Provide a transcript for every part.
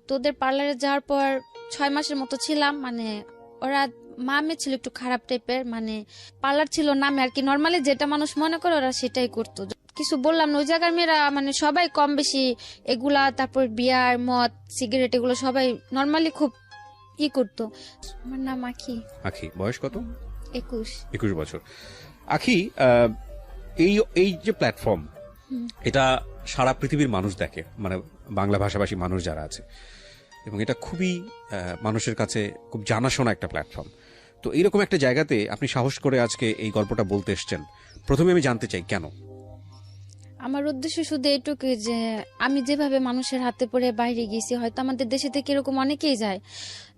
তো ওদের পার্লারে যাওয়ার পর 6 মাসের মতো ছিলাম। মানে ওরা মামে ছিল একটু খারাপ টাইপের, মানে পার্লার ছিল নামে আর কি, নর্মালি যেটা মানুষ মনে করে ওরা সেটাই করতো। কিছু বললাম না, ওই জায়গার মেয়েরা মানে সবাই কম বেশি এগুলা, তারপর বিয়ার মদ সিগারেট এগুলো সবাই নর্মালি খুব করতো। আমার নাম আখি। আখি, বয়স কত? 21 বছর। আখি, এই এই যে প্ল্যাটফর্ম, এটা সারা পৃথিবীর মানুষ দেখে, মানে বাংলা ভাষাভাষী মানুষ যারা আছে, এবং এটা খুবই মানুষের কাছে খুব জানাশোনা একটা প্ল্যাটফর্ম। তো এইরকম একটা জায়গাতে আপনি সাহস করে আজকে এই গল্পটা বলতে এসছেন, প্রথমে আমি জানতে চাই কেন? আমার উদ্দেশ্য শুধু এটুকু যে আমি যেভাবে মানুষের হাতে পড়ে বাইরে গেছি, হয়তো আমাদের দেশে থেকে এরকম অনেকেই যায়,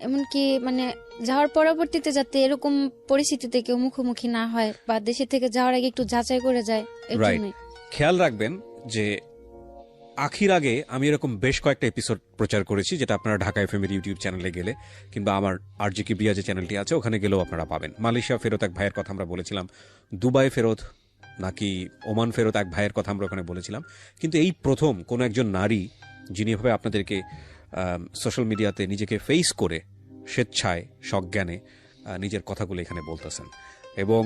এমনকি মানে যাওয়ার পরবর্তীতে যাতে এরকম পরিস্থিতিতে কেউ মুখোমুখি না হয়, বা দেশে থেকে যাওয়ার আগে একটু যাচাই করে যায়, এর জন্যই। খেয়াল রাখবেন যে আখির আগে আমি এরকম বেশ কয়েকটা এপিসোড প্রচার করেছি, যেটা আপনারা ঢাকা এফএম এর ইউটিউব চ্যানেলে গেলে কিংবা আমার আরজিকে বিয়া যে চ্যানেলটি আছে ওখানে গেলেও আপনারা পাবেন। মালয়েশিয়া ফেরত এক ভাইয়ের কথা আমরা বলেছিলাম, দুবাই ফেরত নাকি ওমান ফেরত এক ভাইয়ের কথা আমরা ওখানে বলেছিলাম। কিন্তু এই প্রথম কোন একজন নারী যিনি এভাবে আপনাদেরকে সোশ্যাল মিডিয়াতে নিজেকে ফেস করে স্বেচ্ছায় সজ্ঞানে নিজের কথাগুলো এখানে বলতেছেন, এবং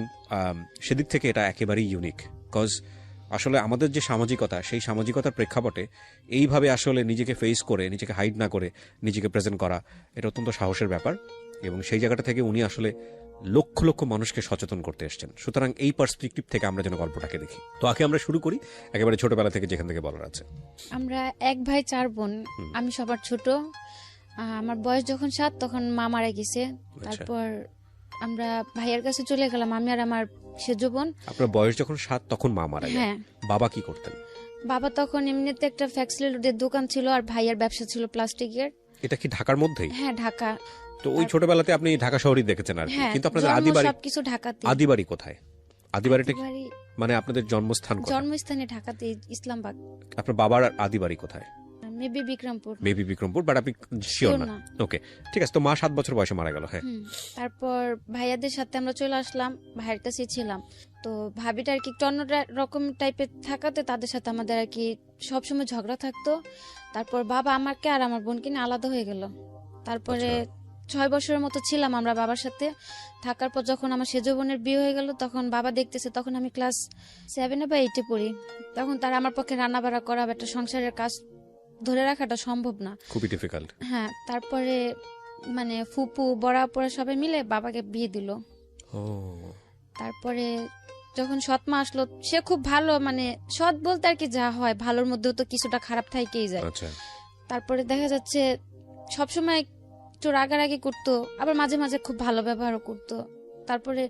সেদিক থেকে এটা একেবারেই ইউনিক। কজ আসলে আমাদের যে সামাজিকতা, সেই সামাজিকতার প্রেক্ষাপটে এইভাবে আসলে নিজেকে ফেস করে, নিজেকে হাইড না করে নিজেকে প্রেজেন্ট করা, এটা অত্যন্ত সাহসের ব্যাপার, এবং সেই জায়গাটা থেকে উনি আসলে লক্ষ লক্ষ মানুষকে সচেতন করতে এসছেন। সুতরাং এই পার্সপেক্টিভ থেকে আমরা যেন গল্পটাকে দেখি। তো আগে আমরা শুরু করি একেবারে ছোটবেলা থেকে, যেখান থেকে বলার আছে। আমরা 1 ভাই 4 বোন, আমি সবার ছোট। আমার বয়স যখন 7 তখন মা মারা গেছে। তারপর আমরা ভাইয়ের কাছে চলে গেলাম, আমি আর আমার সেজো বোন। আপনার বয়স যখন 7 তখন মা মারা যায়? বাবা কি করতেন? বাবা তখন এমনিতে একটা ফ্যাক্সিলিটির দোকান ছিল, আর ভাইয়ের ব্যবসা ছিল প্লাস্টিকের। এটা কি ঢাকার মধ্যেই? হ্যাঁ, ঢাকা। তো ওই ছোটবেলাতে আপনি ঢাকা শহরই দেখেছেন আর কি, কিন্তু আপনাদের আদিবাড়ি সবকিছু ঢাকাতে। আদিবাড়ি কোথায়? আদিবাড়িটা মানে আপনাদের জন্মস্থান কোথায়? জন্মস্থানে ঢাকাতে, ইসলামবাগ। আপনার বাবার আদিবাড়ি কোথায়? মেবি বিক্রমপুর, বাট আপনি শিওর না? ওকে, ঠিক আছে। তো মা 7 বছর বয়সে মারা গেল। হ্যাঁ, তারপর ভাইয়াদের সাথে আমরা চলে আসলাম, ভাইয়ের কাছে ছিলাম। তো ভাবিটা আর কি একটু অন্য রকম টাইপের থাকাতে তাদের সাথে আমাদের আর কি সবসময় ঝগড়া থাকতো। তারপর বাবা আমাকে আর আমার বোনকে নিয়ে আলাদা হয়ে গেল। তারপরে 6 বছরের মতো ছিলাম আমরা বাবার সাথে থাকার পর যখন আমার সেজো বোনের বিয়ে হয়ে গেল, তখন বাবা দেখতেছে, তখন আমি ক্লাস 7 বা 8 পড়ি। তখন তারা আমার পক্ষে রান্না বাড়া করা, একটা সংসারের কাজ ধরে রাখাটা সম্ভব না, খুবই ডিফিকাল্ট। হ্যাঁ, তারপরে মানে ফুপু বড়া পড়া সবাই মিলে বাবাকে বিয়ে দিল। তারপরে যখন সৎ মা আসলো, সে খুব ভালো, মানে সৎ বলতে আর কি যা হয়, ভালোর মধ্যেও তো কিছুটা খারাপ থাকেই যায়। তারপরে দেখা যাচ্ছে সবসময় একটু রাগারাগি করতো, আবার মাঝে মাঝে খুব ভালো ব্যবহারও করতো। তারপরে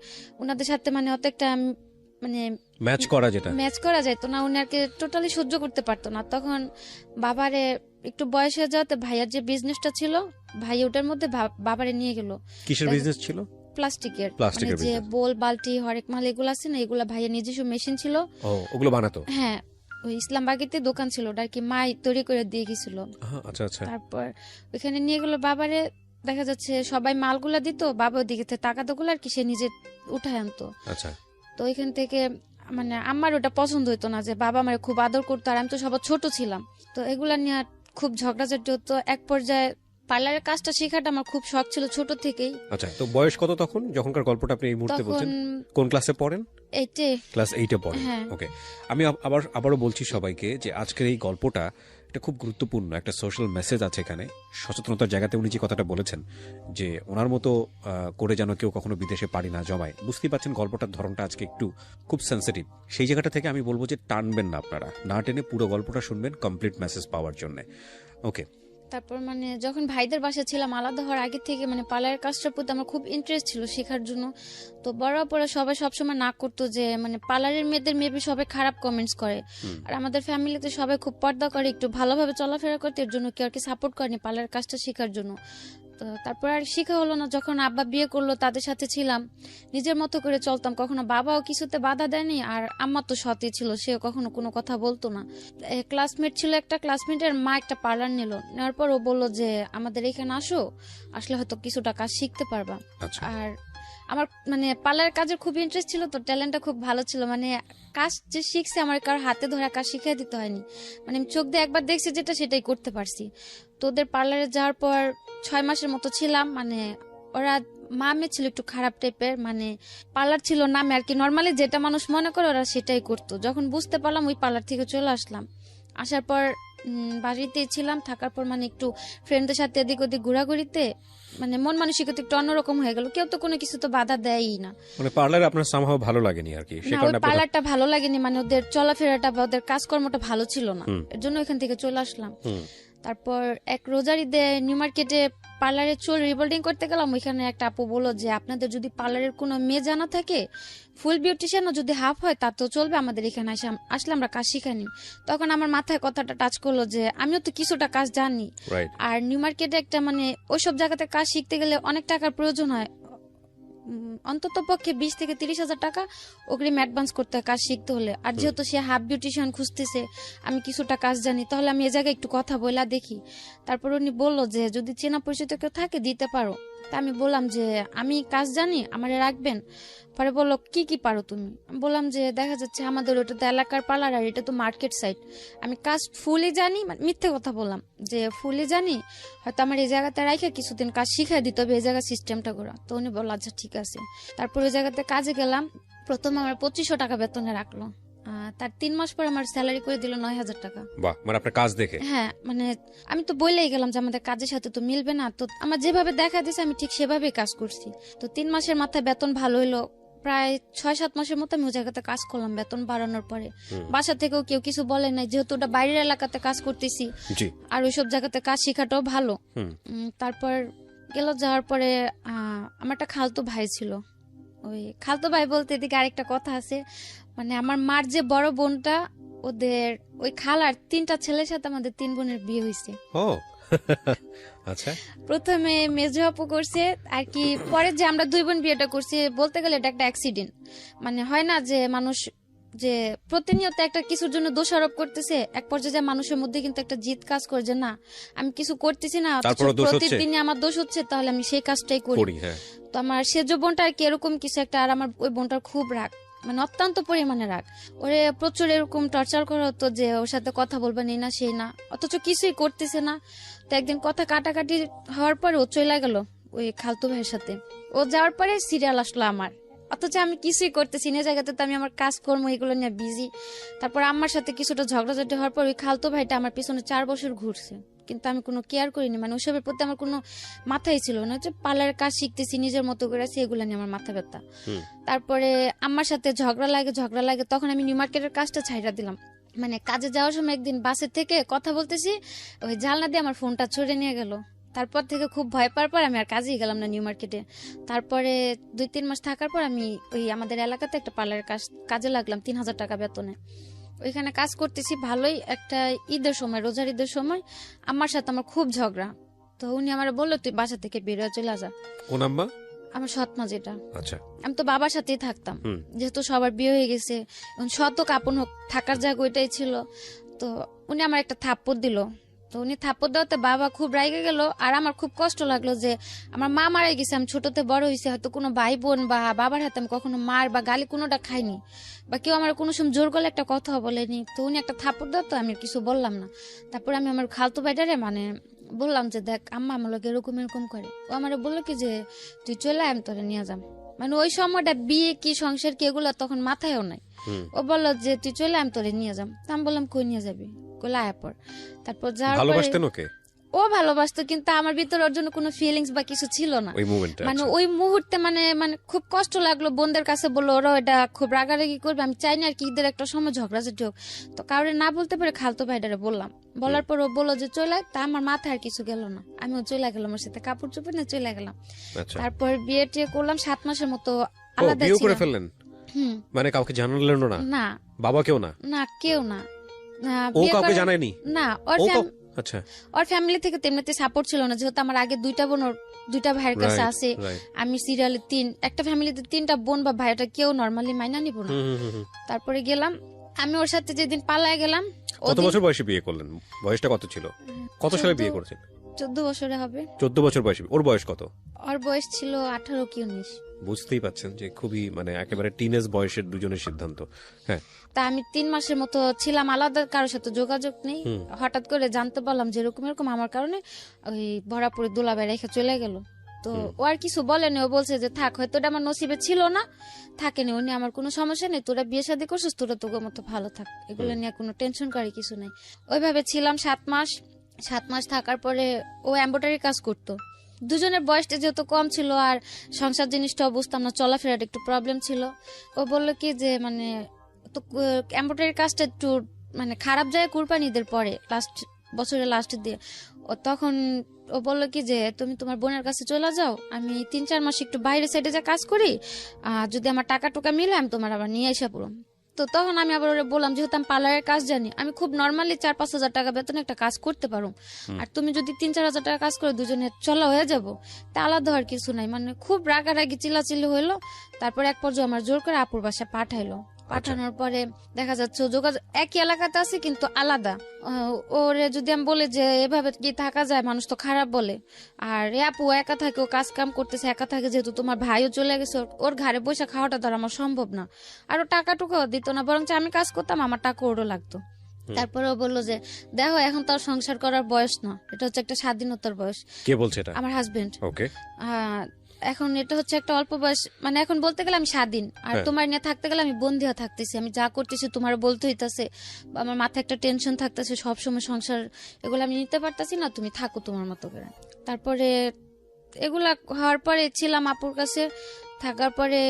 ওনাদের সাথে মানে অত একটা মানে ম্যাচ করা যেত না, উনি আর কি টোটালি সহ্য করতে পারতো না। তখন বাবারে একটু বয়স হয়ে যাওয়াতে ভাইয়ার যে বিজনেসটা ছিল, ভাই ওটার মধ্যে বাবারে নিয়ে গেল। কিসের বিজনেস ছিল? প্লাস্টিকের, মানে যে বোল বালতি হরেক মাল এগুলো আছে না, এগুলা ভাইয়ের নিজস্ব মেশিন ছিল, ওগুলো বানাতো। হ্যাঁ, ওই ইসলামবাগেতে দোকান ছিল, ওটা আর কি মাই তৈরি করে দিয়ে গেছিল। তারপর ওইখানে নিয়ে গেল বাবারে। দেখা যাচ্ছে সবাই মালগুলা দিত, বাবা ওদিকে টাকাতো গুলো আর কি সে নিজে উঠায় আনতো। তো ওইখান থেকে মানে আমার ওটা পছন্দ হইতো না যে বাবা আমার খুব আদর করতো, আর আমি তো সবার ছোট ছিলাম। তো এগুলা নিয়ে খুব ঝগড়াঝাটি হতো। এক পর্যায়ে পার্লারের কাজটা শেখাটা আমার খুব শখ ছিল ছোট থেকেই। আচ্ছা, তো বয়স কত তখন যখনকার গল্পটা আপনি এই মুহূর্তে বলছেন? কোন ক্লাসে পড়েন? ক্লাস 8 পড়েন। ওকে, আমি আবারও বলছি সবাইকে যে আজকের এই গল্পটা এটা খুব গুরুত্বপূর্ণ একটা সোশ্যাল মেসেজ আছে এখানে, সচেতনতার জায়গাতে উনি যে কথাটা বলেছেন যে ওনার মতো করে যেন কেউ কখনো বিদেশে পাড়ি না জমায়। বুঝতেই পারছেন গল্পটার ধরনটা আজকে একটু খুব সেন্সিটিভ। সেই জায়গাটা থেকে আমি বলবো যে টানবেন না, আপনারা না টেনে পুরো গল্পটা শুনবেন কমপ্লিট মেসেজ পাওয়ার জন্য। ওকে, তারপর মানে যখন ভাইদের বাসা ছিলাম, আলাদা হওয়ার আগে থেকে মানে পার্লারের কাজটার প্রতি আমার খুব ইন্টারেস্ট ছিল শেখার জন্য। তো বড় পরে সবাই সবসময় না করতো যে মানে পার্লারের মেয়েদের মেবি সবাই খারাপ কমেন্টস করে, আর আমাদের ফ্যামিলিতে সবাই খুব পর্দা করে, একটু ভালোভাবে চলাফেরা করতে, এর জন্য কেউ আর কি সাপোর্ট করেনি পার্লারের কাজটা শেখার জন্য। তো তারপর আর শেখা হলো না। যখন আব্বা বিয়ে করলো, তাদের সাথে ছিলাম, নিজের মতো করে চলতাম, কখনো বাবাও কিছুতে বাধা দেয়নি, আর আম্মা তো সতই ছিল, সেও কখনো কোনো কথা বলতো না। ক্লাসমেট ছিল, একটা ক্লাসমেটের মা একটা পার্লার নেওয়ার পর ও বললো যে আমাদের এখানে আসলে হয়তো কিছুটা কাজ শিখতে পারবা। আর আমার মানে পার্লারের কাজের খুব ইন্টারেস্ট ছিল, তো ট্যালেন্টটা খুব ভালো ছিল, মানে কাজ যে শিখছে আমার কারোর হাতে ধরে কাজ শিখিয়ে দিতে হয়নি, মানে আমি চোখ দিয়ে একবার দেখছি যেটা সেটাই করতে পারছি। তো ওদের পার্লারে যাওয়ার পর 6 মাসের মতো ছিলাম, মানে ওরা মামে ছিল একটু খারাপ টাইপের, মানে পার্লার ছিল নামে আর কি, নর্মালি যেটা মানুষ মনে করে ওরা সেটাই করতো। যখন বুঝতে পারলাম ওই পার্লার থেকে চলে আসলাম। আসার পর বাড়িতে ছিলাম, থাকার পর মানে একটু ফ্রেন্ডদের সাথে এদিক ওদিক ঘোরাঘুরিতে মানে মন মানসিকতা একটু অন্যরকম হয়ে গেল। কেউ তো কোনো কিছু তো বাধা দেয়ই না। মানে পার্লারে আপনার সামহাও ভালো লাগেনি আর কি, সে না, ওই কারণে আপনার- পার্লারটা ভালো লাগেনি, মানে ওদের চলাফেরাটা বা ওদের কাজকর্মটা ভালো ছিল না, হুম। এর জন্য এখান থেকে চলে আসলাম। হুম। তারপর এক রোজার ঈদে নিউ মার্কেটে পার্লারে চুল রিবোল্ডিং করতে গেলাম। ওইখানে একটা আপু বললো যে আপনাদের যদি পার্লারের কোনো মেয়ে জানা থাকে, ফুল বিউটিশিয়ানও যদি হাফ হয় তা তো চলবে, আমাদের এখানে আসলে আমরা কাজ শিখানি। তখন আমার মাথায় কথাটা টাচ করলো যে আমিও তো কিছুটা কাজ জানি, রাইট। আর নিউ মার্কেটে একটা মানে ওইসব জায়গাতে কাজ শিখতে গেলে অনেক টাকার প্রয়োজন হয়, অন্তত পক্ষে 20 থেকে 30 হাজার টাকা অগ্রিম অ্যাডভান্স করতে হয় কাজ শিখতে হলে। আর যেহেতু সে হাফ বিউটিশিয়ান খুঁজতেছে, আমি কিছুটা কাজ জানি, তাহলে আমি এ জায়গায় একটু কথা বলা দেখি। তারপর উনি বললো যে যদি চেনা পরিচিত কেউ থাকে দিতে পারো। তা আমি বললাম যে আমি কাজ জানি, আমারে রাখবেন। পরে বললো কি কি পারো তুমি? আমি বললাম যে দেখা যাচ্ছে আমাদের ওটা তো এলাকার পার্লার আর এটা তো মার্কেট সাইড, আমি কাজ ফুলই জানি, মানে মিথ্যে কথা বললাম যে ফুলই জানি, হয়তো আমার এই জায়গাতে রাখে কিছুদিন কাজ শিখাই দিতে হবে, এই জায়গার সিস্টেমটা করা। তো উনি বললো আচ্ছা ঠিক আছে। তারপর ওই জায়গাতে কাজে গেলাম। প্রথমে আমার 2500 টাকা বেতনে রাখলো, তার 3 মাস পর আমার স্যালারি করে দিল 9000 টাকা। বাহ, মানে আপনার কাজ দেখে। হ্যাঁ, মানে আমি তো বলেই গেলাম যে আমাদের কাজের সাথে তো মিলবে না, তো আমার যেভাবে দেখা দিয়েছে আমি ঠিক সেভাবেই কাজ করছি। তো 3 মাসের মাথায় বেতন ভালো হইলো। প্রায় 6-7 মাসের মতো আমি ওই জায়গাতে কাজ করলাম বেতন বাড়ানোর পরে। বাসা থেকেও কেউ কিছু বলে নাই, যেহেতু ওটা বাইরের এলাকাতে কাজ করতেছি, জি। আর ওইসব জায়গাতে কাজ শেখাটাও ভালো। তারপর যাওয়ার পরে আমার একটা খালতো ভাই ছিল। ওই খালতো ভাই বলতে এদিকে আরেকটা কথা আছে, মানে আমার মার যে বড় বোনটা, ওদের ওই খালার 3টা ছেলের সাথে আমাদের 3 বোনের বিয়ে হয়েছে। ও আচ্ছা। প্রথমে মেজো আপু করছে আর কি, পরে যে আমরা 2 বোন বিয়েটা করছি, বলতে গেলে এটা একটা অ্যাক্সিডেন্ট। মানে হয় না যে মানুষ যে প্রতিনিয়ত একটা কিছুর জন্য দোষারোপ করতেছে, এক পর্যায়ে যে মানুষের মধ্যে কিন্তু একটা জিদ কাজ করে যে না আমি কিছু করতেছি না, তারপরে দোষ হচ্ছে। প্রতিদিনই আমার দোষ হচ্ছে, তাহলে আমি সেই কাজটাই করি। হ্যাঁ। তো আমার সেজো বোনটা আর কি এরকম কিছু একটা, আর আমার ওই বোনটার খুব রাগ, মানে অত্যন্ত পরিমাণে রাগ। ওরে প্রচুর এরকম টর্চার করা হতো যে ওর সাথে কথা বলবে না সেই না, অথচ কিছুই করতেছে না। তো একদিন কথা কাটাকাটি হওয়ার পরে ও চলে গেল ওই খালতো ভাইয়ের সাথে। ও যাওয়ার পরে সিরিয়াল আসলো আমার, অথচ আমি কিছুই করতেছি না জায়গাতে, তো আমি আমার কাজকর্ম এগুলো নিয়ে বিজি। তারপর আমার সাথে কিছুটা ঝগড়াঝাটি হওয়ার পর ওই খালতো ভাইটা আমার পিছনে 4 বছর ঘুরছে, কিন্তু আমি কোনো কেয়ার করিনি, মানে ওইসবের প্রতি আমার কোনো মাথাই ছিল না। যে পার্লারের কাজ শিখতেছি নিজের মতো করে, সেগুলো নিয়ে আমার মাথা ব্যথা। তারপরে আমার সাথে ঝগড়া লাগে, তখন আমি নিউ মার্কেটের কাজটা ছাইড়া দিলাম। মানে কাজে যাওয়ার সময় একদিন বাসে থেকে কথা বলতেছি, ওই জানলা দিয়ে আমার ফোনটা ছড়ে নিয়ে গেল। তারপর থেকে খুব ভয় পাওয়ার পর আমি আর কাজেই গেলাম না নিউ মার্কেটে। তারপরে 2-3 মাস থাকার পর আমি ওই আমাদের এলাকাতে একটা পার্লারের কাজে লাগলাম 3000 টাকা বেতনে। ওইখানে কাজ করতেছি ভালোই। একটা ঈদের সময়, রোজার ঈদের সময় আমার সাথে আমার খুব ঝগড়া। তো উনি আমার বললো তুই বাসা থেকে বের হয়ে চলে যা। কোন আম্মা? আমার সৎমা যেটা। আচ্ছা। আমি তো বাবার সাথেই থাকতাম, যেহেতু সবার বিয়ে হয়ে গেছে, শত কাপন হোক থাকার জায়গা ওইটাই ছিল। তো উনি আমার একটা থাপ্পড় দিল। তো উনি থাপ্পড় দেওয়াতে বাবা খুব রাগে গেল, আর আমার খুব কষ্ট লাগলো যে আমার মা মারা গেছে, আমি ছোটতে বড় হয়েছে, হয়তো কোনো ভাই বোন বা বাবার হাতে আমি কখনো মার বা গালি কোনোটা খাইনি, বা কেউ আমার কোনো সময় জোর গলে একটা কথা বলেনি। তো উনি একটা থাপ্পড় দেওয়া, তো আমি কিছু বললাম না। তারপর আমি আমার খালতো ভাইটারে মানে বললাম যে দেখ আম্মা আমার লোক এরকম করে। ও আমার বললো কি যে তুই চলে আমি তোরে নিয়ে যাম। মানে ওই সময়টা বিয়ে কি সংসার কি এগুলো তখন মাথায়ও নাই। ও বললো যে তুই চলে আমি তোরে নিয়ে যাম। আমি বললাম কই নিয়ে যাবি? তারপর যাওয়ার পরে ভালোবাসতেন ওকে? ও ভালোবাসতো, কিন্তু আমার ভিতরে ওর জন্য কোনো ফিলিংস বা কিছু ছিল না ওই মুভমেন্টে। মানে ওই মুহূর্তে মানে খুব কষ্ট লাগলো। বোনদের কাছে বললো, ওরা এটা খুব রাগারাগি করবে, আমি চাই না আর কি ঈদের একটা সময় ঝগড়াঝাটি হোক। তো কাউরে না বলতে পারে খালতো ভাইটারে বললাম। বলার পর ও বললো যে চলে, তা আমার মাথায় আর কিছু গেল না, আমিও চলে গেলাম, ওর সাথে কাপড় চোপড় নিয়ে চলে গেলাম। তারপর বিয়ে টিয়ে করলাম, 7 মাসের মতো আলাদা বিয়ে করে ছিলাম। ফেললেন? মানে কাউকে জানালেন না? না, বাবা কেউ না? না কেউ না। ও কাউকে জানায়নি? না, আচ্ছা। ওর ফ্যামিলি থেকে তেমনিতে সাপোর্ট ছিল না, যেহেতু আমার আগে 2টা বোন, 2টা ভাইয়ের কাছে আছে, আমি সিরিয়ালে 3, একটা ফ্যামিলিতে 3টা বোন বা ভাইটা কেউ নরমালি মাইনা নিব না। তারপরে গেলাম আমি ওর সাথে, যেদিন পালায় গেলাম। কত বছর বয়সে বিয়ে করলেন? বয়সটা কত ছিল? কত সালে বিয়ে করেছেন? 14 বছরে হবে। 14 বছর বয়সে? ওর বয়স কত? ওর বয়স ছিল 18 কি 19। বুঝতেই পাচ্ছেন যে খুবই মানে একেবারে টিনেজ বয়সের দুজনের সিদ্ধান্ত। হ্যাঁ, তা আমি 3 মাসের মতো ছিলাম আলাদা, কারোর সাথে যোগাযোগ নেই। হঠাৎ করে জানতে পারলাম যে এরকম এরকম আমার কারণে ওই ভরাপুরে দুলাভাই রেখে চলে গেল। তো ও আর কিছু বলেনি, ও বলছে যে থাক, হয়তো এটা আমার নসিবে ছিল না, থাকেনি, উনি আমার কোনো সমস্যা নেই, তোরা বিয়ে শাদী করছিস, তোরা তোর মতো ভালো থাক, এগুলো নিয়ে কোনো টেনশন করে কিছু নাই। ওইভাবে ছিলাম 7 মাস। 7 মাস থাকার পরে ও এমব্রয়ডারি কাজ করতো। দুজনের বয়সটা যেহেতু কম ছিল আর সংসার জিনিসটাও বুঝতাম না, চলাফেরার একটু প্রবলেম ছিল। ও বললো কি যে মানে তো এমব্রয়ডারি কাজটা একটু মানে খারাপ যায় কুরবানিদের পরে, লাস্ট বছরের লাস্টের দিয়ে। ও তখন ও বললো কি যে তুমি তোমার বোনের কাছে চলে যাও, আমি 3-4 মাস একটু বাইরে সাইডে যা কাজ করি, যদি আমার টাকা টুকা মিলে আমি তোমার আবার নিয়ে এসে পড়ো। তো তখন আমি আবার ওরে বললাম, যেহেতু আমি পার্লারের কাজ জানি, আমি খুব নর্মালি 4-5 হাজার টাকা বেতনে একটা কাজ করতে পারো, আর তুমি যদি 3-4 হাজার টাকা কাজ করে দুজনে চলা হয়ে যাবো, তা আলাদা হওয়ার কিছু নাই। মানে খুব রাগারাগি চিল্লাচিল্লি হইলো। তারপর এক পর্যায়ে আমার জোর করে আপুর বাসায় পাঠাইলো। পাঠানোর পরে দেখা যাচ্ছে যোগাযোগ একই এলাকাতে আছে কিন্তু আলাদা। ওরে যদি আমি বলি যে এভাবে কি থাকা যায়, মানুষ তো খারাপ বলে। আর এ আপু একা থাকে, ও কাজ কাম করতেছে একা থাকে, যেহেতু তোমার ভাইও চলে গেছে, ওর ঘরে বসে খাওয়াটা ধর আমার সম্ভব না। আর ও টাকা টুকাও দিত না, বরং আমি কাজ করতাম, আমার টাকা ওরও লাগতো। তারপরে ও বললো যে দেখো এখন তো আর সংসার করার বয়স না, এটা হচ্ছে একটা স্বাধীনতার বয়স। কে বলছে এটা? আমার হাজবেন্ড। ওকে। এখন এটা হচ্ছে একটা অল্প বয়স, মানে এখন বলতে গেলে আমি স্বাধীন, আর তোমার নিয়ে থাকতে গেলে আমি বন্দী হয়ে থাকতেছি, আমি যা করতেছি তোমার বলতে হইতাছে, আমার মাথায় একটা টেনশন থাকতেছে সবসময়, সংসার এগুলো আমি নিতে পারতাছি না, তুমি থাকো তোমার মতো করে। তারপরে এগুলা হওয়ার পরে ছিলাম আপুর কাছে, থাকার পরে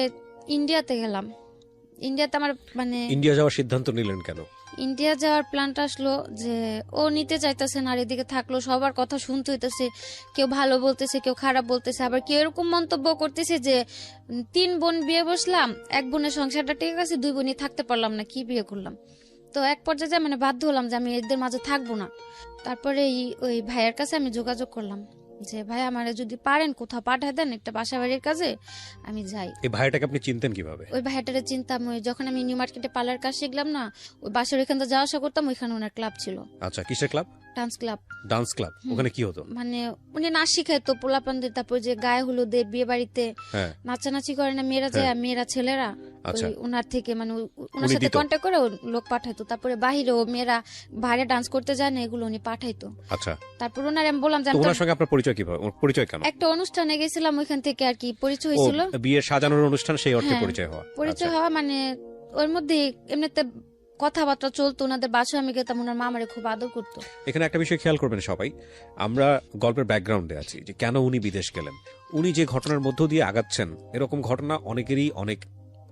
ইন্ডিয়াতে গেলাম। ইন্ডিয়াতে আমার মানে ইন্ডিয়া যাওয়ার সিদ্ধান্ত নিলেন কেন? ইন্ডিয়া যাওয়ার প্ল্যানটা আসলো যে ও নিতে চাইতেছে না, আর এদিকে থাকলো সবার কথা শুনতে হইতেছে, কেউ ভালো বলতেছে, কেউ খারাপ বলতেছে, আবার কেউ এরকম মন্তব্য করতেছে যে 3 বোন বিয়ে বসলাম, 1 বোনের সংসারটা ঠিক আছে, 2 বোনই থাকতে পারলাম না, কি বিয়ে করলাম। তো এক পর্যায়ে মানে বাধ্য হলাম যে আমি এদের মাঝে থাকবো না। তারপরে ওই ভাইয়ের কাছে আমি যোগাযোগ করলাম যে ভাই আমারে যদি পারেন কোথাও পাঠায় দেন একটা বাসা বাড়ির কাজে, আমি যাই। এই ভাইটাকে আপনি চিনতেন কিভাবে? ওই ভাইটারে চিনতাম, ওই যখন আমি নিউ মার্কেটে পার্লার কাজ শিখলাম না, ওই বাসার ওইখান থেকে যাওয়া আসা করতাম, ওইখানে ওনার ক্লাব ছিল। আচ্ছা, কিসের club? Dance club. Dance club. ওখানে কি হতো? মানে উনি নাচ শিখাইতো পোলাপানদের, তারপর যে গায়ে হলুদে বিয়ে বাড়িতে নাচানাচি করে না মেয়েরা যায়, মেয়েরা ছেলেরা ওনার থেকে মানে ওনার সাথে কন্ট্যাক্ট করে লোক পাঠাইতো। তারপরে বাহিরে ও মেয়েরা বাইরে ডান্স করতে যায় না, এগুলো উনি পাঠাইতো। আচ্ছা। তারপর ওনার আমি বললাম যে ওনার সঙ্গে আপনার পরিচয় কিভাবে? পরিচয় কেন? একটা অনুষ্ঠানে গেছিলাম, ওইখান থেকে আর কি পরিচয় হয়েছিল। বিয়ের সাজানোর অনুষ্ঠান, সেই অর্থে পরিচয় হওয়া। পরিচয় হওয়া মানে ওর মধ্যে এমনিতে কথাবার্তা চলতো, ওনাদের বাসায় আমি গেতাম, ওনার মা আমারে খুব আদর করতো। এখানে একটা বিষয় খেয়াল করবেন সবাই, আমরা গল্পের ব্যাকগ্রাউন্ডে আছি যে কেন উনি বিদেশ গেলেন। উনি যে ঘটনার মধ্য দিয়ে আগাচ্ছেন, এরকম ঘটনা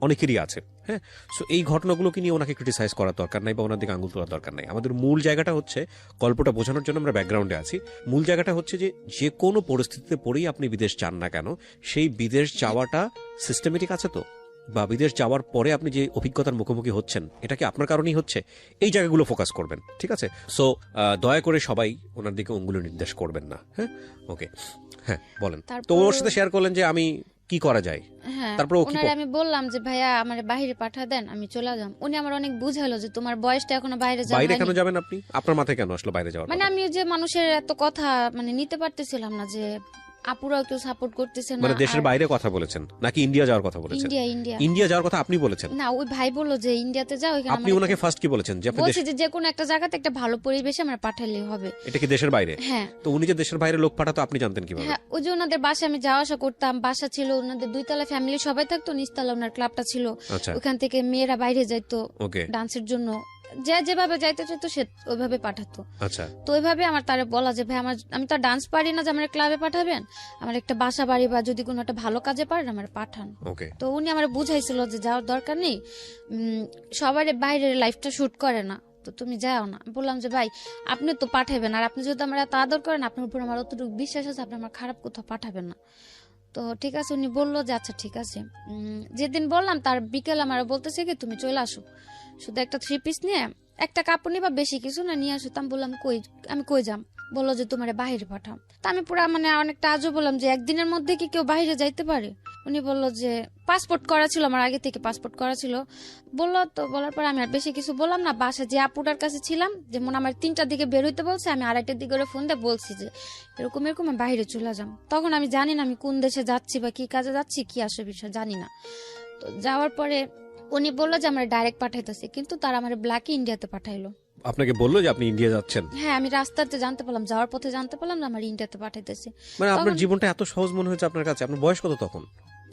অনেকেরই আছে। হ্যাঁ, সো এই ঘটনাগুলোকে নিয়ে ওনাকে ক্রিটিসাইজ করার দরকার নাই বা ওনার দিকে আঙুল তোলার দরকার নাই। আমাদের মূল জায়গাটা হচ্ছে, গল্পটা বোঝানোর জন্য আমরা ব্যাকগ্রাউন্ডে আছি, মূল জায়গাটা হচ্ছে যে কোনো পরিস্থিতিতে পড়েই আপনি বিদেশ চান না কেন, সেই বিদেশ যাওয়াটা সিস্টেমেটিক আছে তো, বা বিদেশ যাওয়ার পরে আপনি যে অভিজ্ঞতার মুখোমুখি হচ্ছেন, এটা কি আপনার কারণেই হচ্ছে, এই জায়গাগুলো ফোকাস করবেন। ঠিক আছে? সো দয়া করে সবাই ওনার দিকে অঙ্গুলি নির্দেশ করবেন না। হ্যাঁ, ওকে। হ্যাঁ, বলেন। তো ওর সাথে শেয়ার করলেন যে আমি কি করা যায়। তারপর ওনারে আমি বললাম যে ভাইয়া আমার বাইরে পাঠা দেন, আমি চলে যাম। উনি আমার অনেক বুঝাইলো যে তোমার বয়সটা এখনো বাইরে যাওয়া। বাইরে কেন যাবেন আপনি? আপনার মাথায় কেন আসলো বাইরে যাওয়ার? মানে আমি যে মানুষের এত কথা মানে নিতে পারতেছিলাম না, যে আপুরাও কেউ সাপোর্ট করতেছে না। মানে দেশের বাইরে কথা বলেছেন নাকি ইন্ডিয়া যাওয়ার কথা বলেছেন? ইন্ডিয়া যাওয়ার কথা আপনি বলেছেন? না, ওই ভাই বললো যে ইন্ডিয়াতে যাও। আপনি ওনাকে ফার্স্ট কি বলেছেন? যে আপনি যে কোনো একটা জায়গাতে একটা ভালো পরিবেশে আমরা পাঠালেই হবে। এটা কি দেশের বাইরে? হ্যাঁ। তো উনি যে দেশের বাইরে লোক পাঠাতো আপনি জানতেন কিভাবে? হ্যাঁ, ওই যে ওনাদের বাসায় আমি যাওয়া আসা করতাম, বাসা ছিল ওনাদের 2 তলা, ফ্যামিলি সবাই থাকতো, নিচতলা ওনার ক্লাবটা ছিল। ওখান থেকে মেয়েরা বাইরে যাইতো ডান্সের জন্য, যে যেভাবে যাইতে চাইতো সে ওইভাবে পাঠাতো। আচ্ছা। তো ওইভাবে আমার তারে বলা যে ভাই আমি তো ডান্স পারি না যে আমার ক্লাবে পাঠাবেন, আমার একটা বাসা বাড়ি বা যদি কোনো একটা ভালো কাজে পারেন আমার পাঠান। তো উনি আমার বুঝাইছিল যে যাওয়ার দরকার নেই, সবার বাইরের লাইফটা শুট করে না, তো তুমি যাও না। বললাম যে ভাই আপনি তো পাঠাবেন, আর আপনি যদি আমার এত আদর করেন, আপনার উপর আমার অতটুকু বিশ্বাস আছে, আপনি আমার খারাপ কোথাও পাঠাবেন না। তো ঠিক আছে, উনি বললো যে আচ্ছা ঠিক আছে। যেদিন বললাম তার বিকেল আমার বলতেছে কি তুমি চলে আসো, শুধু একটা 3 পিস নিয়ে একটা কাপড় নিবা, বেশি কিছু না নিয়ে আসো। আমি বললাম আমি কই যাম, বললো যে তোমার বাইরে পাঠাও। তা আমি পুরা মানে অনেকটা আজও বললাম যে একদিনের মধ্যে কি কেউ বাইরে যাইতে পারে? উনি বললো যে পাসপোর্ট করা ছিল, আমার আগে থেকে পাসপোর্ট করা ছিল। বললো তো, বলার পর আমি আর বেশি কিছু বললাম না। বাসা যে আপুটার কাছে ছিলাম, যেমন আমার 3টার দিকে বের হইতে বলছে, আমি 2:30টার দিকে ওরে ফোন দিয়ে বলছি যে এরকম এরকম আমি বাইরে চলে যাম। তখন আমি জানি না আমি কোন দেশে যাচ্ছি বা কি কাজে যাচ্ছি, কি আসে বিষয় জানি না। তো যাওয়ার পরে উনি বললো যে আমার ডাইরেক্ট পাঠাইতেছে, কিন্তু তারা আমার ব্ল্যাকে ইন্ডিয়াতে পাঠাইলো। আপনাকে বললো যে আপনি ইন্ডিয়া যাচ্ছেন? হ্যাঁ, আমি রাস্তাতে জানতে পারলাম, যাওয়ার পথে জানতে পারলাম যে আমার ইন্ডিয়াতে পাঠাইতেছে। মানে আপনার তখন- জীবনটা এত সহজ মনে হয়েছে আপনার কাছে? আপনার বয়স কত তখন?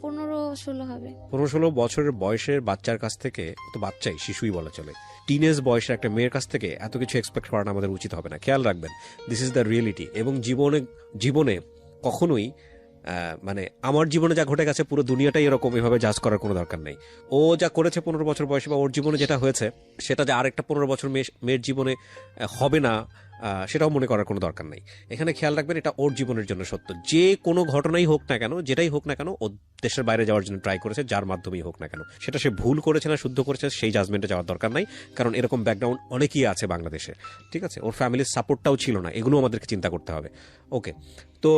15-16 হবে। 15-16 বছরের বয়সের বাচ্চার কাছ থেকে, তো বাচ্চাই, শিশুই বলা চলে, টিনেজ বয়সের একটা মেয়ের কাছ থেকে এত কিছু এক্সপেক্ট করানো আমাদের উচিত হবে না। খেয়াল রাখবেন, দিস ইজ দ্য রিয়েলিটি। এবং জীবনে কখনোই মানে আমার জীবনে যা ঘটে গেছে পুরো দুনিয়াটাই এরকম, এভাবে জাজ করার কোনো দরকার নেই। ও যা করেছে 15 বছর বয়সে, বা ওর জীবনে যেটা হয়েছে সেটা যে আরেকটা 15 বছর মেয়ের জীবনে হবে না, সেটাও মনে করার কোনো দরকার নেই। এখানে খেয়াল রাখবেন, এটা ওর জীবনের জন্য সত্য। যে কোনো ঘটনাই হোক না কেন, যেটাই হোক না কেন, ও দেশের বাইরে যাওয়ার জন্য ট্রাই করেছে, যার মাধ্যমেই হোক না কেন। সেটা সে ভুল করেছে না শুদ্ধ করেছে, সেই জাজমেন্টে যাওয়ার দরকার নাই, কারণ এরকম ব্যাকগ্রাউন্ড অনেকেই আছে বাংলাদেশে। ঠিক আছে, ওর ফ্যামিলির সাপোর্টটাও ছিল না, এগুলো আমাদেরকে চিন্তা করতে হবে। ওকে, তো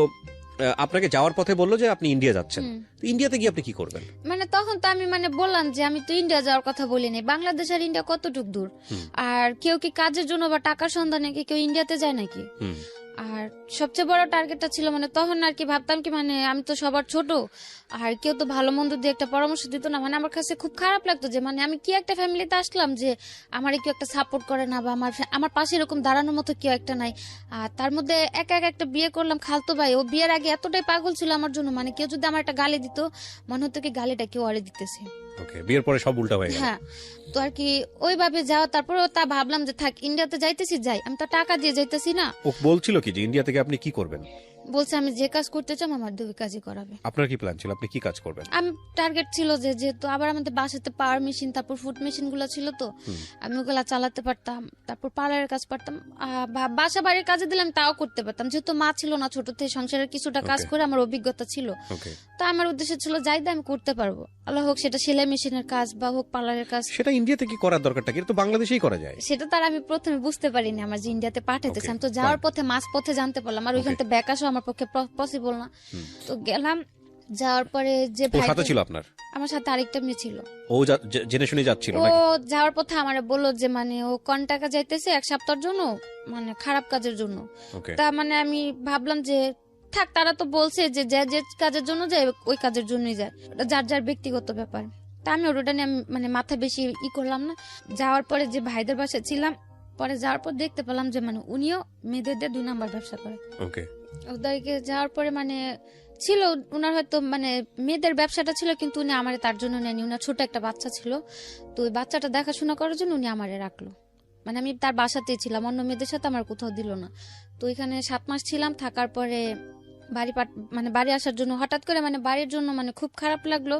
আপনাকে যাওয়ার পথে বললো যে আপনি ইন্ডিয়া যাচ্ছেন। তো ইন্ডিয়াতে গিয়ে আপনি কি করবেন? মানে তখন তো আমি মানে বললাম যে আমি তো ইন্ডিয়া যাওয়ার কথা বলিনি। বাংলাদেশ আর ইন্ডিয়া কতটুক দূর? আর কেউ কি কাজের জন্য বা টাকার সন্ধানে কি কেউ ইন্ডিয়াতে যায় নাকি? আর সবচেয়ে বড় টার্গেটটা ছিল মানে তখন আর কি ভাবতাম কি মানে আমি তো সবার ছোট, আর কেউ তো ভালো মন্দ দিয়ে একটা পরামর্শ দিত না। মানে আমার কাছে খুব খারাপ লাগতো যে মানে আমি কি একটা ফ্যামিলিতে আসলাম যে আমার কেউ একটা সাপোর্ট করে না, বা আমার পাশে এরকম দাঁড়ানোর মতো কেউ একটা নাই। আর তার মধ্যে একা একা একটা বিয়ে করলাম খালতো ভাই, ও বিয়ের আগে এতটাই পাগল ছিল আমার জন্য, মানে কেউ যদি আমার একটা গালি দিত মনে হতো কি গালিটা কেউ আরে দিতেছে। ওকে, বিয়ের পরে সব উল্টা হয়ে গেল। হ্যাঁ, তো আর কি ওইভাবে যাওয়া। তারপরে তা ভাবলাম যে থাক, ইন্ডিয়াতে যাইতেছি যাই, আমি তো টাকা দিয়ে যাইতেছি না। ও বলছিল কি যে ইন্ডিয়া থেকে আপনি কি করবেন? বলছে আমি যে কাজ করতে চাই আমার 2 কাজই করাবে। আপনার কি প্ল্যান ছিল, আপনি কি কাজ করবেন? আমি টার্গেট ছিল যে যেহেতু আবার আমাদের বাসাতে পাওয়ার মেশিন তারপর ফুড মেশিন গুলো ছিল, তো আমি ওগুলা চালাতে পারতাম। তারপর পার্লারের কাজ পারতাম, বাসা বাড়ির কাজে দিলাম তাও করতে পারতাম, যেহেতু মা ছিল না, ছোট থেকে সংসারের কিছুটা কাজ করে আমার অভিজ্ঞতা ছিল। তো আমার উদ্দেশ্য ছিল যাই আমি করতে পারবো, আল্লাহ হোক সেটা সেলাই মেশিনের কাজ বা হোক পার্লারের কাজ। সেটা ইন্ডিয়াতে কি করার দরকারটা কি? এটা তো বাংলাদেশেই করা যায়। সেটা তার আমি প্রথমে বুঝতে পারিনি আমার যে ইন্ডিয়াতে পাঠাইতেছে। আমি তো যাওয়ার পথে মাঝ পথে জানতে পারলাম, আর ওইখান থেকে ব্যাক আসা আমার পক্ষে পসিবল না। তো গেলাম, যাওয়ার পরে যে ওর সাথে ছিল আপনার? আমার সাথে আরেকটা মেয়ে ছিল। ও জেনে শুনে যাচ্ছিল ও নাকি? যাওয়ার পথে আমারে বললো যে মানে ও কোন টাকা যাইতেছে 1 সপ্তাহের জন্য, মানে খারাপ কাজের জন্য। তা মানে আমি ভাবলাম যে থাক, তারা তো বলছে যে যে কাজের জন্য যায় ওই কাজের জন্যই যায়, যার যার ব্যক্তিগত ব্যাপার। তা আমি ওটা নিয়ে মানে মাথা বেশি করলাম না। যাওয়ার পরে যে ভাইদের বাসায় ছিলাম, পরে যাওয়ার পর দেখতে পেলাম যে মানে উনিও মেয়েদের 2 নাম্বার ব্যবসা করে। ওকে, ওদেরকে যাওয়ার পরে মানে ছিল উনার হয়তো মানে মেয়েদের ব্যবসাটা ছিল, কিন্তু উনি আমারে তার জন্য নেয়নি। উনার ছোট একটা বাচ্চা ছিল, তো ওই বাচ্চাটা দেখাশোনা করার জন্য উনি আমারে রাখলো। মানে আমি তার বাসাতেই ছিলাম, অন্য মেয়েদের সাথে আমার কোথাও দিল না। তো এখানে 7 মাস ছিলাম, থাকার পরে বাড়ি আসার জন্য হঠাৎ করে মানে বাড়ির জন্য মানে খুব খারাপ লাগলো।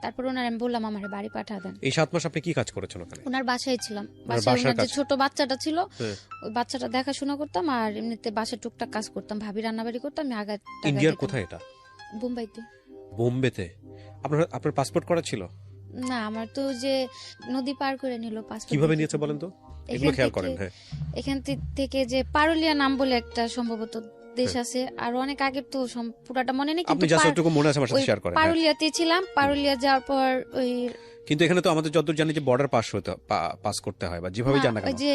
তারপর ওনার আমি বললাম আমার বাড়ি পাঠা দেন। এই 7 মাস আপনি কি কাজ করেছেন ওখানে? ওনার বাসায় ছিলাম, বাসায় ওনার যে ছোট বাচ্চাটা ছিল ওই বাচ্চাটা দেখাশোনা করতাম, আর এমনিতে বাসায় টুকটাক কাজ করতাম, ভাবি রান্নাবাড়ি করতাম। আমি আগে ইন্ডিয়ার কোথায় এটা? বোম্বাইতে। বোম্বেতে? আপনার পাসপোর্ট করা ছিল না, আমার তো যে নদী পার করে নিল পাসপোর্ট। কিভাবে নিয়েছে বলেন তো? এগুলো খেয়াল করেন। হ্যাঁ, এখান থেকে যে পারুলিয়া নাম বলে একটা সম্ভবত দেশ আছে, আর অনেক আগে তো পুরাটা মনে নেই, আপনি জাস্ট একটু মনে আছে আমার সাথে শেয়ার করেন। পারুলিয়াতে ছিলাম, পারুলিয়া যাওয়ার পর ওই কিন্তু এখানে তো আমাদের যতদূর জানি যে বর্ডার পাস করতে হয়, বা যেভাবে জানা ওই যে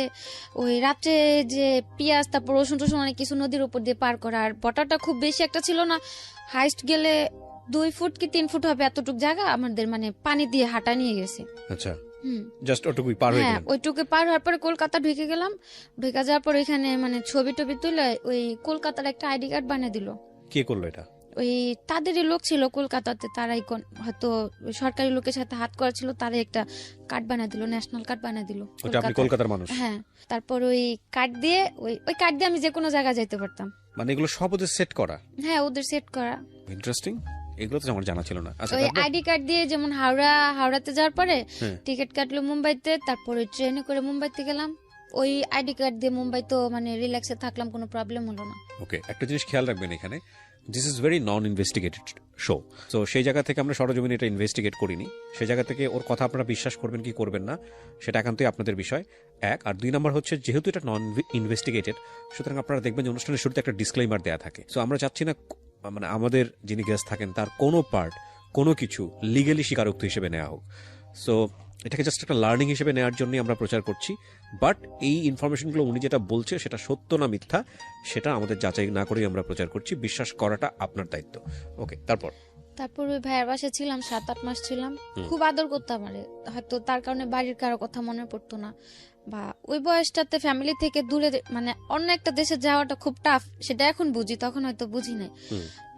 ওই রাত্রে যে পেঁয়াজ তারপর রসুন টসুন অনেক কিছু নদীর উপর দিয়ে পার করা। আর বর্ডারটা খুব বেশি একটা ছিল না, হাইস্ট গেলে 2 ফুট কি 3 ফুট হবে, এতটুক জায়গা আমাদের মানে পানি দিয়ে হাঁটা নিয়ে গেছে। আচ্ছা, জাস্ট ওটুকুই পার হয়ে হ্যাঁ, গেলেন? ওইটুকু পার হওয়ার পরে কলকাতা ঢুকে গেলাম। ঢুকে যাওয়ার পর এখানে মানে ছবি টবি তুলে ওই কলকাতার একটা আইডি কার্ড বানিয়ে দিল। কে করলো এটা? ওই তাদেরই লোক ছিল কলকাতাতে, তারাই হয়তো সরকারি লোকের সাথে হাত করা ছিল, তারাই একটা কার্ড বানিয়ে দিল, ন্যাশনাল কার্ড বানিয়ে দিল। ওটা আপনি কলকাতার মানুষ? হ্যাঁ, তারপর ওই কার্ড দিয়ে ওই কার্ড দিয়ে আমি যে কোনো জায়গায় যেতে পারতাম। মানে এগুলো সব ওদের সেট করা? হ্যাঁ, ওদের সেট করা। ইন্টারেস্টিং, এগুলো তো আমার জানা ছিল না। আচ্ছা, ওই আইডি কার্ড দিয়ে যেমন হাওড়াতে যাওয়ার পরে টিকিট কাটলো মুম্বাইতে, তারপরে ট্রেনে করে মুম্বাইতে গেলাম। ওই আইডি কার্ড দিয়ে মুম্বাই তো মানে রিল্যাক্সে থাকলাম, কোনো প্রবলেম হলো না। ওকে, একটা জিনিস খেয়াল রাখবেন এখানে, this is very non investigated show. তো সেই জায়গা থেকে আমরা সরজমিনে এটা ইনভেস্টিগেট করিনি, সেই জায়গা থেকে ওর কথা আপনারা বিশ্বাস করবেন কি করবেন না সেটা একান্তই আপনাদের বিষয়, এক। আর 2 নম্বর হচ্ছে, যেহেতু এটা নন ইনভেস্টিগেটেড, সুতরাং আপনারা দেখবেন যে অনুষ্ঠানের শুরুতে একটা ডিসক্লেইমার দেওয়া থাকে। সো আমরা চাচ্ছি না মানে আমাদের যিনি গেস্ট থাকেন তার কোনো পার্ট, কোনো কিছু লিগালি স্বীকারোক্তি হিসেবে নেওয়া হোক। সো এটাকে জাস্ট একটা লার্নিং হিসেবে নেওয়ার জন্যই আমরা প্রচার করছি। বাট এই ইনফরমেশনগুলো উনি যেটা বলছে সেটা সত্য না মিথ্যা সেটা আমাদের যাচাই না করেই আমরা প্রচার করছি, বিশ্বাস করাটা আপনার দায়িত্ব। ওকে, তারপর ওই ভাইয়ের বাসায় ছিলাম 7-8 মাস ছিলাম, খুব আদর করতাম। আমারে হয়তো তার কারণে বাড়ির কারো কথা মনে পড়তো না, বা ওই বয়সটাতে ফ্যামিলি থেকে দূরে মানে অন্য একটা দেশে যাওয়াটা খুব টাফ, সেটা এখন বুঝি, তখন হয়তো বুঝি নাই।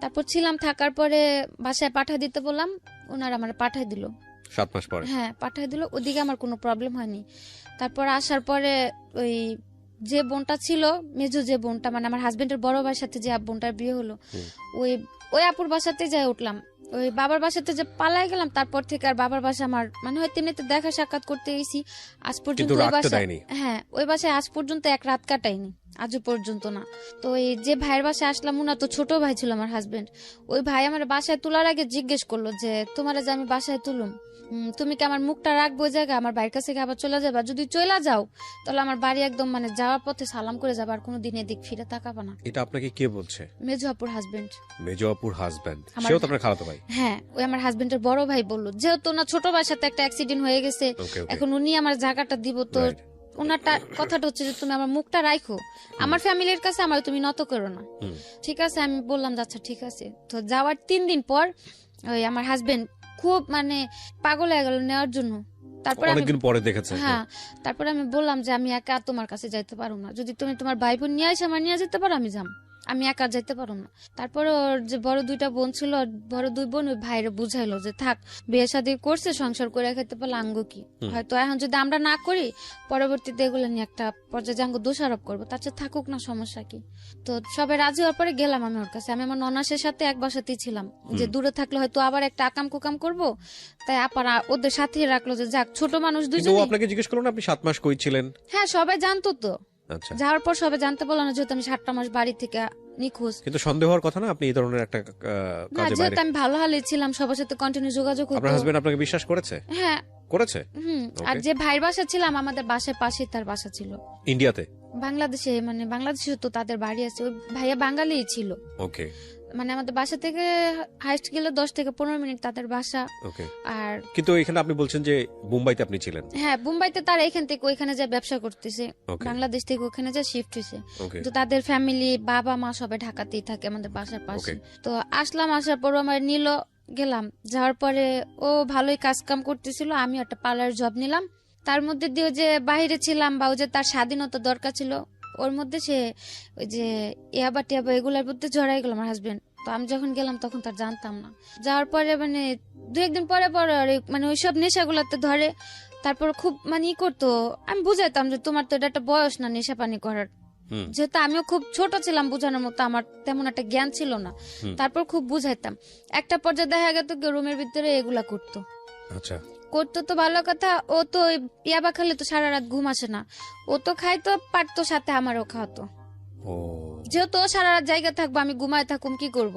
তারপর ছিলাম, থাকার পরে বাসায় পাঠিয়ে দিতে বললাম, ওনারা আমার পাঠিয়ে দিল 7 মাস পরে। হ্যাঁ, পাঠিয়ে দিল। ওদিকে আমার কোনো প্রবলেম হয়নি। তারপর আসার পরে ওই যে বোনটা ছিল, মেজো যে বোনটা, মানে আমার হাজবেন্ডের বড় ভাইয়ের সাথে যে বোনটার বিয়ে হলো, ওই আপুর বাসাতে যাই উঠলাম। ওই বাবার বাসাতে যে পালাই গেলাম, তারপর থেকে আর বাবার বাসা আমার মানে হয়তো এমনিতে দেখা সাক্ষাৎ করতে গেছি, আজ পর্যন্ত ওই বাসায়, হ্যাঁ ওই বাসায় আজ পর্যন্ত এক রাত কাটাইনি, আজও পর্যন্ত না। তো এই যে ভাইয়ের বাসায় আসলাম, ওনা তো ছোট ভাই ছিল আমার হাজবেন্ড, ওই ভাই আমার বাসায় তোলার আগে জিজ্ঞেস করলো যে তোমার যে আমি বাসায় তুলুম, তুমি কি আমার মুখটা রাখবো জায়গা, আমার বাড়ির কাছে আবার চলে যাবা, যদি চলে যাও তাহলে আমার বাড়ি একদম মানে যাওয়ার পথে সালাম করে যাবা, আর কোনোদিন এদিক ফিরে তাকাবা না। এটা আপনাকে কে বলছে? মেজো আপুর হাজবেন্ড। মেজো আপুর হাজবেন্ড, সেও তো আপনার খালাতো ভাই? হ্যাঁ, ওই আমার হাজবেন্ডের বড় ভাই বললো, যেহেতু না ছোট ভাইয়ের সাথে একটা অ্যাক্সিডেন্ট হয়ে গেছে, এখন উনি আমার জায়গাটা দিব, তো ওনারটা কথাটা হচ্ছে যে তুমি আমার মুখটা রাখো, আমার ফ্যামিলির কাছে আমার তুমি নত করো না। ঠিক আছে, আমি বললাম আচ্ছা ঠিক আছে। তো যাওয়ার 3 দিন পর ওই আমার হাজবেন্ড খুব মানে পাগল হয়ে গেল নেওয়ার জন্য। তারপর অনেকদিন পরে দেখেছে। হ্যাঁ, তারপর আমি বললাম যে আমি একা তোমার কাছে যাইতে পারবো না, যদি তুমি তোমার ভাই বোন নিয়ে আসে আমার নিয়ে যেতে পারো, আমি যাম, আমি একা যাইতে পারবো না। তারপরে ওর যে বড় 2টা বোন ছিল, বড় 2 বোন ওই ভাইরে বুঝাইলো যে থাক, বিয়ে শাদী করছে, সংসার করে খেতে পারলে আঙ্গ কি, হয়তো এখন যদি আমরা না করি পরবর্তীতে এগুলো নিয়ে একটা পর্যায়ে আঙ্গ দোষারোপ করবো, তার চেয়ে থাকুক না, সমস্যা কি। তো সবাই রাজি হওয়ার পরে গেলাম আমি ওর কাছে। আমি আমার ননাসের সাথে এক বাসাতেই ছিলাম, যে দূরে থাকলে হয়তো আবার একটা আকাম কুকাম করবো, তাই আপারা ওদের সাথে রাখলো যে যাক ছোট মানুষ দুজন। আপনাকে জিজ্ঞেস করলো না আপনি 7 মাস কই ছিলেন? হ্যাঁ, সবাই জানতো তো। আচ্ছা, যাওয়ার পর সবাই জানতে পারলো না, যেহেতু আমি 7টা মাস বাড়ি থেকে নিখোঁজ। কিন্তু সন্দেহ হওয়ার কথা না, আপনি এই ধরনের একটা কাজে বাইরে। আমি ভালো হালে ছিলাম, সবার সাথে কন্টিনিউ যোগাযোগ করতে। আপনার হাজবেন্ড আপনাকে বিশ্বাস করেছে? হ্যাঁ করেছে। আর যে ভাইয়ের বাসা ছিলাম, আমাদের বাসার পাশে তার বাসা ছিল। ইন্ডিয়াতে? বাংলাদেশে, মানে বাংলাদেশে তো তাদের বাড়ি আছে। ওই ভাইয়া বাঙালি ছিল। ওকে, মানে আমাদের বাসা থেকে হাইস্ট গেলে 10 থেকে 15 মিনিট তাদের বাসা। ওকে। আর কিন্তু এখানে আপনি বলছেন যে মুম্বাইতে আপনি ছিলেন? হ্যাঁ, মুম্বাইতে তারা এখান থেকে ওইখানে যা ব্যবসা করতেছে, বাংলাদেশ থেকে ওখানে যা শিফট হয়েছে। তো তাদের ফ্যামিলি, বাবা মা সবাই ঢাকাতেই থাকে আমাদের বাসার পাশে। তো আসলাম, আসার পর আমার নিল, গেলাম। যাওয়ার পরে ও ভালোই কাজ কাম করতেছিল, আমি একটা পার্লার জব নিলাম। তার মধ্যে দিয়ে যে বাইরে ছিলাম, বা ওই যে তার স্বাধীনতা দরকার ছিল, ওর মধ্যে সে ওই যে ইয়াবা টিয়াবা এগুলোর মধ্যে জড়াই গেল আমার হাজবেন্ড। তো আমি যখন গেলাম তখন তার জানতাম না। যাওয়ার পরে মানে 2-1 দিন পরে মানে ওইসব নেশাগুলোতে ধরে। তারপর খুব মানে করতো, আমি বুঝাইতাম যে তোমার তো এটা একটা বয়স না নেশা পানি করার, যেহেতু আমিও খুব ছোট ছিলাম, বোঝানোর মতো আমার তেমন একটা জ্ঞান ছিল না। তারপর খুব বুঝাইতাম। একটা পর্যায়ে দেখা গেত রুমের ভিতরে এগুলা করতো। আচ্ছা, করতো তো ভালো কথা, ও তো ইয়াবা খেলে তো সারা রাত ঘুম আসে না, ও তো খাইতো পারতো, সাথে আমারও খাওয়াতো। যেহেতু সারা রাত জায়গা থাকবো, আমি ঘুমায় থাকুম, কি করব,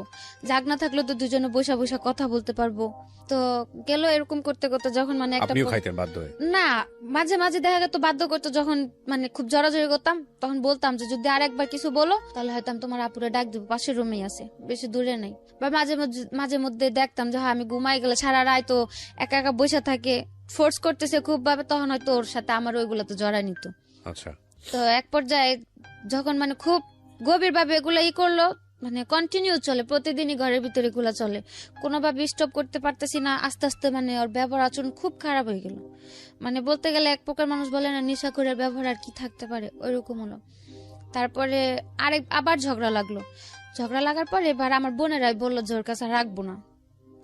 জাগ না থাকলে তো দুজনে বসা বসা কথা বলতে পারবো। তো গেল এরকম করতে করতে, যখন মানে একটা না মাঝে মাঝে দেখা গেত বাধ্য করতো, যখন মানে খুব জড়াজড়ি করতাম, তখন বলতাম যে যদি আর একবার কিছু বলো তাহলে হয়তো আমি তোমার আপুরে ডাক দিব, পাশের রুমেই আছে, বেশি দূরে নেই। বা মাঝে মধ্যে দেখতাম যে আমি ঘুমাই গেলে সারা রাত তো একা একা বসে থাকে, ফোর্স করতেছে খুব ভাবে, তখন হয়তো ওর সাথে আমার ওইগুলো তো জড়াই নিত। আচ্ছা। তো এক পর্যায়ে যখন মানে খুব গভীর ভাবে এগুলো করলো, মানে কন্টিনিউ চলে, প্রতিদিনই ঘরের ভিতরে এগুলো চলে, কোনোভাবে স্টপ করতে পারতেছি না। আস্তে আস্তে মানে ওর ব্যবহার আচরণ খুব খারাপ হয়ে গেল। মানে বলতে গেলে এক প্রকার মানুষ বলে না নেশাখোরের ব্যবহার আর কি থাকতে পারে, ওইরকম হলো। তারপরে আবার ঝগড়া লাগলো। ঝগড়া লাগার পর এবার আমার বোনেরাই বললো যে ওর কাছে রাখবো না।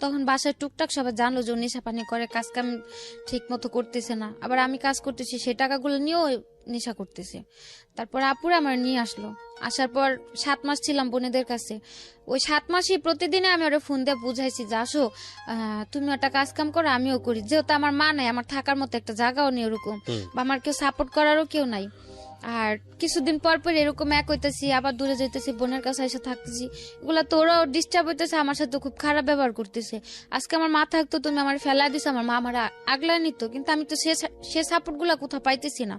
তখন বাসায় টুকটাক সবাই জানলো যে নেশা পানি করে, কাজ কাম ঠিক মতো করতেছে না, আবার আমি কাজ করতেছি সেই টাকাগুলো নিয়েও নেশা করতেছে। তারপর আপুরে আমার নিয়ে আসলো। আসার পর 7 মাস ছিলাম বোনেদের কাছে। ওই 7 মাসই প্রতিদিনে আমি ওরা ফোন দিয়ে বুঝাইছি যে আসো, তুমি একটা কাজ কাম করো, আমিও করি। যেহেতু আমার মা নাই, আমার থাকার মতো একটা জায়গাও নেই ওরকম, বা আমার কেউ সাপোর্ট করারও কেউ নাই। আর কিছুদিন পর পর এরকম এক হইতেছি, আবার দূরে যাইতেছি, বোনের কাছে এসে থাকতেছি, এগুলা তো ওরাও ডিস্টার্ব হইতেছে, আমার সাথে খুব খারাপ ব্যবহার করতেছে। আজকে আমার মা থাকতো, তুমি আমার ফেলা দিছো, আমার মা আমার আগলা নিত, কিন্তু আমি তো সে সাপোর্ট গুলা কোথাও পাইতেছি না।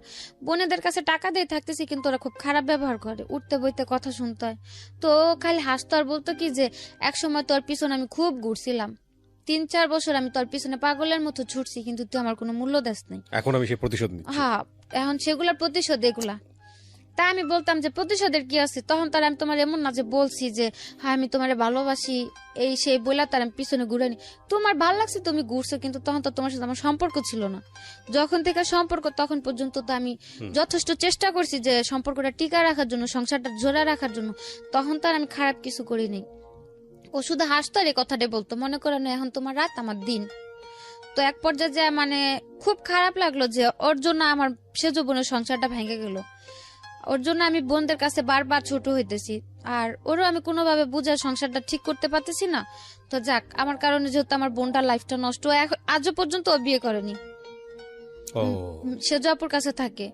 বোনেদের কাছে টাকা দিয়ে থাকতেছি, কিন্তু ওরা খুব খারাপ ব্যবহার করে, উঠতে বইতে কথা শুনতে হয়। তো ও খালি হাসতো আর বলতো কি যে এক সময় তোর পিছনে আমি খুব ঘুরছিলাম, 3-4 বছর আমি তোর পিছনে পাগলের মতো ছুটছি, কিন্তু তুই আমার কোনো মূল্য দেস নাই। এখন আমি সে প্রতিশোধ নিচ্ছি। হ্যাঁ, এখন সেগুলোর প্রতিশোধ এগুলা। তাই আমি বলতাম যে প্রতিশোধের কি আছে, তখন তার আমি তোমার এমন না যে বলছি যে হ্যাঁ আমি তোমার ভালোবাসি এই সেই বইলা তার আমি পিছনে ঘুরে নি, তোমার ভালো লাগছে তুমি ঘুরছো, কিন্তু তখন তো তোমার সাথে আমার সম্পর্ক ছিল না। যখন থেকে সম্পর্ক তখন পর্যন্ত তো আমি যথেষ্ট চেষ্টা করছি যে সম্পর্কটা টিকা রাখার জন্য, সংসারটা জোড়া রাখার জন্য, তখন তো আর আমি খারাপ কিছু করিনি। ও শুধু হাসতো আর এই কথাটাই বলতো, মনে করো না এখন তোমার রাত আমার দিন। তো এক পর্যায়ে যে মানে খুব খারাপ লাগলো যে ওর জন্য আমার সেজ বোনের সংসারটা ভেঙে গেল, ওর জন্য আমি বোনদের কাছে বারবার ছোট হইতেছি, আর ওরও আমি কোনোভাবে বুঝার সংসারটা ঠিক করতে পারতেছি না। তো যাক, আমার কারণে যেহেতু আমার বোনটার লাইফটা নষ্ট, আজও পর্যন্ত ও বিয়ে করেনি। ও সেজ আপুর কাছে থাকে,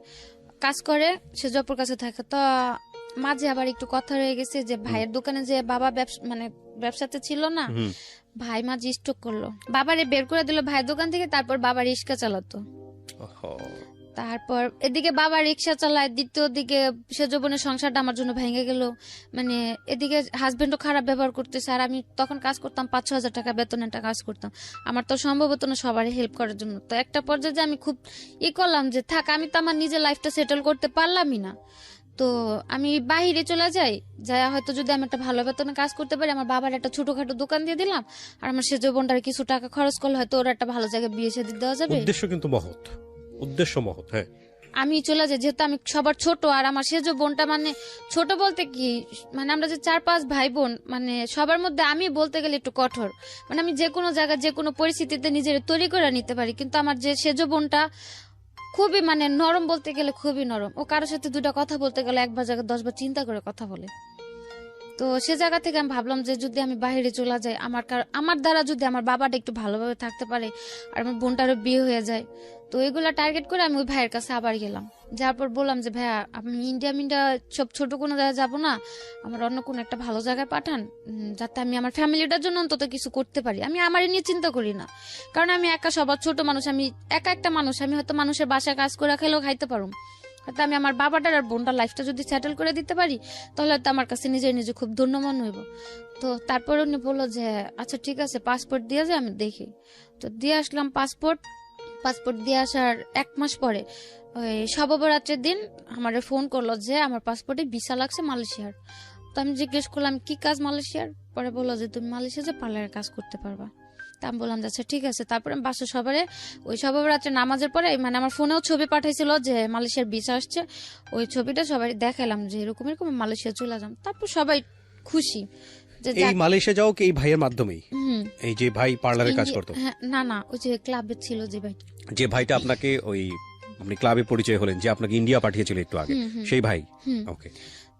কাজ করে, সেজ আপুর কাছে থাকে। তো মাঝে আবার একটু কথা রয়ে গেছে যে ভাইয়ের দোকানে যে বাবা মানে ব্যবসাতে ছিল না, ভাই মাঝে স্ট্রোক করলো, বাবারে বের করে দিল ভাইয়ের দোকান থেকে, তারপর বাবা রিক্সা চালাতো। ওহো। তারপর এদিকে বাবা রিক্সা চালায়, দ্বিতীয় দিকে সেজ বোনের সংসারটা আমার জন্য ভেঙে গেল। মানে এদিকে হাজবেন্ডও খারাপ ব্যবহার করতেছে, আর আমি তখন কাজ করতাম 5-6 হাজার টাকা বেতনের একটা কাজ করতাম, আমার তো সম্ভব হতো না সবারই হেল্প করার জন্য। তো একটা পর্যায়ে যে আমি খুব করলাম যে থাক, আমি তো আমার নিজের লাইফটা সেটেল করতে পারলামই না, তো আমি বাহিরে চলে যাই, যাই হয়তো যদি আমি একটা ভালো বেতনে কাজ করতে পারি, আমার বাবার একটা ছোটখাটো দোকান দিয়ে দিলাম, আর আমার সেজ বোনটার কিছু টাকা খরচ করলে হয়তো ওর একটা ভালো জায়গায় বিয়ে শাদী দেওয়া যাবে। উদ্দেশ্য কিন্তু মহৎ, উদ্দেশ্য মহৎ। হ্যাঁ, আমি চলে যাই, যেহেতু আমি সবার ছোট, আর আমার সেজ বোনটা মানে ছোট বলতে কি, মানে আমরা যে 4-5 ভাই বোন, মানে সবার মধ্যে আমি বলতে গেলে একটু কঠোর, মানে আমি যে কোনো জায়গায় যে কোনো পরিস্থিতিতে নিজের তৈরি করে নিতে পারি, কিন্তু আমার যে সেজ বোনটা খুবই মানে নরম, বলতে গেলে খুবই নরম। ও কারোর সাথে দুইটা কথা বলতে গেলে একবার জায়গায় 10 বার চিন্তা করে কথা বলে। তো সে জায়গা থেকে আমি ভাবলাম যে যদি আমি বাইরে চলে যাই, আমার দ্বারা যদি আমার বাবাটা একটু ভালোভাবে থাকতে পারে, আর আমার বোনটারও বিয়ে হয়ে যায়, তো এগুলা টার্গেট করে আমি ওই ভাইয়ের কাছে আবার গেলাম। যার পর বললাম যে ভাইয়া, আমি ইন্ডিয়া সব ছোট কোনো জায়গায় যাবো না, আমার অন্য কোনো একটা ভালো জায়গায় পাঠান, যাতে আমি আমার ফ্যামিলিটার জন্য অন্তত কিছু করতে পারি। আমি আমারই নিয়ে চিন্তা করি না, কারণ আমি একা সবার ছোট মানুষ, আমি একা একটা মানুষ, আমি হয়তো মানুষের বাসায় কাজ করে খেলেও খাইতে পারবো, হয়তো আমি আমার বাবাটার আর বোনটার লাইফটা যদি সেটেল করে দিতে পারি, তাহলে তো আমার কাছে নিজে খুব ধন্য মনে হইব। তো তারপর উনি বললো যে আচ্ছা ঠিক আছে, পাসপোর্ট দিয়ে যায়, আমি দেখি। তো দিয়ে আসলাম পাসপোর্ট দিয়ে আসার 1 মাস পরে ওই শবে-বরাতের দিন আমার ফোন করলো যে আমার পাসপোর্টে ভিসা লাগছে মালয়েশিয়ার। তো আমি জিজ্ঞেস করলাম কি কাজ মালয়েশিয়ার, পরে বললো যে তুমি মালয়েশিয়া যে পার্লারের কাজ করতে পারবা। তা আমি বললাম আচ্ছা ঠিক আছে। তারপরে আমি বাসা সবারে ওই শবে-বরাতে নামাজের পরে, মানে আমার ফোনেও ছবি পাঠাইছিল যে মালয়েশিয়ার ভিসা আসছে, ওই ছবিটা সবাই দেখালাম যে এরকম এরকম মালয়েশিয়া চলে যাম। তারপর সবাই খুশি যে এই মালয়েশিয়া যাও কি এই ভাইয়ের মাধ্যমেই? হুম, এই যে ভাই পার্লারে কাজ করতো, হ্যাঁ, না ওই যে ক্লাবে ছিল যে ভাই, যে ভাইটা আপনাকে ওই আপনি ক্লাবে পরিচয় হলেন, যে আপনাকে ইন্ডিয়া পাঠিয়েছিল একটু আগে, সেই ভাই। ওকে।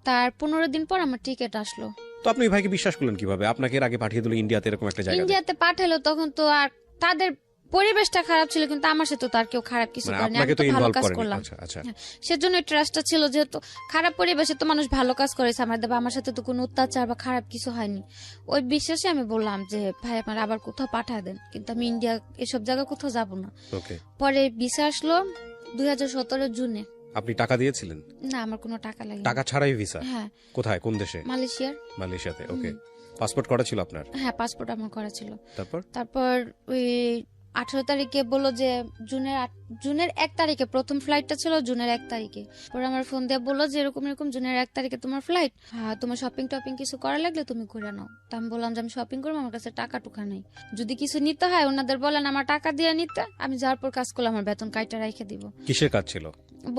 তার 15 দিন পর আমার টিকিট আসলো। তো আপনি ওই ভাইকে বিশ্বাস করলেন কিভাবে? আপনাকে এর আগে পাঠিয়ে দিল ইন্ডিয়াতে এরকম একটা জায়গা? ইন্ডিয়াতে পাঠালো, তখন তো আর তাদের পরিবেশটা খারাপ ছিল, কিন্তু আমার সাথে তো আর কেউ খারাপ কিছু মানে করেনি, আপনাকে আমি তো তো ভালো ইনভলভ কাজ করেনি। করলাম। আচ্ছা আচ্ছা। হ্যাঁ, সেজন্য ট্রাস্টটা ছিল, যেহেতু খারাপ পরিবেশে তো মানুষ ভালো কাজ করেছে আমার দেবা, আমার সাথে তো কোনো অত্যাচার বা খারাপ কিছু হয়নি। ওই বিশ্বাসে আমি বললাম যে ভাই আপনার আবার কোথাও পাঠায় দেন, কিন্তু আমি ইন্ডিয়া এসব জায়গা কোথাও যাব না। ওকে। পরে ভিসা আসলো 2017 জুনে। আপনি টাকা দিয়েছিলেন? না, আমার কোনো টাকা লাগে টাকা ছাড়াই ভিসা? হ্যাঁ। কোথায়, কোন দেশে? মালয়েশিয়ার। মালয়েশিয়াতে। ওকে। পাসপোর্ট করা ছিল আপনার? হ্যাঁ, পাসপোর্ট আমার করা ছিল। তারপর ওই 18 তারিখে বললো যে জুনের 1 তারিখে প্রথম ফ্লাইটটা ছিল, জুনের 1 তারিখে। পরে আমার ফোন দিয়ে বললো যে এরকম জুনের 1 তারিখে তোমার ফ্লাইট, হ্যাঁ তোমার শপিং টপিং কিছু করা লাগলে তুমি করে নাও। তা আমি বললাম যে আমি শপিং করবো, আমার কাছে টাকা টুকা নেই, যদি কিছু নিতে হয় ওনাদের বলেন আমার টাকা দিয়ে নিতে, আমি যাওয়ার পর কাজ করলে আমার বেতন কাইটা রেখে দিব। কিসের কাজ ছিল?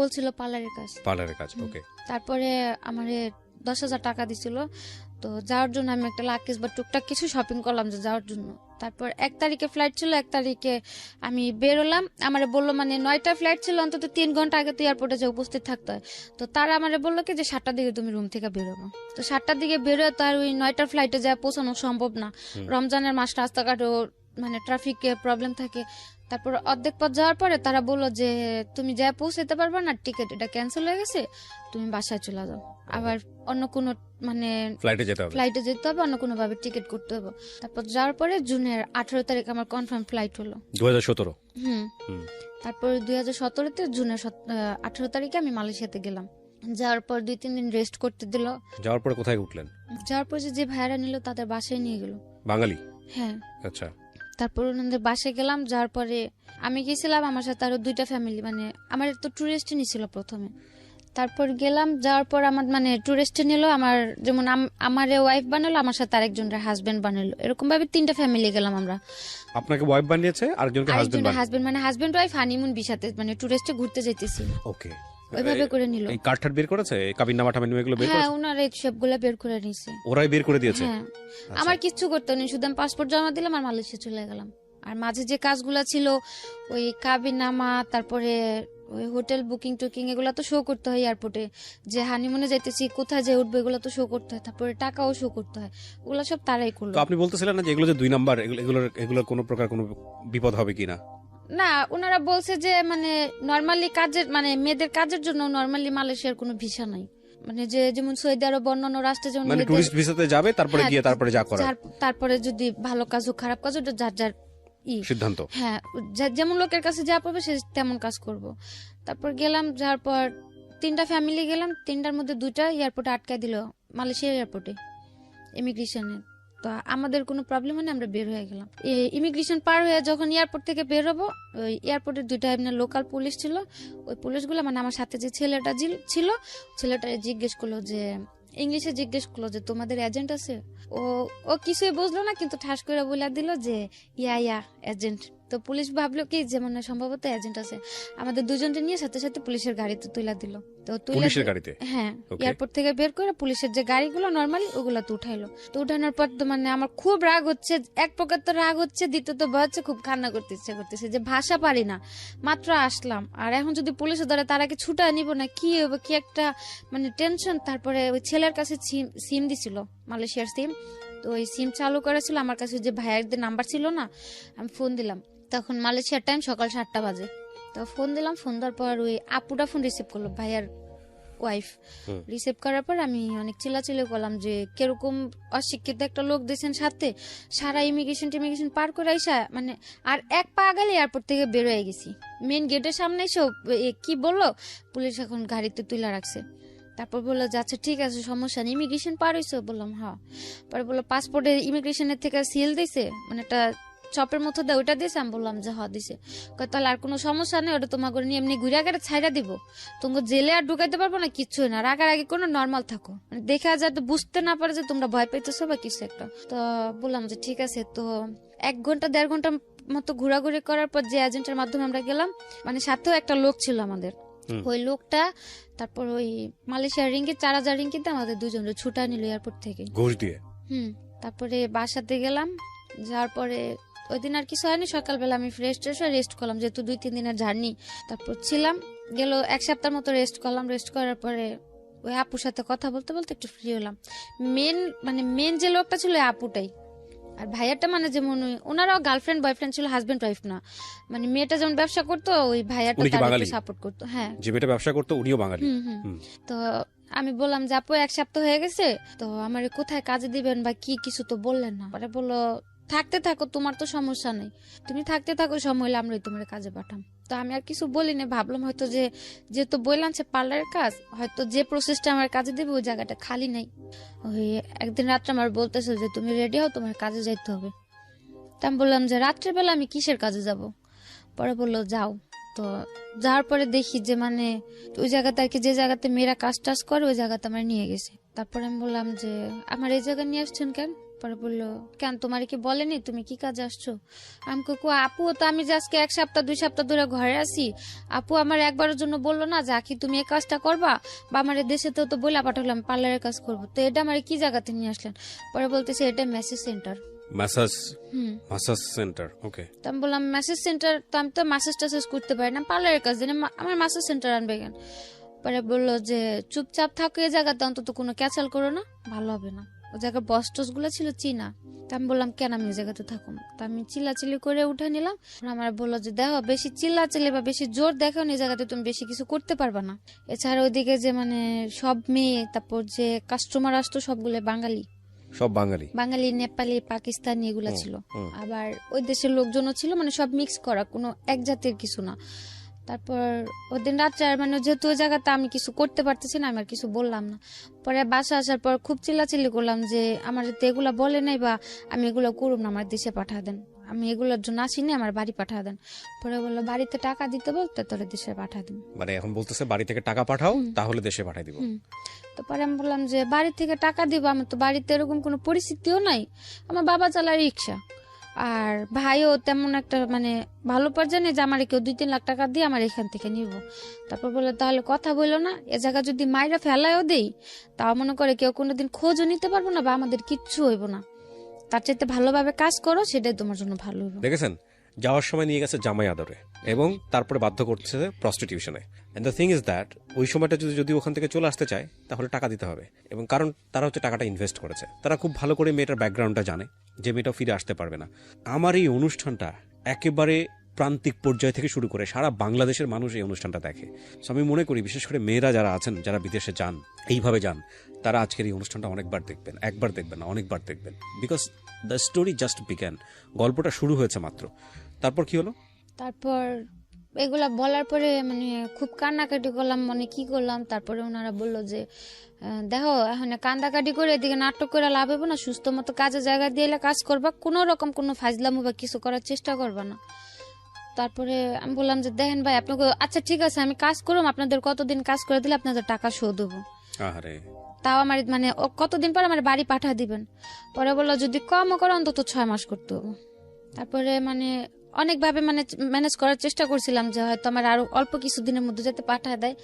বলছিল পার্লারের কাজ। পার্লারের কাজ। ওকে। তারপরে আমারে 10,000 টাকা দিছিল, তো যাওয়ার জন্য আমি একটা লাকেজ বা টুকটাক কিছু শপিং করলাম যে যাওয়ার জন্য। তারপর 1 তারিখে ফ্লাইট ছিল, 1 তারিখে আমি বেরোলাম। আমারে বললো মানে 9টা ফ্লাইট ছিল, অন্তত 3 ঘন্টা আগে তো এয়ারপোর্টে যে উপস্থিত থাকতে হয়। তো তারা আমারে বললো কি যে 7টার দিকে তুমি রুম থেকে বেরোবো। তো 7টার দিকে বেরোয় তো আর ওই 9টার ফ্লাইটে যা পৌঁছানো সম্ভব না, রমজানের মাস, রাস্তাঘাটও মানে ট্রাফিকে প্রবলেম থাকে। তারপর অর্ধেক পথ যাওয়ার পরে তারা বললো যে তুমি যা পৌঁছাতে পারবে না, টিকিট এটা ক্যান্সেল হয়ে গেছে, তুমি বাসায় চলে যাও, আবার অন্য কোনো মানে ফ্লাইটে যেতে হবে। ফ্লাইটে যেতে হবে, অন্য কোনো ভাবে টিকিট করতে হবে। তারপর যাওয়ার পরে জুনের 18 তারিখ আমার কনফার্ম ফ্লাইট হলো। 2017। হুম। তারপর 2017-তে জুনের 18 তারিখে আমি মালয়েশিয়াতে গেলাম। যাওয়ার পর 2-3 দিন রেস্ট করতে দিল। যাওয়ার পরে কোথায় উঠলেন? যাওয়ার পর যে ভাইয়ারা নিল তাদের বাসায় নিয়ে গেল। বাঙালি? হ্যাঁ। আচ্ছা। তারপর ওনাদের বাসায় গেলাম। যাওয়ার পরে আমি গেছিলাম, আমার সাথে আরো 2টা ফ্যামিলি, মানে আমার তো টুরিস্ট নিছিল প্রথমে। তারপর গেলাম, যাওয়ার পর আমার মানে টুরিস্ট নিল, আমার যেমন আমার ওয়াইফ বানালো, আমার সাথে আরেকজনের হাজবেন্ড বানালো, এরকম ভাবে 3টা ফ্যামিলি গেলাম আমরা। আপনাকে ওয়াইফ বানিয়েছে, আরেকজনকে হাজবেন্ড বানিয়েছে? হাজবেন্ড মানে হাজবেন্ড ওয়াইফ হানিমুন ভিসাতে, মানে টুরিস্টে ঘুরতে যাইতেছি। ওকে। ওইভাবে করে নিল। এই কার্ড বের করেছে, কাবিননামা টামিননামা এগুলো বের হ্যাঁ, করেছে? ওনারা এই সবগুলো বের করে নিছে। ওরাই বের করে দিয়েছে? হ্যাঁ। আমার কিচ্ছু করতে নেই, শুধু আমি পাসপোর্ট জমা দিলাম আর মালয়েশিয়া চলে গেলাম। আর মাঝে যে কাজগুলো ছিল ওই কাবিননামা, তারপরে ওই হোটেল বুকিং টুকিং, এগুলো তো শো করতে হয় এয়ারপোর্টে, যে হানিমুনে যাইতেছি, কোথায় যে উঠবো, এগুলো তো শো করতে হয়, তারপরে টাকাও শো করতে হয়, ওগুলো সব তারাই করলো। তো আপনি বলতেছিলেন না যে এগুলো যে 2 নাম্বার, এগুলোর কোনো প্রকার কোনো বিপদ হবে কিনা? না, ওনারা বলছে যে মানে নরমালি কাজের, মানে মেয়েদের কাজের জন্য নরমালি মালয়েশিয়ার কোনো ভিসা নাই, মানে যে যেমন সৌদি আরব অন্যান্য রাষ্ট্রে যেমন মানে টুরিস্ট ভিসাতে যাবে, তারপরে হ্যাঁ, গিয়ে তারপরে যা করার তারপরে যদি ভালো কাজ হোক খারাপ কাজ, ওটা যার যার সিদ্ধান্ত। হ্যাঁ, যেমন লোকের কাছে যা পাবে সে তেমন কাজ করব। তারপর গেলাম, যাওয়ার পর 3টা ফ্যামিলি গেলাম, 3টার মধ্যে 2টা এয়ারপোর্টে আটকায় দিল, মালয়েশিয়া এয়ারপোর্টে ইমিগ্রেশনে। তো আমাদের কোনো প্রবলেম হয়নি, আমরা বের হয়ে গেলাম। ইমিগ্রেশন পার হয়ে যখন এয়ারপোর্ট থেকে বের হবো, ওই এয়ারপোর্টের 2টা এমনি লোকাল পুলিশ ছিল, ওই পুলিশগুলো মানে আমার সাথে যে ছেলেটা ছিল, ছেলেটা জিজ্ঞেস করলো যে ইংলিশে জিজ্ঞেস করলো যে তোমাদের এজেন্ট আছে? ও কিছুই বুঝলো না, কিন্তু ঠাস করে বলে দিল যে ইয়া এজেন্ট। তো পুলিশ ভাবলো কি যে মানে সম্ভবত এজেন্ট আছে, আমাদের দুজনকে নিয়ে সাথে সাথে পুলিশের গাড়িতে তুলে দিল। তো পুলিশের গাড়িতে? হ্যাঁ, এয়ারপোর্ট থেকে বের করে পুলিশের যে গাড়িগুলো নরমালি ওগুলো তো উঠাইলো। তো উঠানোর পর তো মানে আমার খুব রাগ হচ্ছে, এক প্রকার তো রাগ হচ্ছে, দ্বিতীয়ত ভয় হচ্ছে, খুব কান্না করতে ইচ্ছা করতেছে যে ভাষা পারি না, মাত্র আসলাম, আর এখন যদি পুলিশে ধরে তারা কি ছুটা নিব না, কি হবে, কি একটা মানে টেনশন। তারপরে ওই ছেলের কাছে সিম দিছিল, মালয়েশিয়ার সিম, তো ওই সিম চালু করেছিল আমার কাছে, যে ভাইয়াদের নাম্বার ছিল না, আমি ফোন দিলাম, তখন মালয়েশিয়ার টাইম সকাল 7টা বাজে। তো ফোন দিলাম, ফোন দেওয়ার পর ওই আপুটা ফোন রিসিভ করলো, ভাইয়ার ওয়াইফ রিসিভ করার পর আমি অনেক চিল্লাচিল্লি করলাম যে কিরকম অশিক্ষিত একটা লোক দিয়েছেন সাথে, সারা ইমিগ্রেশন পার করে আইসা মানে আর এক পা গেলে এয়ারপোর্ট থেকে বের হয়ে গেছি, মেন গেটের সামনে এসে কি বললো, পুলিশ এখন গাড়িতে তুলে রাখছে। তারপর বললো যে আচ্ছা ঠিক আছে, সমস্যা নেই, ইমিগ্রেশন পার হয়েছে? বললাম হ্যাঁ। পরে বললো পাসপোর্টের ইমিগ্রেশনের থেকে সিল দিছে, মানে একটা চপের মতো দেয়, ওইটা দিয়েছে? আমি বললাম যে হ্যাঁ দিছে। তাহলে আর কোনো সমস্যা নেই, ওটা তোমাকে নিয়ে এমনি ঘুরে আগে ছাইড়া দিব, তোমাকে জেলে আর ঢুকাইতে পারবো না, কিচ্ছুই না, রাগারাগি কোনো নর্মাল থাকো, মানে দেখা যাতে বুঝতে না পারে যে তোমরা ভয় পাইতেছো বা কিছু একটা। তো বললাম যে ঠিক আছে। তো 1 ঘন্টা 1.5 ঘন্টা মতো ঘোরাঘুরি করার পর যে এজেন্টের মাধ্যমে আমরা গেলাম, মানে সাথেও একটা লোক ছিল আমাদের, ওই লোকটা তারপর ওই মালয়েশিয়ার রিঙ্গিত 4000 রিঙ্গিতে আমাদের দুজনের ছুটা নিল এয়ারপোর্ট থেকে ঘুষ দিয়ে। তারপরে বাসাতে গেলাম, যাওয়ার পরে ওই দিন আর কিছু হয়নি, সকালবেলা আমি ফ্রেশ হয়ে রেস্ট করলাম, যেহেতু 2-3 দিনের জার্নি। তারপর ছিলাম গেল 1 সপ্তাহের মতো রেস্ট করলাম। রেস্ট করার পরে ওই আপুর সাথে কথা বলতে বলতে একটু ফ্রি হলাম। মেন যে লোকটা ছিল আপুটাই, আর ভাইয়াটা মানে যেমন ওনারাও গার্লফ্রেন্ড বয়ফ্রেন্ড ছিল, হাজবেন্ড ওয়াইফ না, মানে মেয়েটা যেমন ব্যবসা করতো ওই ভাইয়াটা তাকে সাপোর্ট করতো। হ্যাঁ, যে মেয়েটা ব্যবসা করতো উনিও বাঙালি। তো আমি বললাম যে আপু 1 সপ্তাহ হয়ে গেছে, তো আমার কোথায় কাজে দিবেন বা কি, কিছু তো বললেন না। পরে বললো থাকতে থাকো, তোমার তো সমস্যা নেই, তুমি থাকতে থাকো, সময় হলে আমরাই তোমার কাজে পাঠাম। তো আমি আর কিছু বলিনি, ভাবলাম হয়তো যেহেতু বললাম সে পার্লারের কাজ, হয়তো যে প্রসেসটা আমার কাজে দেবে ওই জায়গাটা খালি নাই। ওই একদিন রাত্রে আমার বলতেছে যে তুমি রেডি হও, তোমার কাজে যাইতে হবে। তা আমি বললাম যে রাত্রেবেলা আমি কিসের কাজে যাব? পরে বললো যাও। তো যাওয়ার পরে দেখি যে মানে ওই জায়গাতে আর কি, যে জায়গাতে মেয়েরা কাজ টাজ করে ওই জায়গাতে আমার নিয়ে গেছে। তারপরে আমি বললাম যে আমার এই জায়গায় নিয়ে আসছেন কেন? পরে বললো কেন তোমার কি বলেনি তুমি কি কাজে আসছো? আমি কো আপু তো আমি যে আজকে 1 সপ্তাহ 2 সপ্তাহ ধরে ঘরে আছি, আপু আমার একবারের জন্য বললো না যে আখি তুমি এই কাজটা করবা, বা আমার দেশেতেও তো বইলা পাঠালাম পার্লারের কাজ করবো, তো এটা আমার কি জায়গাতে নিয়ে আসলেন? পরে বলতেছে এটা message centre. Massage centre. Okay. তো আমি বললাম মেসেজ সেন্টার, তো আমি তো মাসাজ টাসাজ করতে পারি না, পার্লারের কাজ জানি, আমার মাসাজ সেন্টার আনবে কেন? পরে বললো যে চুপচাপ থাকো এই জায়গাতে, অন্তত কোনো ক্যাচাল করো না, ভালো হবে না। ও জায়গার বস টস গুলো ছিল চীনা, তো তা আমি বললাম কেন আমি ওই জায়গাতে থাকুম, তা আমি চিল্লাচিল্লি করে উঠে নিলাম। আমার বললো যে দেখো বেশি চিল্লাচিল্লি বা বেশি জোর দেখো এই জায়গাতে তুমি বেশি কিছু করতে পারবা না। এছাড়া ওইদিকে যে মানে সব মেয়ে, তারপর যে কাস্টমার আসতো সবগুলো বাঙালি, সব বাঙালি বাঙালি, নেপালি, পাকিস্তানি এগুলা ছিল। আবার ওই দেশের লোকজনও ছিল, মানে সব মিক্স করা, কোনো এক জাতের কিছু না। তারপর ওই দিন রাত্রে আর মানে যেহেতু ওই জায়গাতে আমি কিছু করতে পারতেছি না, আমি আর কিছু বললাম না। পরে বাসা আসার পর খুব চিল্লাচিল্লি করলাম যে আমার তো এগুলা বলে নাই বা আমি এগুলো করুম না, আমার দেশে পাঠা দেন, আমি এগুলোর জন্য আসিনি, আমার বাড়ি পাঠা দেন। পরে বললো বাড়িতে টাকা দিতে বলতে তোরে দেশে পাঠা দিন। মানে এখন বলতেছে বাড়ি থেকে টাকা পাঠাও তাহলে দেশে পাঠাই দিব। তো পরে আমি বললাম যে বাড়ি থেকে টাকা দিব, আমার তো বাড়িতে এরকম কোনো পরিস্থিতিও নাই, আমার বাবা চালায় রিক্সা, আর ভাইও তেমন একটা মানে ভালো পর্যায়ে নেই যে আমার কেউ 2-3 লাখ টাকা দিয়ে আমার এখান থেকে নিব। তারপর বললো তাহলে কথা বললো না, এ জায়গা যদি মাইরা ফেলায়ও দেই তাও মনে করে কেউ কোনোদিন খোঁজও নিতে পারবো না বা আমাদের কিচ্ছু হইব না, তার চাইতে ভালোভাবে কাজ করো, সেটাই তোমার জন্য ভালো হইব। দেখেছেন, যাওয়ার সময় নিয়ে গেছে জামাই আদরে এবং তারপরে বাধ্য করছে প্রস্টিটিউশনে। And the thing is that ওই সময়টা যদি ওখান থেকে চলে আসতে চায় তাহলে টাকা দিতে হবে, এবং কারণ তারা হচ্ছে টাকাটা ইনভেস্ট করেছে, তারা খুব ভালো করে মেয়েটার ব্যাকগ্রাউন্ডটা জানে যে মেয়েটা ফিরে আসতে পারবে না। আমার এই অনুষ্ঠানটা একেবারে প্রান্তিক পর্যায় থেকে শুরু করে সারা বাংলাদেশের মানুষ এই অনুষ্ঠানটা দেখে। সো আমি মনে করি বিশেষ করে মেয়েরা যারা আছেন, যারা বিদেশে যান, এইভাবে যান, তারা আজকের এই অনুষ্ঠানটা অনেকবার দেখবেন, একবার দেখবেন না, অনেকবার দেখবেন, because the story just began. গল্পটা শুরু হয়েছে মাত্র। তারপর কি হলো? তারপর এগুলা বলার পরে মানে খুব কান্নাকাটি করলাম, মানে কি করলাম। তারপরে ওনারা বললো যে দেখো এখন কান্দাকাটি করে এদিকে নাটক করে লাভ হবে না, সুস্থ মতো কাজের জায়গা দিয়ে কাজ করবা, কোনো রকম কোনো ফাজলামো বা কিছু করার চেষ্টা করবা না। তারপরে আমি বললাম যে দেখেন ভাই আপনাকে, আচ্ছা ঠিক আছে আমি কাজ করুম, আপনাদের কতদিন কাজ করে দিলে আপনাদের টাকা শোধ দেবো, আরে তাও আমার মানে কতদিন পর আমার বাড়ি পাঠা দিবেন। পরে বললো যদি কমও করো অন্তত 6 মাস করতে হবে। তারপরে মানে অনেকভাবে মানে ম্যানেজ করার চেষ্টা করছিলাম যে হয়তো আমার আরো অল্প কিছু দিনের মধ্যে যাতে পাঠায় দেয়।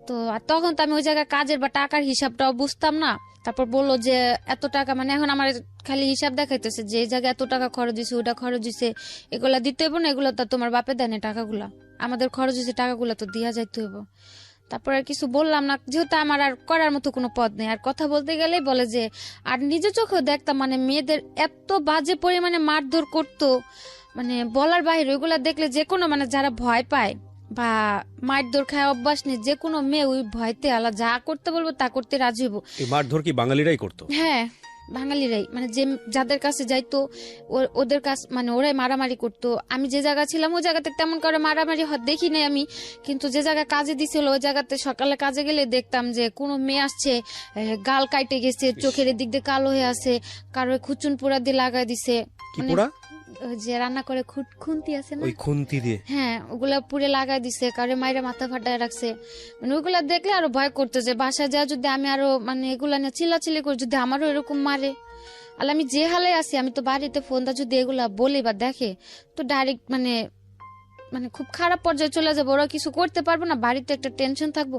তো আর তখন তো আমি ওই জায়গায় কাজের বা টাকার হিসাবটাও বুঝতাম না। তারপর বললো যে এত টাকা, মানে এখন আমার খালি হিসাব দেখাইতেছে যে এই জায়গায় এত টাকা খরচ হয়েছে, ওটা খরচ হয়েছে, এগুলা দিতে হইব না, এগুলো তো তোমার বাপে দেয় না টাকাগুলা, আমাদের খরচ হয়েছে টাকাগুলা তো দিয়া যাইতে হইব। তারপর আর কিছু বললাম না, যেহেতু আমার আর করার মতো কোনো পথ নেই। আর কথা বলতে গেলেই বলে যে, আর নিজের চোখেও দেখতাম মানে মেয়েদের এত বাজে পরিমাণে মারধর করতো, মানে বলার বাইরে। ওইগুলা দেখলে যে কোনো মানে যারা ভয় পায় বা মারধর খায় অভ্যাস নেই, যে কোনো মেয়ে ওই ভয়তে আলা যা করতে বলবো তা করতে রাজি হবো। এই মারধর কি বাঙালিরাই করতো? হ্যাঁ, বাঙালিরাই, মানে যে যাদের কাছে যাইতো ওদের কাছে মানে ওরাই মারামারি করতো। আমি যে জায়গা ছিলাম ওই জায়গাতে তেমন করে মারামারি দেখি নাই আমি, কিন্তু যে জায়গায় কাজে দিছিল ওই জায়গাতে সকালে কাজে গেলে দেখতাম যে কোনো মেয়ে আসছে গাল কাইটে গেছে, চোখের দিক দিয়ে কালো হয়ে আছে, কারো খুচুন পোড়া দিয়ে লাগাই দিছে, কি পোড়া? যে রান্না করে খুন্তি আছে না, ওই খুন্তি দিয়ে, হ্যাঁ ওগুলা পুড়ে লাগাই দিছে, কারো মাইরে মাথা ফাটায় রাখছে। মানে ওইগুলা দেখলে আরো ভয় করতে, যে বাসায় যা যদি আমি আরো মানে এগুলা নিয়ে চিল্লাচিল্লি করি, যদি আমারও এরকম মারে, আর আমি যে হালে আছি, আমি তো বাড়িতে ফোনটা যদি এগুলা বলি বা দেখে তো ডাইরেক্ট মানে মানে খুব খারাপ পর্যায়ে চলে যাবো, ওরা কিছু করতে পারবো না, বাড়িতে একটা টেনশন থাকবো।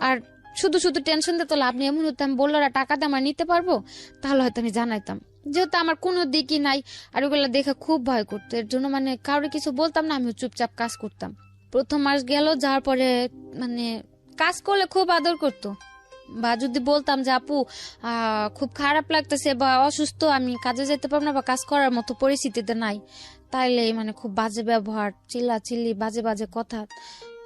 আর শুধু শুধু টেনশন দিয়ে তো লাভ নেই, এমন হতো আমি বললো টাকা দিয়ে আমার নিতে পারবো, তাহলে হয়তো আমি জানাইতাম, যেহেতু আমার কোনো দিকই নাই। আর ওগুলো দেখে খুব ভয় করতো, এর জন্য মানে কাউরে কিছু বলতাম না, আমি চুপচাপ কাজ করতাম। প্রথম মাস গেল, যাওয়ার পরে মানে কাজ করলে খুব আদর করতো, বা যদি বলতাম যে আপু খুব খারাপ লাগতেছে বা অসুস্থ, আমি কাজে যেতে পারবো না বা কাজ করার মতো পরিস্থিতিতে নাই, তাইলে মানে খুব বাজে ব্যবহার, চিল্লাচিল্লি, বাজে বাজে কথা।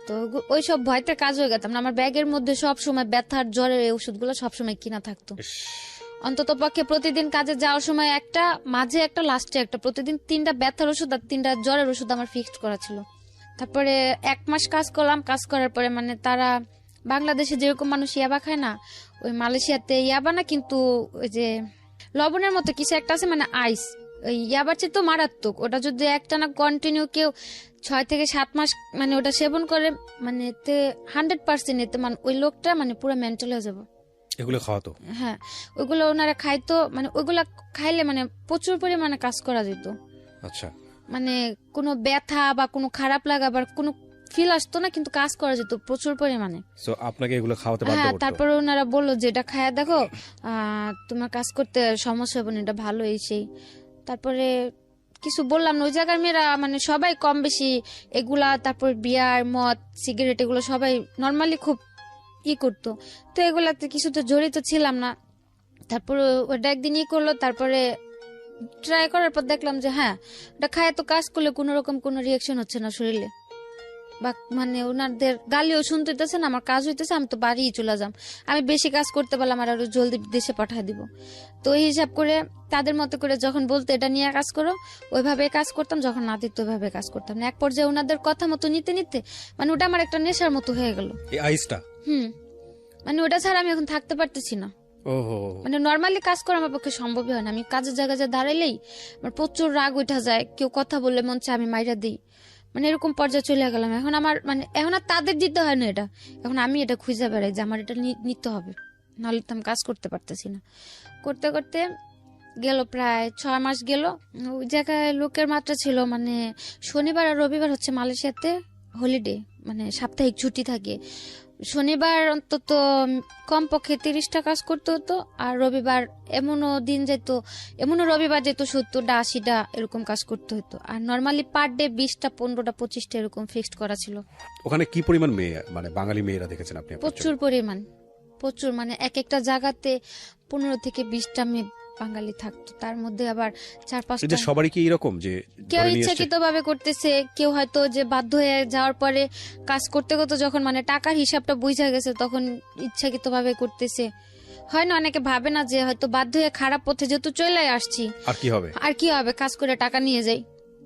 তো ওইসব ভয়তে কাজ হয়ে গেতাম না। আমার ব্যাগের মধ্যে সবসময় ব্যথার জ্বরের ওষুধগুলো সবসময় কিনা থাকতো, অন্তত পক্ষে প্রতিদিন কাজে যাওয়ার সময় একটা, মাঝে একটা, লাস্টে একটা, প্রতিদিন 3টা ব্যথার ওষুধ আর 3টা জ্বরের ওষুধ আমার ফিক্সড করা ছিল। তারপরে 1 মাস কাজ করলাম, কাজ করার পরে মানে তারা বাংলাদেশে যেরকম মানুষ ইয়াবা খায় না, ওই মালয়েশিয়াতে ইয়াবা না, কিন্তু ওই যে লবণের মতো কিছু একটা আছে, মানে আইস, ওই ইয়াবার চেয়ে তো মারাত্মক। ওটা যদি একটানা কন্টিনিউ কেউ 6 থেকে 7 মাস মানে ওটা সেবন করে, মানে এতে 100% এতে মানে ওই লোকটা মানে পুরো মেন্টাল হয়ে যাবে। এগুলো খাওয়াতো? হ্যাঁ, ওইগুলো ওনারা খাইতো, মানে ওইগুলা খাইলে মানে প্রচুর পরিমাণে কাজ করা যেত। আচ্ছা, মানে কোনো ব্যথা বা কোনো খারাপ লাগা বা কোনো ফিল আসতো না, কিন্তু কাজ করা যেত প্রচুর পরিমাণে। সো আপনাকে এগুলো খাওয়াতে বাধ্য হ্যাঁ, করতো? তারপরে ওনারা বললো যে এটা খায়া দেখো, তোমার কাজ করতে সমস্যা হবে না, এটা ভালো এই সেই। তারপরে কিছু বললাম না, ওই জায়গার মেয়েরা মানে সবাই কম বেশি এগুলা, তারপর বিয়ার, মদ, সিগারেট, এগুলো সবাই নর্মালি খুব করতো। তো এগুলাতে কিছুতে জড়িত ছিলাম না। তারপরে ওটা একদিন করলো, তারপরে ট্রাই করার পর দেখলাম যে হ্যাঁ এটা খায় তো কাজ করলে কোনো রকম কোনো রিয়াকশন হচ্ছে না শরীরে, বা মানে ওনাদের গালিও শুনতে হইতেছে না, আমার কাজ হইতেছে, আমি তো বাড়িই চলে যাম, আমি বেশি কাজ করতে পারলাম আর আরো জলদি দেশে পাঠিয়ে দিব। তো এই হিসাব করে তাদের মতো করে যখন বলতে এটা নিয়ে কাজ করো ওইভাবে কাজ করতাম, যখন না দিত ওইভাবে কাজ করতাম না। এক পর্যায়ে ওনাদের কথা মতো নিতে নিতে মানে ওটা আমার একটা নেশার মতো হয়ে গেল। এই আইসটা মানে ওটা ছাড়া আমি এখন থাকতে পারতেছি না। ওহো, মানে নর্মালি কাজ করা আমার পক্ষে সম্ভবই হয় না। আমি কাজের জায়গায় যা দাঁড়াইলেই আমার প্রচুর রাগ উঠা যায়, কেউ কথা বললে মন চায় আমি মাইরা দিই, মানে এরকম পর্যায়ে চলে গেলাম। এখন আমার মানে এখন আর তাদের দিতে হয় না এটা, এখন আমি এটা খুঁজে বেড়াই যে আমার এটা নিতে হবে, নাহলে তো আমি কাজ করতে পারতেছি না। করতে করতে গেল প্রায় 6 মাস গেল। ওই জায়গায় লোকের মাত্রা ছিল, মানে শনিবার আর রবিবার হচ্ছে মালয়েশিয়াতে হলিডে, মানে সাপ্তাহিক ছুটি থাকে। শনিবার অন্তত কমপক্ষে 30টা কাজ করতে হতো, আর রবিবার এমনও দিন যেত, এমনও রবিবার যেত 70টা 80টা এরকম কাজ করতে হতো। আর নর্মালি পার ডে 20টা 15টা 25টা এরকম ফিক্সড করা ছিল। ওখানে কি পরিমাণ মেয়ে, মানে বাঙালি মেয়েরা দেখেছেন আপনি? প্রচুর পরিমাণ, প্রচুর, মানে এক একটা জায়গাতে 15 থেকে 20টা মেয়ে বাঙালি থাকতো। তার মধ্যে আবার 4-5টা সবারই কি এরকম যে কেউ ইচ্ছাকৃত ভাবে করতেছে, কেউ হয়তো যে বাধ্য হয়ে যাওয়ার পরে কাজ করতে করতে যখন মানে টাকার হিসাবটা বুঝা গেছে তখন ইচ্ছাকৃত ভাবে করতেছে। হয় না, অনেকে ভাবে না যে হয়তো বাধ্য হয়ে খারাপ পথে যেহেতু চলে আসছি আর কি হবে কাজ করে টাকা নিয়ে যাই,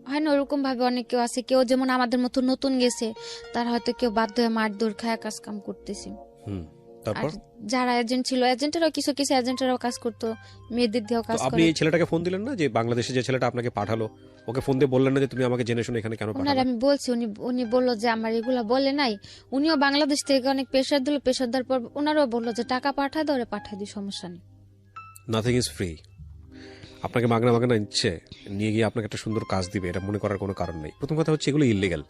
হয় না ওরকম ভাবে অনেক কেউ আছে। কেউ যেমন আমাদের মতো নতুন গেছে তার হয়তো কেউ বাধ্য হয়ে মারধর খায় কাজ কাম করতেছে। তারপর যারা এজেন্ট ছিল এজেন্টেরাও কিছু কিছু এজেন্টেরাও কাজ করতো, মেয়েদের দিয়েও কাজ আপনি করে। এই ছেলেটাকে ফোন দিলেন না, যে বাংলাদেশে যে ছেলেটা আপনাকে পাঠালো, ওকে ফোন দিয়ে বললেন না যে তুমি আমাকে জেনে শুনে এখানে কেন ওনার পাঠালে? আমি বলছি, উনি বললো যে আমার এগুলা বলে নাই। উনিও বাংলাদেশ থেকে অনেক প্রেশার দিল, প্রেশার দেওয়ার পর ওনারও বললো যে টাকা পাঠায় দাও, পাঠাই দিই, সমস্যা নেই। Nothing is free. আপনাকে মাগনা মাগনা ইচ্ছে নিয়ে গিয়ে আপনাকে একটা সুন্দর কাজ দিবে এটা মনে করার কোনো কারণ নেই। প্রথম কথা হচ্ছে এগুলো ইল্লিগাল।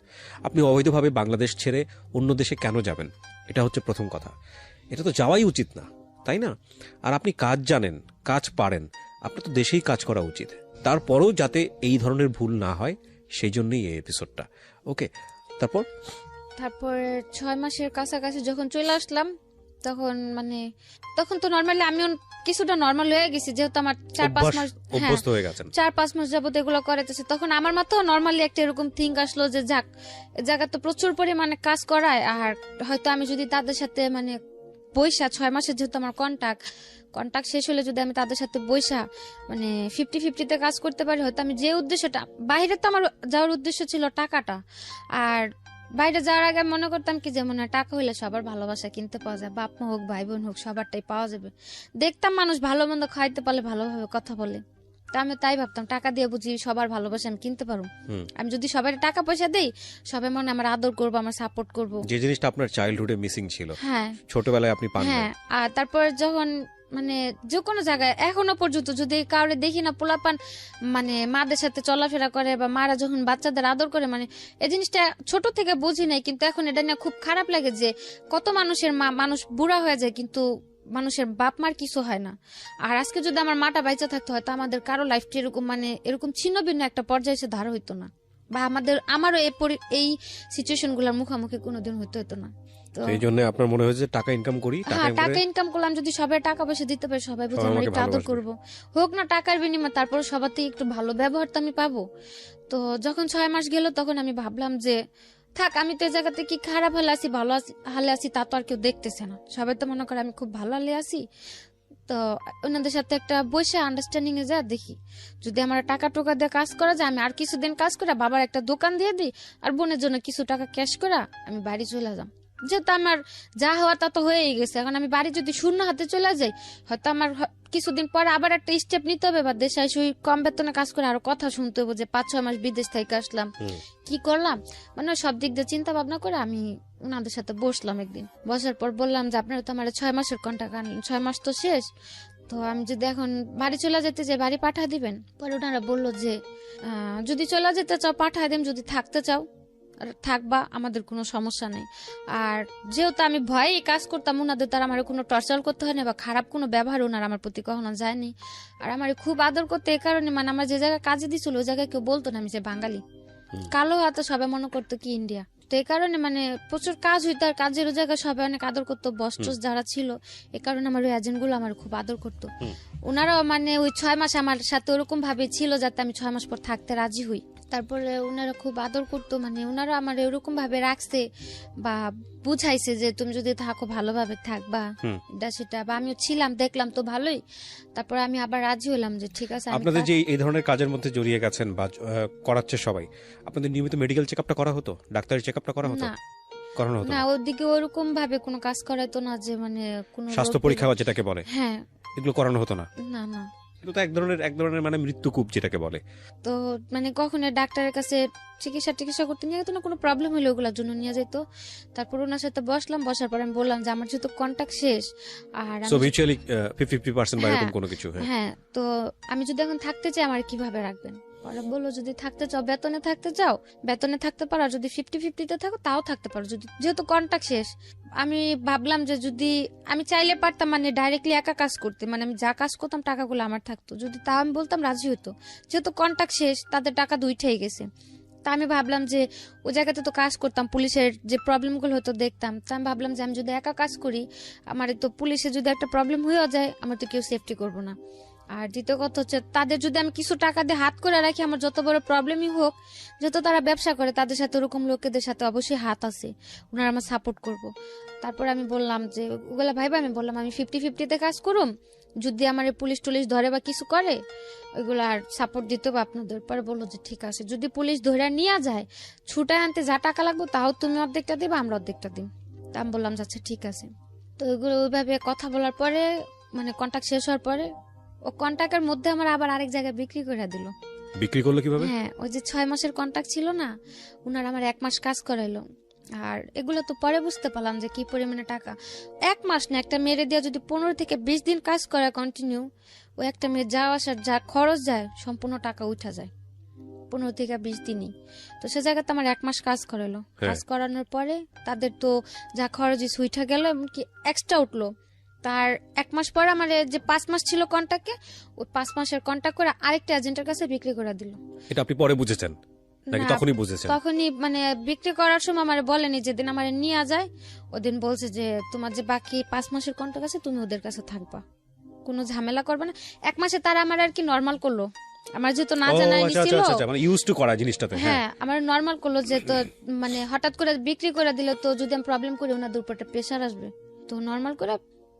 আপনি অবৈধভাবে বাংলাদেশ ছেড়ে অন্য দেশে কেন যাবেন, এটা হচ্ছে প্রথম কথা। এটা তো যাওয়াই উচিত না, তাই না? আর আপনি কাজ জানেন, কাজ পারেন, আপনার তো দেশেই কাজ করা উচিত। তারপরেও যাতে এই ধরনের ভুল না হয় সেই জন্যই এই এপিসোডটা। ওকে, তারপর 6 মাসের কাছাকাছি যখন চলে আসলাম তখন মানে তখন তো নর্মালি আমিও কিছুটা নর্মাল হয়ে গেছি, যেহেতু আমার 4-5 মাস অভ্যস্ত হয়ে গেছেন। 4-5 মাস যাবত এগুলো করাইতেছে। তখন আমার মাথাও নর্মালি একটা এরকম থিঙ্ক আসলো যে যাক, জায়গা তো প্রচুর পরিমাণে কাজ করায়, আর হয়তো আমি যদি তাদের সাথে মানে বৈশা 6 মাসের যেহেতু আমার কন্টাক্ট শেষ হলে যদি আমি তাদের সাথে বৈশা মানে 50-50-তে কাজ করতে পারি, হয়তো আমি যে উদ্দেশ্যটা বাইরে, তো আমার যাওয়ার উদ্দেশ্য ছিল টাকাটা, আর বাইরে যাওয়ার আগে মনে করতাম কি যে মনে টাকা হইলে সবার ভালোবাসা কিনতে পাওয়া যায়, বাপ মা হোক ভাই বোন হোক সবারটাই পাওয়া যাবে। দেখতাম মানুষ ভালো মন্দ খাইতে পারলে ভালোভাবে কথা বলে, তা আমি তাই ভাবতাম টাকা দিয়ে বুঝি সবার ভালোবাসা আমি কিনতে পারবো। আমি যদি সবাই টাকা পয়সা দেই সবাই মনে আমার আদর করবো, আমার সাপোর্ট করবো, যে জিনিসটা আপনার চাইল্ডহুডে মিসিং ছিল, হ্যাঁ ছোটবেলায় আপনি পান। হ্যাঁ। আর তারপর যখন মানে যে কোনো জায়গায় এখনো পর্যন্ত যদি কাউরে দেখি না পোলাপান মানে মাদের সাথে চলাফেরা করে বা মারা যখন বাচ্চাদের আদর করে, মানে এই জিনিসটা ছোট থেকে বুঝি নাই, কিন্তু এখন এটা নিয়ে খুব খারাপ লাগে যে কত মানুষের মানুষ বুড়া হয়ে যায় কিন্তু মানুষের বাপ মার কিছু হয় না। আর আজকে যদি আমার মাটা বাইচা থাকতো হয়তো আমাদের কারো লাইফটা এরকম মানে এরকম ছিন্ন ভিন্ন একটা পর্যায়ে এসে ধার হইতো না, বা আমারও এই সিচুয়েশন গুলার মুখোমুখি কোনোদিন হইতো না। এই জন্য আপনার মনে হয়েছে টাকা ইনকাম করি, টাকা ইনকাম করলাম, যদি সবাই টাকা পয়সা দিতে পারে সবাই বুঝে আমার একটু আদর করবো, হোক না টাকার বিনিময়ে, তারপর সবার থেকে একটু ভালো ব্যবহার তো আমি পাবো। তো যখন 6 মাস গেল তখন আমি ভাবলাম যে থাক, আমি তো এই জায়গাতে কি খারাপ হালে আছি ভালো হালে আছি তা তো আর কেউ দেখতেছে না, সবাই তো মনে করে আমি খুব ভালো হালে আছি। তো ওনাদের সাথে একটা বসে আন্ডারস্ট্যান্ডিং এ যা দেখি যদি আমার টাকা টোকা দিয়ে কাজ করা যায়, আমি আর কিছুদিন কাজ করে বাবার একটা দোকান দিয়ে দিই, আর বোনের জন্য কিছু টাকা ক্যাশ করা আমি বাড়ি চলে যাম। যেহেতু আমার যা হওয়া তা তো হয়েই গেছে, এখন আমি বাড়ি যদি শূন্য হাতে চলে যাই হয়তো আমার কিছুদিন পরে আবার একটা স্টেপ নিতে হবে, বা দেশে এসে কম বেতনে কাজ করে আরো কথা শুনতে হবে যে 5-6 মাস বিদেশ থেকে আসলাম কি করলাম, মানে সব দিক দিয়ে চিন্তা ভাবনা করে আমি ওনাদের সাথে বসলাম। একদিন বসার পর বললাম যে আপনারা তো আমার 6 মাসের কন্ট্রাক্ট আনলেন, 6 মাস তো শেষ, তো আমি যদি এখন বাড়ি চলে যেতে চাই বাড়ি পাঠা দিবেন? পরে ওনারা বললো যে যদি চলে যেতে চাও পাঠায় দেন, যদি থাকতে চাও থাকবা, আমাদের কোনো সমস্যা নেই। আর যেহেতু আমি ভয়ে কাজ করতাম ওনাদের, তারা আমার কোনো টর্চার করতে হয় না বা খারাপ কোনো ব্যবহার ওনার আমার প্রতি কখনো যায়নি, আর আমার খুব আদর করতে এই কারণে মানে আমার যে জায়গায় কাজে দিছিল ওই জায়গায় কেউ বলতো না আমি যে বাঙালি, কালো হাতে সবাই মনে করতো কি ইন্ডিয়া, তো তো এই কারণে মানে প্রচুর কাজ হইতো, আর কাজের জায়গায় সবাই অনেক আদর করতো, বস টস যারা ছিল, এই কারণে আমার ওই এজেন্ট গুলো আমার খুব আদর করতো। ওনারাও মানে ওই 6 মাস আমার সাথে ওরকম ভাবে ছিল যাতে আমি 6 মাস পর থাকতে রাজি হই। তারপরে ওনারা খুব আদর করতো, মানে ওনারা আমার এরকম ভাবে রাখছে বা বুঝাইছে যে তুমি যদি থাকো ভালোভাবে থাকবা, এটা সেটা। বা আমিও ছিলাম, দেখলাম তো ভালোই, তারপরে আমি আবার রাজি হলাম যে ঠিক আছে। আপনাদের যে এই ধরনের কাজের মধ্যে জড়িয়ে গেছেন বা করাচ্ছে সবাই, আপনাদের নিয়মিত মেডিকেল চেকআপটা করা হতো, ডাক্তারি চেকআপটা করা হতো? না করানো হতো না, ওদিকে ওরকম ভাবে কোনো কাজ করাইতো না, যে মানে কোনো স্বাস্থ্য পরীক্ষা যেটাকে বলে, হ্যাঁ এগুলো করানো হতো না? না না। এগুলো তো এক ধরনের মানে মৃত্যুকূপ যেটাকে বলে। তো মানে কখনো ডাক্তারের কাছে চিকিৎসা করতে নিয়ে যেত না, কোনো প্রবলেম হলে ওগুলোর জন্য নিয়ে যেত। তারপর ওনার সাথে বসলাম, বসার পর আমি বললাম যে আমার যেহেতু কন্ট্যাক্ট শেষ, আর সো মিউচুয়ালি 50% বা এরকম কোনো কিছু। হ্যাঁ, তো আমি যদি এখন থাকতে চাই আমার কিভাবে রাখবেন? ওরা বললো যদি থাকতে চাও বেতনে থাকতে চাও বেতনে থাকতে পারো, আর যদি 50-50 থাকো তাও থাকতে পারো, যদি যেহেতু কন্ট্যাক্ট শেষ। আমি ভাবলাম যে যদি আমি চাইলে পারতাম মানে ডাইরেক্টলি একা কাজ করতে, মানে আমি যা কাজ করতাম টাকাগুলো আমার থাকতো, যদি তাও আমি বলতাম রাজি হতো। যেহেতু কন্ট্যাক্ট শেষ, তাদের টাকা দুইটাই গেছে। তা আমি ভাবলাম যে ওই জায়গাতে তো কাজ করতাম, পুলিশের যে প্রবলেমগুলো হতো দেখতাম, তা আমি ভাবলাম যে আমি যদি একা কাজ করি, আমার তো পুলিশে যদি একটা প্রবলেম হয়েও যায় আমার তো কেউ সেফটি করবো না। আর দ্বিতীয় কথা হচ্ছে তাদের যদি আমি কিছু টাকা দিয়ে হাত করে রাখি, আমার যত বড় প্রবলেমই হোক, যেহেতু তারা ব্যবসা করে তাদের সাথে ওরকম লোকেদের সাথে অবশ্যই হাত আছে, ওনারা আমার সাপোর্ট করবো। তারপর আমি বললাম যে ওগুলা ভাইবা, আমি বললাম আমি 50-50 কাজ করুম, যদি আমার পুলিশ টুলিশ ধরে বা কিছু করে ওইগুলো আর সাপোর্ট দিতে হবে আপনাদের। পরে বললো যে ঠিক আছে, যদি পুলিশ ধরে নিয়ে যায় ছুটায় আনতে যা টাকা লাগবে তাও তুমি অর্ধেকটা দিবা, আমরা অর্ধেকটা দিই। তা আমি বললাম আচ্ছা ঠিক আছে। তো ওইগুলো ওইভাবে কথা বলার পরে মানে কন্ট্যাক্ট শেষ হওয়ার পরে ও কন্ট্যাক্টের মধ্যে আমার আবার আরেক জায়গায় বিক্রি করে দিল। বিক্রি করলো কিভাবে? হ্যাঁ, ওই যে 6 মাসের কন্ট্যাক্ট ছিল না, উনার আমার 1 মাস কাজ করাইলো। আর এগুলো তো পরে বুঝতে পারলাম যে কি পরিমাণে টাকা। 1 মাস না, একটা মেরে দিয়ে যদি 15 থেকে 20 দিন কাজ করে কন্টিনিউ, ও একটা মেয়ে যাওয়া আসার যা খরচ যায় সম্পূর্ণ টাকা উঠা যায় 15 থেকে 20 দিনই। তো সে জায়গাতে আমার 1 মাস কাজ করালো। কাজ করানোর পরে তাদের তো যা খরচ উঠা গেল, এমনকি এক্সট্রা উঠলো। তার 1 মাস পর আমার যে 5 মাস ছিল কন্ট্যাক্টে, ওই 5 মাসের কন্ট্যাক্ট করে আরেকটা এজেন্টের কাছে বিক্রি করে দিল। এটা আপনি পরে বুঝেছেন নাকি তখনই বুঝেছেন? তখনই মানে বিক্রি করার সময় আমার বলেনি, যেদিন আমার নিয়ে যায় ওদিন বলছে যে তোমার যে বাকি 5 মাসের কন্ট্যাক্ট আছে তুমি ওদের কাছে থাকবা, কোনো ঝামেলা করবে না। 1 মাসে তারা আমার আর কি নরমাল করলো, আমার যেহেতু না জানা ছিল, মানে ইউজ টু করা জিনিসটাতে। হ্যাঁ, আমার নরমাল করলো যে তো মানে হঠাৎ করে বিক্রি করে দিলে তো যদি আমি প্রবলেম করি ওনাদের উপরে প্রেসার আসবে, তো নরমাল করে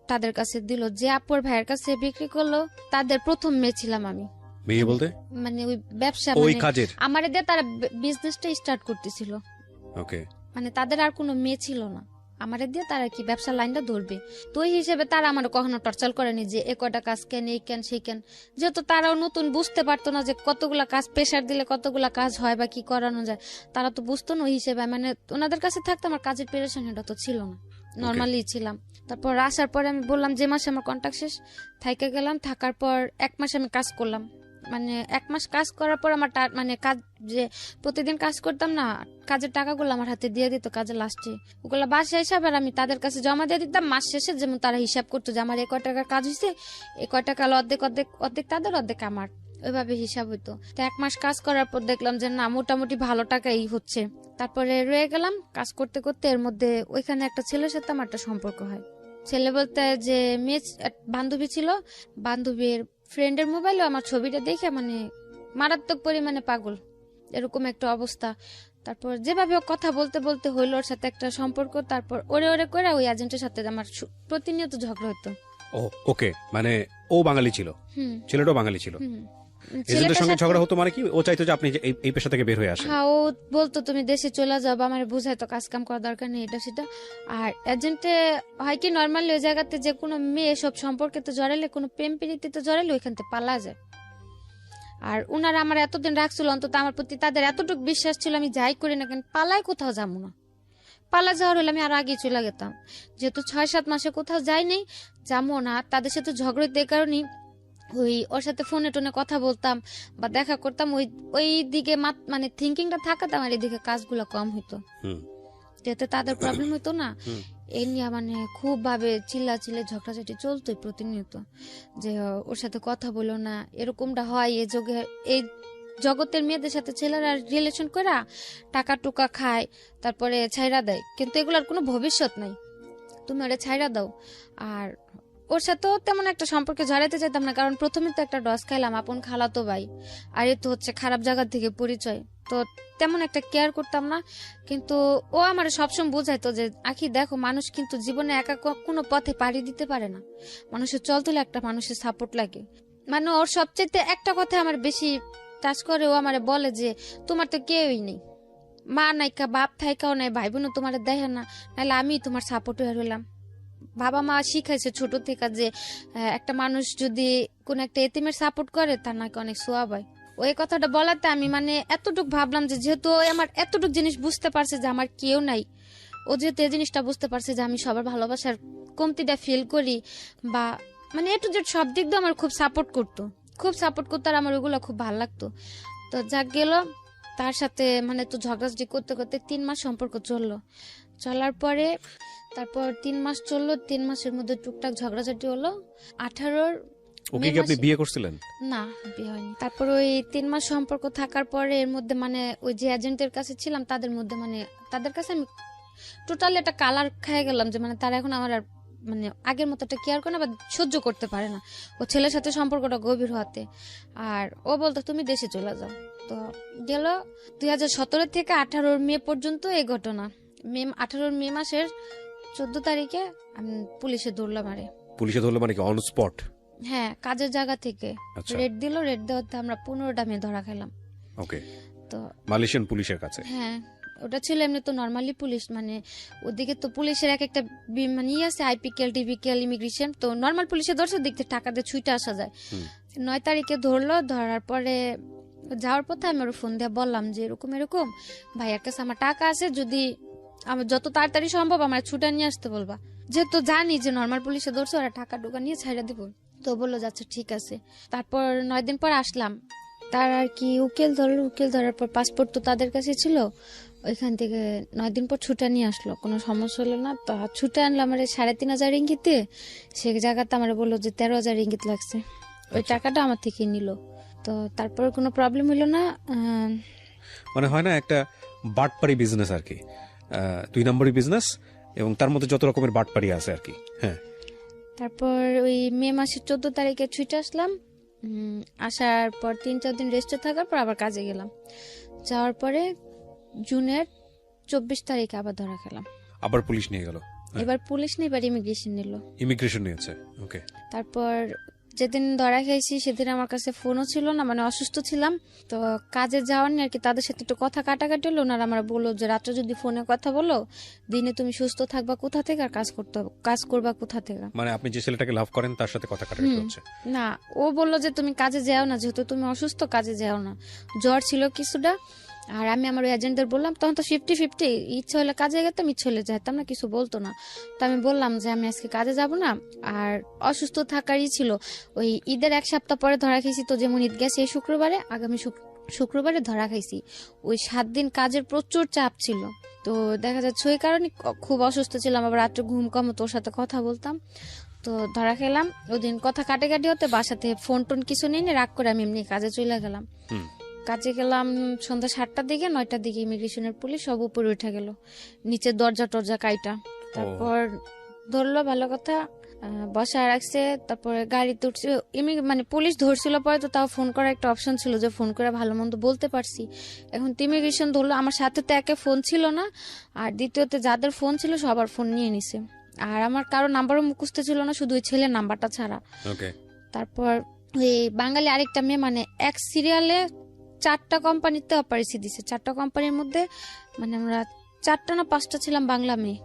তাদের কাছে দিল। যে আপুর ভাইয়ের কাছে বিক্রি করলো তাদের প্রথম মেয়ে ছিলাম আমি। মেয়ে বলতে মানে ওই ব্যবসা ওই মানে কাজের আমারে দিয়ে তারা বিজনেসটা স্টার্ট করতেছিল। ওকে, মানে তাদের আর কোনো মেয়ে ছিল না, আমারে দিয়ে তারা কি ব্যবসা লাইনটা ধরবে। তো ওই হিসেবে তারা আমার কখনো টর্চার করেনি যে এ কয়টা কাজ কেন, এই কেন সেই কেন। যেহেতু তারাও নতুন, বুঝতে পারতো না যে কতগুলা কাজ প্রেশার দিলে কতগুলা কাজ হয় বা কি করানো যায়, তারা তো বুঝতো না। ওই হিসেবে মানে ওনাদের কাছে থাকতে আমার কাজের প্রেশার এটা তো ছিল না, নর্মালি ছিলাম। তারপর আসার পরে আমি বললাম যে মাসে আমার কন্ট্যাক্ট শেষ, থাইকে গেলাম। থাকার পর 1 মাস আমি কাজ করলাম। মানে 1 মাস কাজ করার পর আমার মানে কাজ যে প্রতিদিন কাজ করতাম না, কাজের টাকাগুলো আমার হাতে দিয়ে দিত কাজের লাস্টে, ওগুলো বাসা হিসাব আর আমি তাদের কাছে জমা দিয়ে দিতাম। মাস শেষে যেমন তারা হিসাব করতো যে আমার 1 টাকার কাজ হয়েছে, 1 টাকা অর্ধেক অর্ধেক অর্ধেক তাদের অর্ধেক আমার, ওইভাবে হিসাব হইতো। তো 1 মাস কাজ করার পর দেখলাম যে না, মোটামুটি ভালো টাকাই হচ্ছে। তারপরে রয়ে গেলাম কাজ করতে করতে। এর মধ্যে ওইখানে একটা ছেলের সাথে আমার একটা সম্পর্ক হয়। ছেলে বলতে যে মেয়ে বান্ধবী ছিল, বান্ধবীর ফ্রেন্ডের মোবাইলে আমার ছবিটা দেখে মানে মারাত্মক পরিমাণে পাগল, এরকম একটা অবস্থা। তারপর যেভাবে কথা বলতে বলতে হইলো ওর সাথে একটা সম্পর্ক। তারপর ওরে ওরে করে ওই এজেন্টের সাথে আমার প্রতিনিয়ত ঝগড়া হতো। ওকে, মানে ও বাঙালি ছিল, ছেলেটাও বাঙালি ছিল, এজেন্টের সঙ্গে ঝগড়া হতো। মানে কি ও চাইতো যে আপনি এই পেশা থেকে বের হয়ে আসেন? হ্যাঁ, ও বলতো তুমি দেশে চলে যাও, আমার বুঝাইতো কাজ কাম করা দরকার নেই, এটা সেটা। আর এজেন্টে হয় কি নর্মালি ওই জায়গাতে যে কোনো মেয়ে সব সম্পর্কে তো জড়াইলে, কোনো প্রেম প্রীতিতে জড়াইলে ওইখান থেকে পালা যায়। আর উনারা আমার এতদিন রাখছিল, অন্তত আমার প্রতি তাদের এতটুকু বিশ্বাস ছিল আমি যাই করি না কেন পালায় কোথাও যাবো না। পালা যাওয়ার হলে আমি আরো আগে চলে যেতাম, যেহেতু 6-7 মাসে কোথাও যাই নাই, যাবো না। তাদের সাথে ঝগড়া এই কারণেই ওই ওর সাথে ফোনে টোনে কথা বলতাম বা দেখা করতাম, ওই দিকে মানে থিঙ্কিংটা থাকাতে আমার এদিকে কাজগুলো কম হইতো, যেহেতু তাদের প্রবলেম হইতো না। এই নিয়ে মানে খুব ভাবে চিল্লাচিল্লি ঝগড়াঝাটি চলতোই প্রতিনিয়ত, যে ওর সাথে কথা বলো না, এরকমটা হয় এই যুগে, এই জগতের মেয়েদের সাথে ছেলেরা রিলেশন করে টাকা টুকা খায়, তারপরে ছাইরা দেয়, কিন্তু এগুলোর কোনো ভবিষ্যৎ নাই। তুমি ওরা ছাইরা দাও। আর ওর সাথেও তেমন একটা সম্পর্কে জড়াইতে চাইতাম না, কারণ প্রথমে তো একটা ডস খাইলাম, আপন খালাতো ভাই, আর এ তো হচ্ছে খারাপ জায়গা থেকে পরিচয়, তো তেমন একটা কেয়ার করতাম না। কিন্তু ও আমার সবসময় বোঝাইতো যে আখি দেখো, মানুষ কিন্তু জীবনে একা কোনো পথে পাড়ি দিতে পারে না, মানুষের চলতে হলে একটা মানুষের সাপোর্ট লাগে। মানে ওর সবচেয়ে একটা কথা আমার বেশি টাচ করে, ও আমারে বলে যে তোমার তো কেউই নেই, মা নাইকা বাপ থাইকাও নাই, ভাই বোনও তোমার দেখে না, নাহলে আমি তোমার সাপোর্ট হয়ে রইলাম। বাবা মা শিখাইছে ছোট থেকে যে একটা মানুষ যদি কোন একটা এতিমের সাপোর্ট করে তার নাকি অনেক সোয়াব হয়। ওই কথাটা বলাতে আমি মানে এতটুক ভাবলাম যে যেহেতু ও আমার এতটুক জিনিস বুঝতে পারছে যে আমার কেউ নাই, ও যেহেতু এই জিনিসটা বুঝতে পারছে যে আমি সবার ভালোবাসার কমতিটা ফিল করি, বা মানে একটু যে সব দিক দিয়ে আমার খুব সাপোর্ট করতো আর আমার ওগুলো খুব ভালো লাগতো। তো যাক গেল, তার সাথে মানে তো ঝগড়াঝাটি করতে করতে 3 মাস সম্পর্ক চলার পরে তারপর 3 মাস চললো, 3 মাসের মধ্যে টুকটাক ঝগড়াঝাটি হলো। 18 ওকে কি আপনি বিয়ে করছিলেন? না, বিয়ে হয়নি। তারপর ওই 3 মাস সম্পর্ক থাকার পরে এর মধ্যে মানে ওই যে এজেন্টের কাছে ছিলাম তাদের মধ্যে মানে তাদের কাছে আমি টোটালি একটা কালার খেয়ে গেলাম যে মানে তারা এখন আমার আর মানে আগের মতো একটা কেয়ার করে না বা সহ্য করতে পারে না ও ছেলের সাথে সম্পর্কটা গভীর হতে। আর ও বলতো তুমি দেশে চলে যাও। তো গেল 2017 থেকে 18 মে পর্যন্ত এই ঘটনা। 18 মে মাসের 14 তারিখে আমি পুলিশে ধরলাম। পুলিশে ধরলো মানে কি অন স্পট? হ্যাঁ, কাজের জায়গা থেকে আচ্ছা। রেড দেওয়াতে আমরা 15টা মেয়ে ধরা খেলাম। ওকে। তো মালয়েশিয়ান পুলিশের কাছে? হ্যাঁ, ওটা ছিল এমনি তো নর্মালি পুলিশ, মানে ওদিকে তো পুলিশের এক একটা মানে ইয়ে আছে, আইপিকেল টিপিকেল ইমিগ্রেশন, তো নর্মাল পুলিশে ধরছে দিক থেকে টাকা দিয়ে ছুটে আসা যায়। 9 তারিখে ধরলো, ধরার পরে যাওয়ার পথে আমি ওর ফোন দিয়ে বললাম যে এরকম ভাইয়ার কাছে আমার টাকা আছে, যদি আমার যত তাড়াতাড়ি সম্ভব আমার ছুটে নিয়ে আসতে বলবা, যেহেতু জানি যে নর্মাল পুলিশে ধরছে ওরা টাকা টুকা নিয়ে ছাইড়া দিব। তো বললো যাচ্ছে ঠিক আছে। তারপর 9 দিন পর আসলাম, তার আর কি উকিল ধরার পর পাসপোর্ট তো তাদের কাছে ছিল, ওইখান থেকে 9 দিন পর ছুটে নিয়ে আসলো, কোনো সমস্যা হলো না। তো ছুটে আনলো আমার 3,500 রিঙ্গিতে, সে জায়গাতে আমার বললো যে 13,000 রিঙ্গিত লাগছে, ওই টাকাটা আমার থেকে নিল। তো তারপর কোনো প্রবলেম হলো না। মানে হয় না একটা বাটপারি বিজনেস আর কি, 2 নম্বরই বিজনেস, এবং তার মধ্যে যত রকমের বাটপারি আছে আর কি। হ্যাঁ, তারপর ওই মে মাসের 14 তারিখে ছুটে আসলাম। আসার পর 3-4 দিন রেস্টে থাকার পর আবার কাজে গেলাম। যাওয়ার পরে জুনের 24 তারিখে আবার ধরা খেলাম। আবার পুলিশ নিয়ে গেল? এবার পুলিশ নেই, এবার ইমিগ্রেশন নিল। ইমিগ্রেশন নিয়েছে? ওকে। তারপর যেদিন ধরা খাইছি সেদিন আমার কাছে ফোনও ছিল না, মানে অসুস্থ ছিলাম, তো কাজে যাওয়ার নিয়ে আর কি তাদের সাথে একটু কথা কাটাকাটি হলো। ওনারা আমার বললো যে রাত্রে যদি ফোনে কথা বলো, দিনে তুমি সুস্থ থাকবা কোথা থেকে আর কাজ করবা কোথা থেকে। মানে আপনি যে ছেলেটাকে লাভ করেন তার সাথে কথা কাটাকাটি হচ্ছে? না, ও বললো যে তুমি কাজে যাও না, যেহেতু তুমি অসুস্থ কাজে যাও না। জ্বর ছিল কিছুটা, আর আমি আমার এজেন্টদের বললাম, তখন তো 50-50, ইচ্ছা হলে কাজে যেতাম, ইচ্ছা হলে যেতাম না, কিছু বলতো না। তো আমি বললাম যে আমি আজকে কাজে যাব না, আর অসুস্থ থাকারই ছিল। ওই ঈদের 1 সপ্তাহ পরে ধরা খাইছি, তো যেমন ঈদ গেছে এই শুক্রবারে, আগামী শুক্রবারে ধরা খাইছি। ওই 7 দিন কাজের প্রচুর চাপ ছিল, তো দেখা যাচ্ছে ওই কারণে খুব অসুস্থ ছিলাম, আবার রাত্রে ঘুম কম, তোর সাথে কথা বলতাম। তো ধরা খেলাম, ওই দিন কথা কাটাকাটি হতে বাসাতে ফোন টোন কিছু নেই, রাগ করে আমি এমনি কাজে চলে গেলাম। কাজে গেলাম সন্ধ্যা 7টার দিকে, 9টার দিকে ইমিগ্রেশনের পুলিশ সব উপরে উঠে গেল, নিচে দরজা টরজা কাইটা। তারপর ধরলো, ভালো কথা, বসা রাখছে। তারপরে গাড়িতে উঠছে, মানে পুলিশ ধরছিল পরে, তো তাও ফোন করার একটা অপশন ছিল যে ফোন করে ভালো মন্দ বলতে পারছি। এখন ইমিগ্রেশন ধরলো, আমার সাথে তো একে ফোন ছিল না, আর দ্বিতীয়তে যাদের ফোন ছিল সবার ফোন নিয়ে নিছে, আর আমার কারো নাম্বারও মুখস্থ ছিল না, শুধু ওই ছেলের নাম্বারটা ছাড়া। তারপর ওই বাঙালি আরেকটা মেয়ে, মানে এক সিরিয়ালে 4টা কোম্পানিতে অপারেশন দিছে, 4টা কোম্পানির মধ্যে মানে আমরা 4টা না 5টা ছিলাম বাংলা মেয়ে।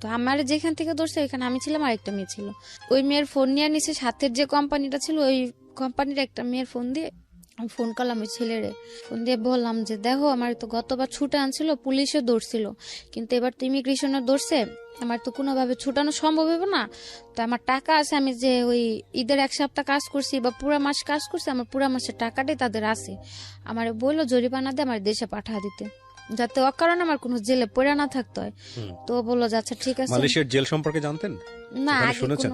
তো আমার যেখান থেকে ধরছে ওইখানে আমি ছিলাম, আর একটা মেয়ে ছিল। ওই মেয়ের ফোন নিয়ে নিছে, সাথের যে কোম্পানিটা ছিল ওই কোম্পানির একটা মেয়ের ফোন দিয়ে আমি ফোন করলাম ওই ছেলেরে, ফোন দিয়ে বললাম যে দেখো, আমার তো গতবার ছুটে আনছিল, পুলিশে ধরছিল, কিন্তু এবার তো ইমিগ্রেশনে ধরছে, আমার তো কোনোভাবে ছুটানো সম্ভব হবে না। তো আমার টাকা আছে, আমি যে ওই ঈদের 1 সপ্তাহ কাজ করছি বা পুরা মাস কাজ করছি, আমার পুরা মাসের টাকাটাই তাদের আছে। আমার বললো জরিমানা দিয়ে আমার দেশে পাঠা দিতে। যাতে অকারণে আমার কোনো জেলে পড়ে না থাকতে হয়। তো ও বললো যে আচ্ছা ঠিক আছে। মালয়েশিয়ার জেল সম্পর্কে জানতেন? না, ওখানে আগে শুনেছেন?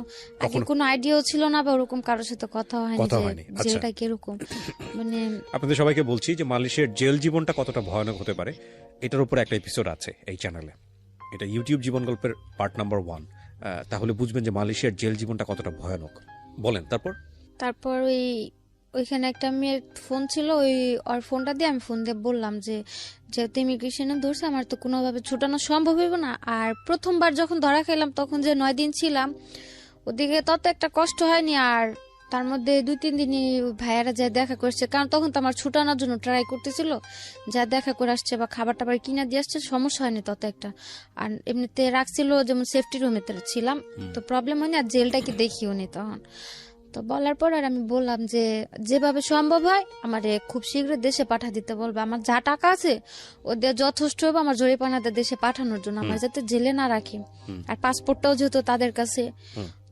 কোনো আইডিয়াও ছিল না, বা ওরকম কারোর সাথে কথা হয়নি কথা যে হয়নি, আচ্ছা। জেলটা কিরকম। মানে আপনাদের সবাইকে বলছি যে মালয়েশিয়ার জেল জীবনটা কতটা ভয়ানক হতে পারে এটার উপর একটা এপিসোড আছে এই চ্যানেলে। এটা ইউটিউব জীবন গল্পের পার্ট নাম্বার 1। তাহলে বুঝবেন যে মালয়েশিয়ার জেল জীবনটা কতটা ভয়ানক। বলেন তারপর ওইখানে একটা মেয়ের ফোন ছিল, ওর ফোনটা দিয়ে আমি ফোন দিয়ে বললাম যে যেহেতু ইমিগ্রেশনে ধরছে আমার তো কোনোভাবে ছুটানো সম্ভব হইব না। আর প্রথমবার যখন ধরা খেলাম তখন যে 9 দিন ছিলাম ওদিকে তত একটা কষ্ট হয়নি। আর তার মধ্যে 2-3 দিনই ভাইয়ারা যা দেখা করছে, কারণ তখন তো আমার ছুটানোর জন্য ট্রাই করতেছিল, যা দেখা করে আসছে বা খাবার টাবার কিনে দিয়ে আসছে, সমস্যা হয়নি তত একটা। আর এমনিতে রাখছিল যেমন সেফটি রুমে ছিলাম, তো প্রবলেম হয়নি। আর জেলটা কি দেখিও নি তখন। তো বলার পর আর আমি বললাম যে যেভাবে সম্ভব হয় আমারে খুব শীঘ্র দেশে পাঠা দিতে বলবে। আমার যা টাকা আছে ওদের যথেষ্ট হবে আমার জরিপানাতে দেশে পাঠানোর জন্য, আমার যাতে জেলে না রাখি। আর পাসপোর্টটাও যেহেতু তাদের কাছে।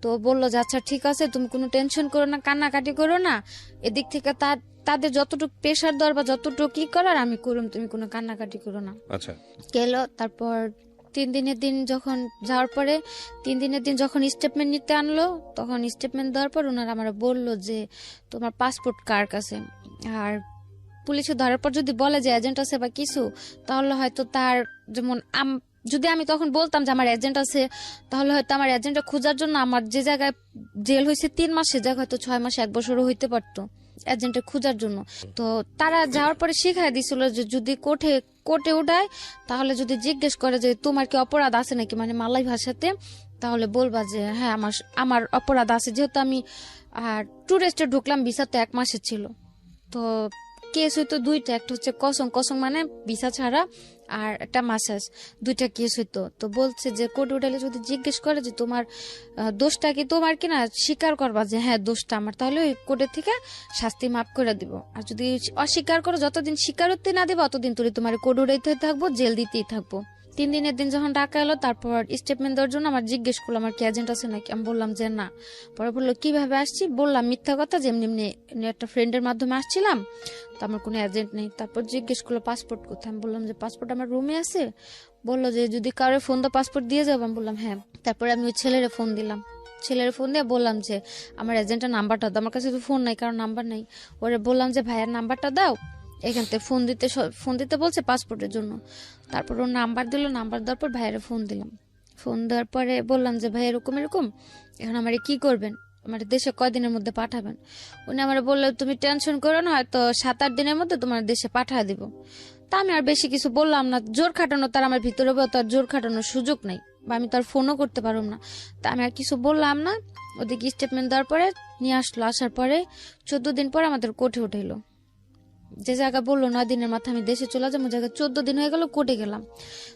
তো বললো যে আচ্ছা ঠিক আছে, তুমি কোনো টেনশন করো না, কান্নাকাটি করো না, এদিক থেকে তাদের যতটুকু প্রেশার দেওয়ার বা যতটুকু কি করার আমি করুম, তুমি কোনো কান্নাকাটি করো না। আচ্ছা, গেল। তারপর 3 দিনের দিন যখন যাওয়ার পরে 3 দিনের দিন যখন স্টেটমেন্ট নিতে আনলো, তখন স্টেটমেন্ট দেওয়ার পর ওনারা আমার বললো যে তোমার পাসপোর্ট কার কাছে। আর পুলিশে ধরার পর যদি বলে যে এজেন্ট আছে বা কিছু, তাহলে হয়তো তার যেমন যদি আমি তখন বলতাম যে আমার এজেন্ট আছে, তাহলে হয়তো আমার এজেন্টটা খোঁজার জন্য আমার যে জায়গায় জেল হয়েছে 3 মাস, সে জায়গায় হয়তো 6 মাস 1 বছরও হইতে পারতো এজেন্টের খোঁজার জন্য। তো তারা যাওয়ার পরে শিখাই দিছিল যে যদি কোর্টে উঠায়, তাহলে যদি জিজ্ঞেস করে যে তোমার কি অপরাধ আছে নাকি, মানে মালয় ভাষাতে, তাহলে বলবা যে হ্যাঁ আমার অপরাধ আছে। যেহেতু আমি টুরিস্টে ঢুকলাম, ভিসা তো 1 মাসের ছিল। তো কেস হইতো 2টা, একটা হচ্ছে কসং মানে ভিসা ছাড়া, আর একটা মাসাজ, 2টা কেস হইতো। তো বলছে যে কোর্ট উঠালে যদি জিজ্ঞেস করে যে তোমার দোষটা কি তোমার কিনা, স্বীকার করবা যে হ্যাঁ দোষটা আমার, তাহলে ওই কোর্টের থেকে শাস্তি মাফ করে দিব। আর যদি অস্বীকার করো, যতদিন স্বীকারোক্তি না দিবা অতদিন তোরে তোমার কোর্ট উঠাইতে থাকবো, জেল দিতেই থাকবো। 3 দিনের দিন যখন ডাকা এলো, তারপর স্টেটমেন্ট দেওয়ার জন্য আমার জিজ্ঞেস করলো আমার কি এজেন্ট আছে নাকি। আমি বললাম যে না। পরে বললো কিভাবে আসছি, বললাম মিথ্যা কথা, যেমনি এমনি একটা ফ্রেন্ডের মাধ্যমে আসছিলাম, তো আমার কোনো এজেন্ট নেই। তারপর জিজ্ঞেস করলো পাসপোর্ট কোথায়। আমি বললাম যে পাসপোর্ট আমার রুমে আছে। বললো যে যদি কারো ফোন দাও পাসপোর্ট দিয়ে যাবো। আমি বললাম হ্যাঁ। তারপরে আমি ওই ছেলের ফোন দিলাম, দিয়ে বললাম যে আমার এজেন্টের নাম্বারটা দাও। আমার কাছে তো ফোন নাই, কারণ নাম্বার নাই। ওরে বললাম যে ভাইয়ার নাম্বারটা দাও, এখান থেকে ফোন দিতে বলছে পাসপোর্টের জন্য। তারপর ওর নাম্বার দিল, নাম্বার দেওয়ার পর ভাইয়ের ফোন দিলাম। ফোন দেওয়ার পরে বললাম যে ভাই এরকম এখন আমার কি করবেন, আমার দেশে কয়দিনের মধ্যে পাঠাবেন। উনি আমার বললো তুমি টেনশন করো না, হয়তো 7-8 দিনের মধ্যে তোমার দেশে পাঠিয়ে দিব। তা আমি আর বেশি কিছু বললাম না, জোর খাটানো তার আমার ভিতরে তার জোর খাটানোর সুযোগ নাই, বা আমি তার ফোনও করতে পারলাম না। তা আমি আর কিছু বললাম না। ওদিকে স্টেটমেন্ট দেওয়ার পরে নিয়ে আসলো। আসার পরে 14 দিন পর আমাদের কোর্টে উঠাইলো। যে জায়গা বললো 9 দিনের মাথায় আমি দেশে চলে যাবো, জায়গায় 14 দিন হয়ে গেল, কোর্টে গেলাম।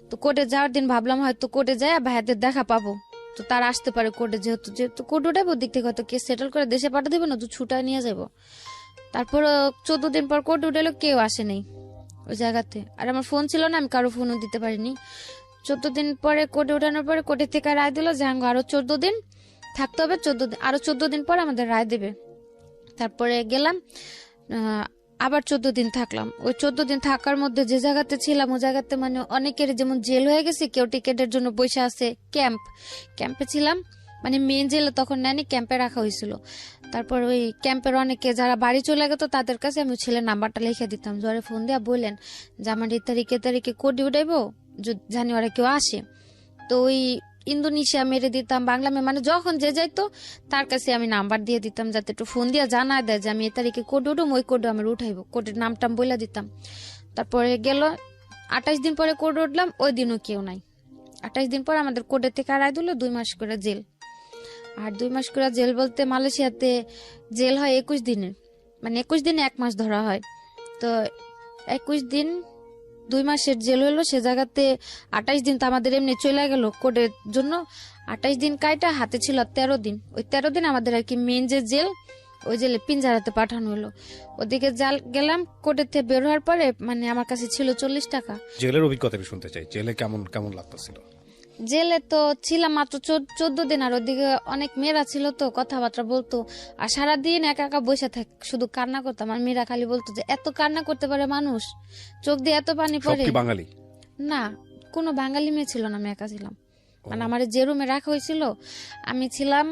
তো কোর্টে যাওয়ার দিন ভাবলাম হয়তো কোর্টে যায় ভাইয়াদের দেখা পাবো, তো তার আসতে পারে কোর্টে, যেহেতু কোর্ট উঠাবো, দিক থেকে হয়তো কেস সেটেল করে দেশে পাঠিয়ে দেবে, না তো ছুটায় নিয়ে যাবো। তারপর 14 দিন পর কোর্টে উঠালো, কেউ আসে নাই ওই জায়গাতে। আর আমার ফোন ছিল না, আমি কারো ফোনও দিতে পারিনি। 14 দিন পরে কোর্টে উঠানোর পরে কোর্টের থেকে রায় দিল যে আরো 14 দিন থাকতে হবে, 14 দিন পর আমাদের রায় দেবে। তারপরে গেলাম, আবার 14 দিন থাকলাম। ওই 14 দিন থাকার মধ্যে যে জায়গাতে ছিলাম, ওই জায়গাতে মানে অনেকের যেমন জেল হয়ে গেছে, কেউ টিকেটের জন্য বসে আছে, ক্যাম্পে ছিলাম, মানে মেন জেলে তখন নেয়নি, ক্যাম্পে রাখা হয়েছিল। তারপর ওই ক্যাম্পের অনেকে যারা বাড়ি চলে গেত তাদের কাছে আমি ছেলের নাম্বারটা লিখে দিতাম, জোরে ফোন দিয়ে বললেন যে আমার এই তারিখে কোর্টে উঠাইবো, জানি ওরা কেউ আসে। তো ওই ইন্দোনেশিয়া মেরে দিতাম, বাংলা মানে যখন যে যাইতো তার কাছে আমি নাম্বার দিয়ে দিতাম, যাতে একটু ফোন দিয়ে জানা দেয় যে আমি এই তারিখে কোর্ট উঠুম, ওই কোর্টে আমি উঠাইবো, কোর্টের নামটাম বলে দিতাম। তারপরে গেল 28 দিন পরে কোর্ট উঠলাম, ওই দিনও কেউ নাই। 28 দিন পর আমাদের কোর্টের থেকে রায় দিল 2 মাস করে জেল। আর 2 মাস করে জেল বলতে মালয়েশিয়াতে জেল হয় 21 দিনের, মানে 21 দিনে 1 মাস ধরা হয়। তো 21 দিন 2 মাসের জেল হলো, সে জায়গাতে 28 দিন তো আমাদের এমনি চলে গেল কোর্টের জন্য। 28 দিন কাইটা হাতে ছিল 13 দিন। ওই 13 দিন আমাদের আর কি মেন যে জেল, ওই জেলে পিঞ্জারাতে পাঠানো হলো। ওদিকে গেলাম, কোর্টের থেকে বের হওয়ার পরে মানে আমার কাছে ছিল 40 টাকা। জেলের অভিজ্ঞতা শুনতে চাই, জেলে কেমন লাগতেছিল? জেলে তো ছিলাম মাত্র 14 দিন, আর ওদিকে অনেক মেয়েরা ছিল তো কথাবার্তা বলতো, আর সারাদিন একা একা বসে থাক, শুধু কান্না করতাম। আর মেয়েরা খালি বলতো যে এত কান্না করতে পারে মানুষ, চোখ দিয়ে এত পানি সব পড়ে। কি বাঙালি? না, কোনো বাঙালি মেয়ে ছিল না, আমি একা ছিলাম। মানে আমার যে রুমে রাখা হয়েছিল, আমি ছিলাম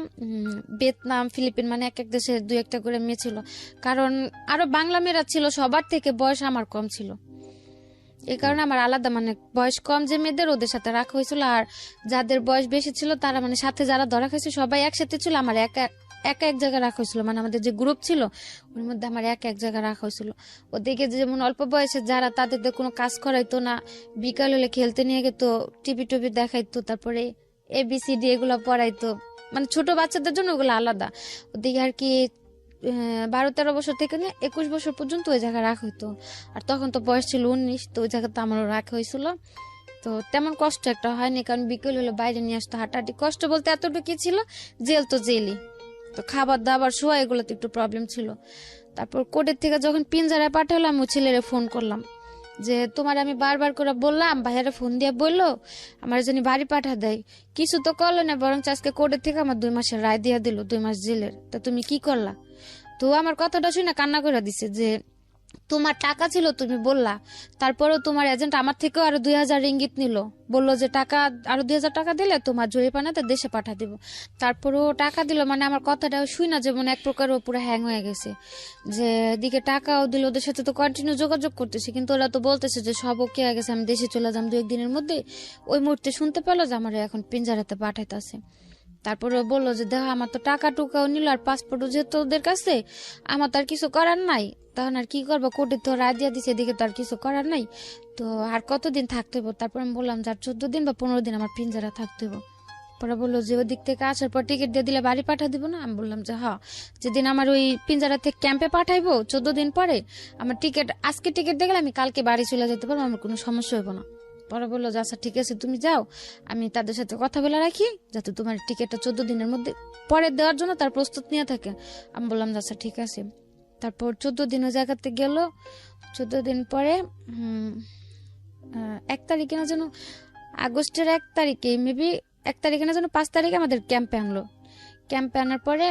ভিয়েতনাম, ফিলিপিন, মানে এক এক দেশে 2-1টা করে মেয়ে ছিল। কারণ আরো বাংলা মেয়েরা ছিল, সবার থেকে বয়স আমার কম ছিল, এই কারণে আমার আলাদা, মানে বয়স কম যে মেয়েদের ওদের সাথে রাখা হয়েছিল। আর যাদের বয়স বেশি ছিল তারা, মানে সাথে যারা ধরা খাইছে সবাই একসাথে ছিল, আমার একা একা এক জায়গায় রাখা হয়েছিল। মানে আমাদের যে গ্রুপ ছিল ওর মধ্যে আমার একা এক জায়গায় রাখা হয়েছিল। ওদিকে যেমন অল্প বয়সে যারা, তাদের দিয়ে কোনো কাজ করাইতো না, বিকাল হলে খেলতে নিয়ে যেত, টিভি টুভি দেখাইতো, তারপরে ABCD এগুলো পড়াইতো, মানে ছোট বাচ্চাদের জন্য ওগুলো আলাদা। ওদিকে আর কি 12-13 বছর থেকে নিয়ে 21 বছর পর্যন্ত ওই জায়গায় রাখা হইতো। আর তখন তো বয়স ছিল 19, তো ওই জায়গাতে আমারও রাখা হয়েছিল। তো তেমন কষ্ট একটা হয়নি, কারণ বিকেল হলো বাইরে নিয়ে আসতো, হাঁটাহাঁটি। কষ্ট বলতে এতটুকু ছিল, জেল তো জেলই, তো খাবার দাবার শোয়া এগুলোতে একটু প্রবলেম ছিল। তারপর কোর্টের থেকে যখন পিঞ্জারায় পাঠালো, আমি ছেলেরে ফোন করলাম যে তোমার আমি বারবার করে বললাম, ভাইয়ারে ফোন দিয়ে বললো আমার জন্য বাড়ি পাঠা দেয়, কিছু তো করলো না, বরং আজকে কোর্টের থেকে আমার 2 মাসের রায় দিয়ে দিল, 2 মাস জেলের। তা তুমি কি করলা? তো আমার কথাটা শুনে কান্না করে দিছে যে তোমার টাকা ছিল, তুমি বললা, তারপরেও তোমার এজেন্ট আমার থেকেও আরো 2000 রিঙ্গিত নিল, বললো যে টাকা আরো 2000 টাকা দিলে তোমার জরিমানাতে দেশে পাঠা দিব। তারপরেও টাকা দিল, মানে আমার কথাটা শুই না যেমন এক প্রকার ও পুরো হ্যাং হয়ে গেছে, যে দিকে টাকাও দিল, ওদের সাথে তো কন্টিনিউ যোগাযোগ করতেছি, কিন্তু ওরা তো বলতেছে যে সব ওকে হয়ে গেছে, আমি দেশে চলে যাম 2-1 দিনের মধ্যে। ওই মুহূর্তে শুনতে পেলো যে আমার এখন পিঞ্জারাতে পাঠাইতেছে। তারপরে বললো যে দেখো আমার তো টাকা টুকাও নিল, আর পাসপোর্টও যেহেতু ওদের কাছে, আমার তো আর কিছু করার নাই, তখন আর কি করবো, কোর্টে তো রায় দিয়ে দিছে, এদিকে তো আর কিছু করার নাই, তো আর কতদিন থাকতে হইব? তারপর আমি বললাম যে আর 14 দিন বা 15 দিন আমার পিঞ্জারা থাকতে হইব। পরে বললো যে ওই দিক থেকে আসার পর টিকিট দিয়ে দিলে বাড়ি পাঠা দিব না? আমি বললাম যে হ্যাঁ, যেদিন আমার ওই পিঞ্জারা থেকে ক্যাম্পে পাঠাইবো 14 দিন পরে, আমার টিকিট আজকে টিকিট দিয়ে গেলে আমি কালকে বাড়ি চলে যেতে পারবো, আমার কোনো সমস্যা হইব না। পরে বললো যে আচ্ছা ঠিক আছে তুমি যাও, আমি তাদের সাথে কথা বলে রাখি যাতে তোমার টিকিটটা 14 দিনের মধ্যে পরে দেওয়ার জন্য তার প্রস্তুত নিয়ে থাকে। আমি বললাম যে আচ্ছা ঠিক আছে। তারপর 14 দিন ওই জায়গাতে গেল। 14 দিন পরে 1 তারিখে না যেন, আগস্টের 1 তারিখে, মেবি 1 তারিখে না যেন 5 তারিখে আমাদের ক্যাম্পে আনলো। ক্যাম্পে আনার পরে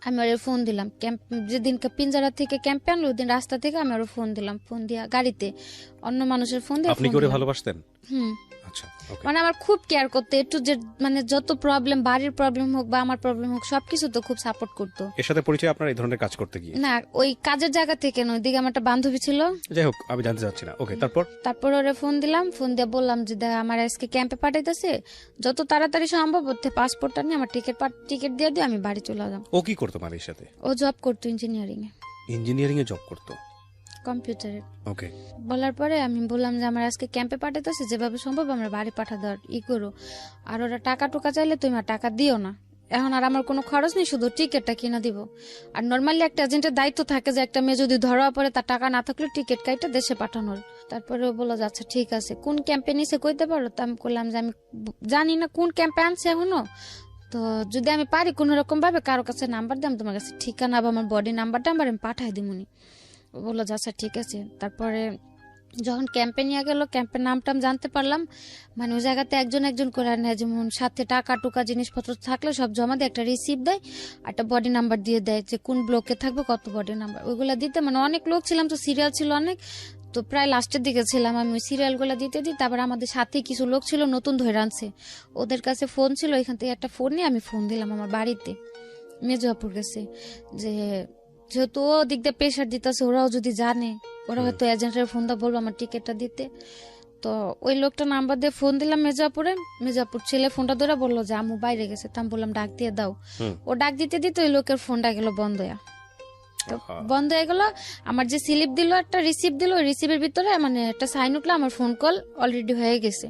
আমি ওর ফোন দিলাম, ক্যাম্প যেদিনকে পিঞ্জারা থেকে ক্যাম্পে আনলো ওই দিন রাস্তা থেকে আমি ওর ফোন দিলাম, ফোন দিয়া গাড়িতে অন্য মানুষের ফোন দিয়ে। আপনি করে ভালোবাসতেন? হুম, আচ্ছা, ওকে। মানে আমার খুব কেয়ার করতো, একটু যে মানে যত প্রবলেম, বাড়ির প্রবলেম হোক বা আমার প্রবলেম হোক, সবকিছু তো খুব সাপোর্ট করতো। এর সাথে পরিচয় আপনার এই ধরনের কাজ করতে গিয়ে? না, ওই কাজের জায়গা থেকে নয়, ওইদিকে আমার একটা বান্ধবী ছিল। যাই হোক, আমি জানতে চাচ্ছি না। ওকে, তারপর ওরে ফোন দিলাম, ফোন দিয়ে বললাম যে দেখ আমার আজকে ক্যাম্পে পাঠাইতেছে, যত তাড়াতাড়ি সম্ভব ওতে পাসপোর্টটা নিয়ে আমার টিকিট দিয়ে দিও, আমি বাড়ি চলে যাম। ও কি করতো মালয়েশিয়াতে? ও জব করতো ইঞ্জিনিয়ারিং এ, ইঞ্জিনিয়ারিং এ জব করতো? কম্পিউটারে। ওকে। বলার পরে আমি বললাম যে আমার আজকে ক্যাম্পে পাঠাইতেছে, যেভাবে সম্ভব আমরা বাড়ি পাঠা দেওয়ার করো, আর ওরা টাকা টুকা চাইলে তুমি আর টাকা দিও না, এখন আর আমার কোনো খরচ নেই, শুধু টিকিটটা কিনা দিব। আর নর্মালি একটা এজেন্টের দায়িত্ব থাকে যে একটা মেয়ে যদি ধরা পড়ে তার টাকা না থাকলে টিকিট কাইটা দেশে পাঠানোর। তারপরে ও বললো আচ্ছা ঠিক আছে, কোন ক্যাম্পে নিছে কইতে পারো? তো আমি বললাম যে আমি জানি না কোন ক্যাম্পে আনছে এখনো, তো যদি আমি পারি কোন রকম ভাবে কারো কাছে নাম্বার দিলাম, তোমার কাছে ঠিকানা বা আমার বডি নাম্বারটা আমার আমি পাঠাই দিমুনি। ও বললো আচ্ছা ঠিক আছে। তারপরে যখন ক্যাম্পে নিয়ে গেল, ক্যাম্পের নামটা আমি জানতে পারলাম, মানে ওই জায়গাতে একজন একজন করে নেয়, যেমন সাথে টাকা টুকা জিনিসপত্র থাকলে সব জমা দিয়ে একটা রিসিপ্ট দেয়, একটা বডি নাম্বার দিয়ে দেয় যে কোন ব্লকে থাকবে কত বডি নাম্বার, ওইগুলা দিতে, মানে অনেক লোক ছিলাম তো, সিরিয়াল ছিল অনেক, তো প্রায় লাস্টের দিকে ছিলাম আমি, ওই সিরিয়ালগুলো দিতে দিই। তারপর আমাদের সাথে কিছু লোক ছিল নতুন ধরে আনছে, ওদের কাছে ফোন ছিল, ওইখান থেকে একটা ফোন নিয়ে আমি ফোন দিলাম আমার বাড়িতে মেজোয়াপুর গেছে, যে যেহেতু ও দিক দিয়ে প্রেশার দিতেছে, ওরাও যদি জানে, ওরা হয়তো এজেন্টের ফোনটা বলবো আমার টিকিটটা দিতে। তো ওই লোকটা নাম্বার দিয়ে ফোন দিলাম মেজাপুরে, মেজাপুর ছেলে ফোনটা ধরে বললো যে আম্মু বাইরে গেছে, তা আমি বললাম ডাক দিয়ে দাও। ও ডাক দিতে দিতে ওই লোকের ফোনটা গেল বন্ধ হয়ে, তো বন্ধ হয়ে গেল। আমার যে স্লিপ দিল, একটা রিসিপ্ট দিল, ওই রিসিপ্টের ভিতরে মানে একটা সাইন উঠলো আমার ফোন কল অলরেডি হয়ে গেছে।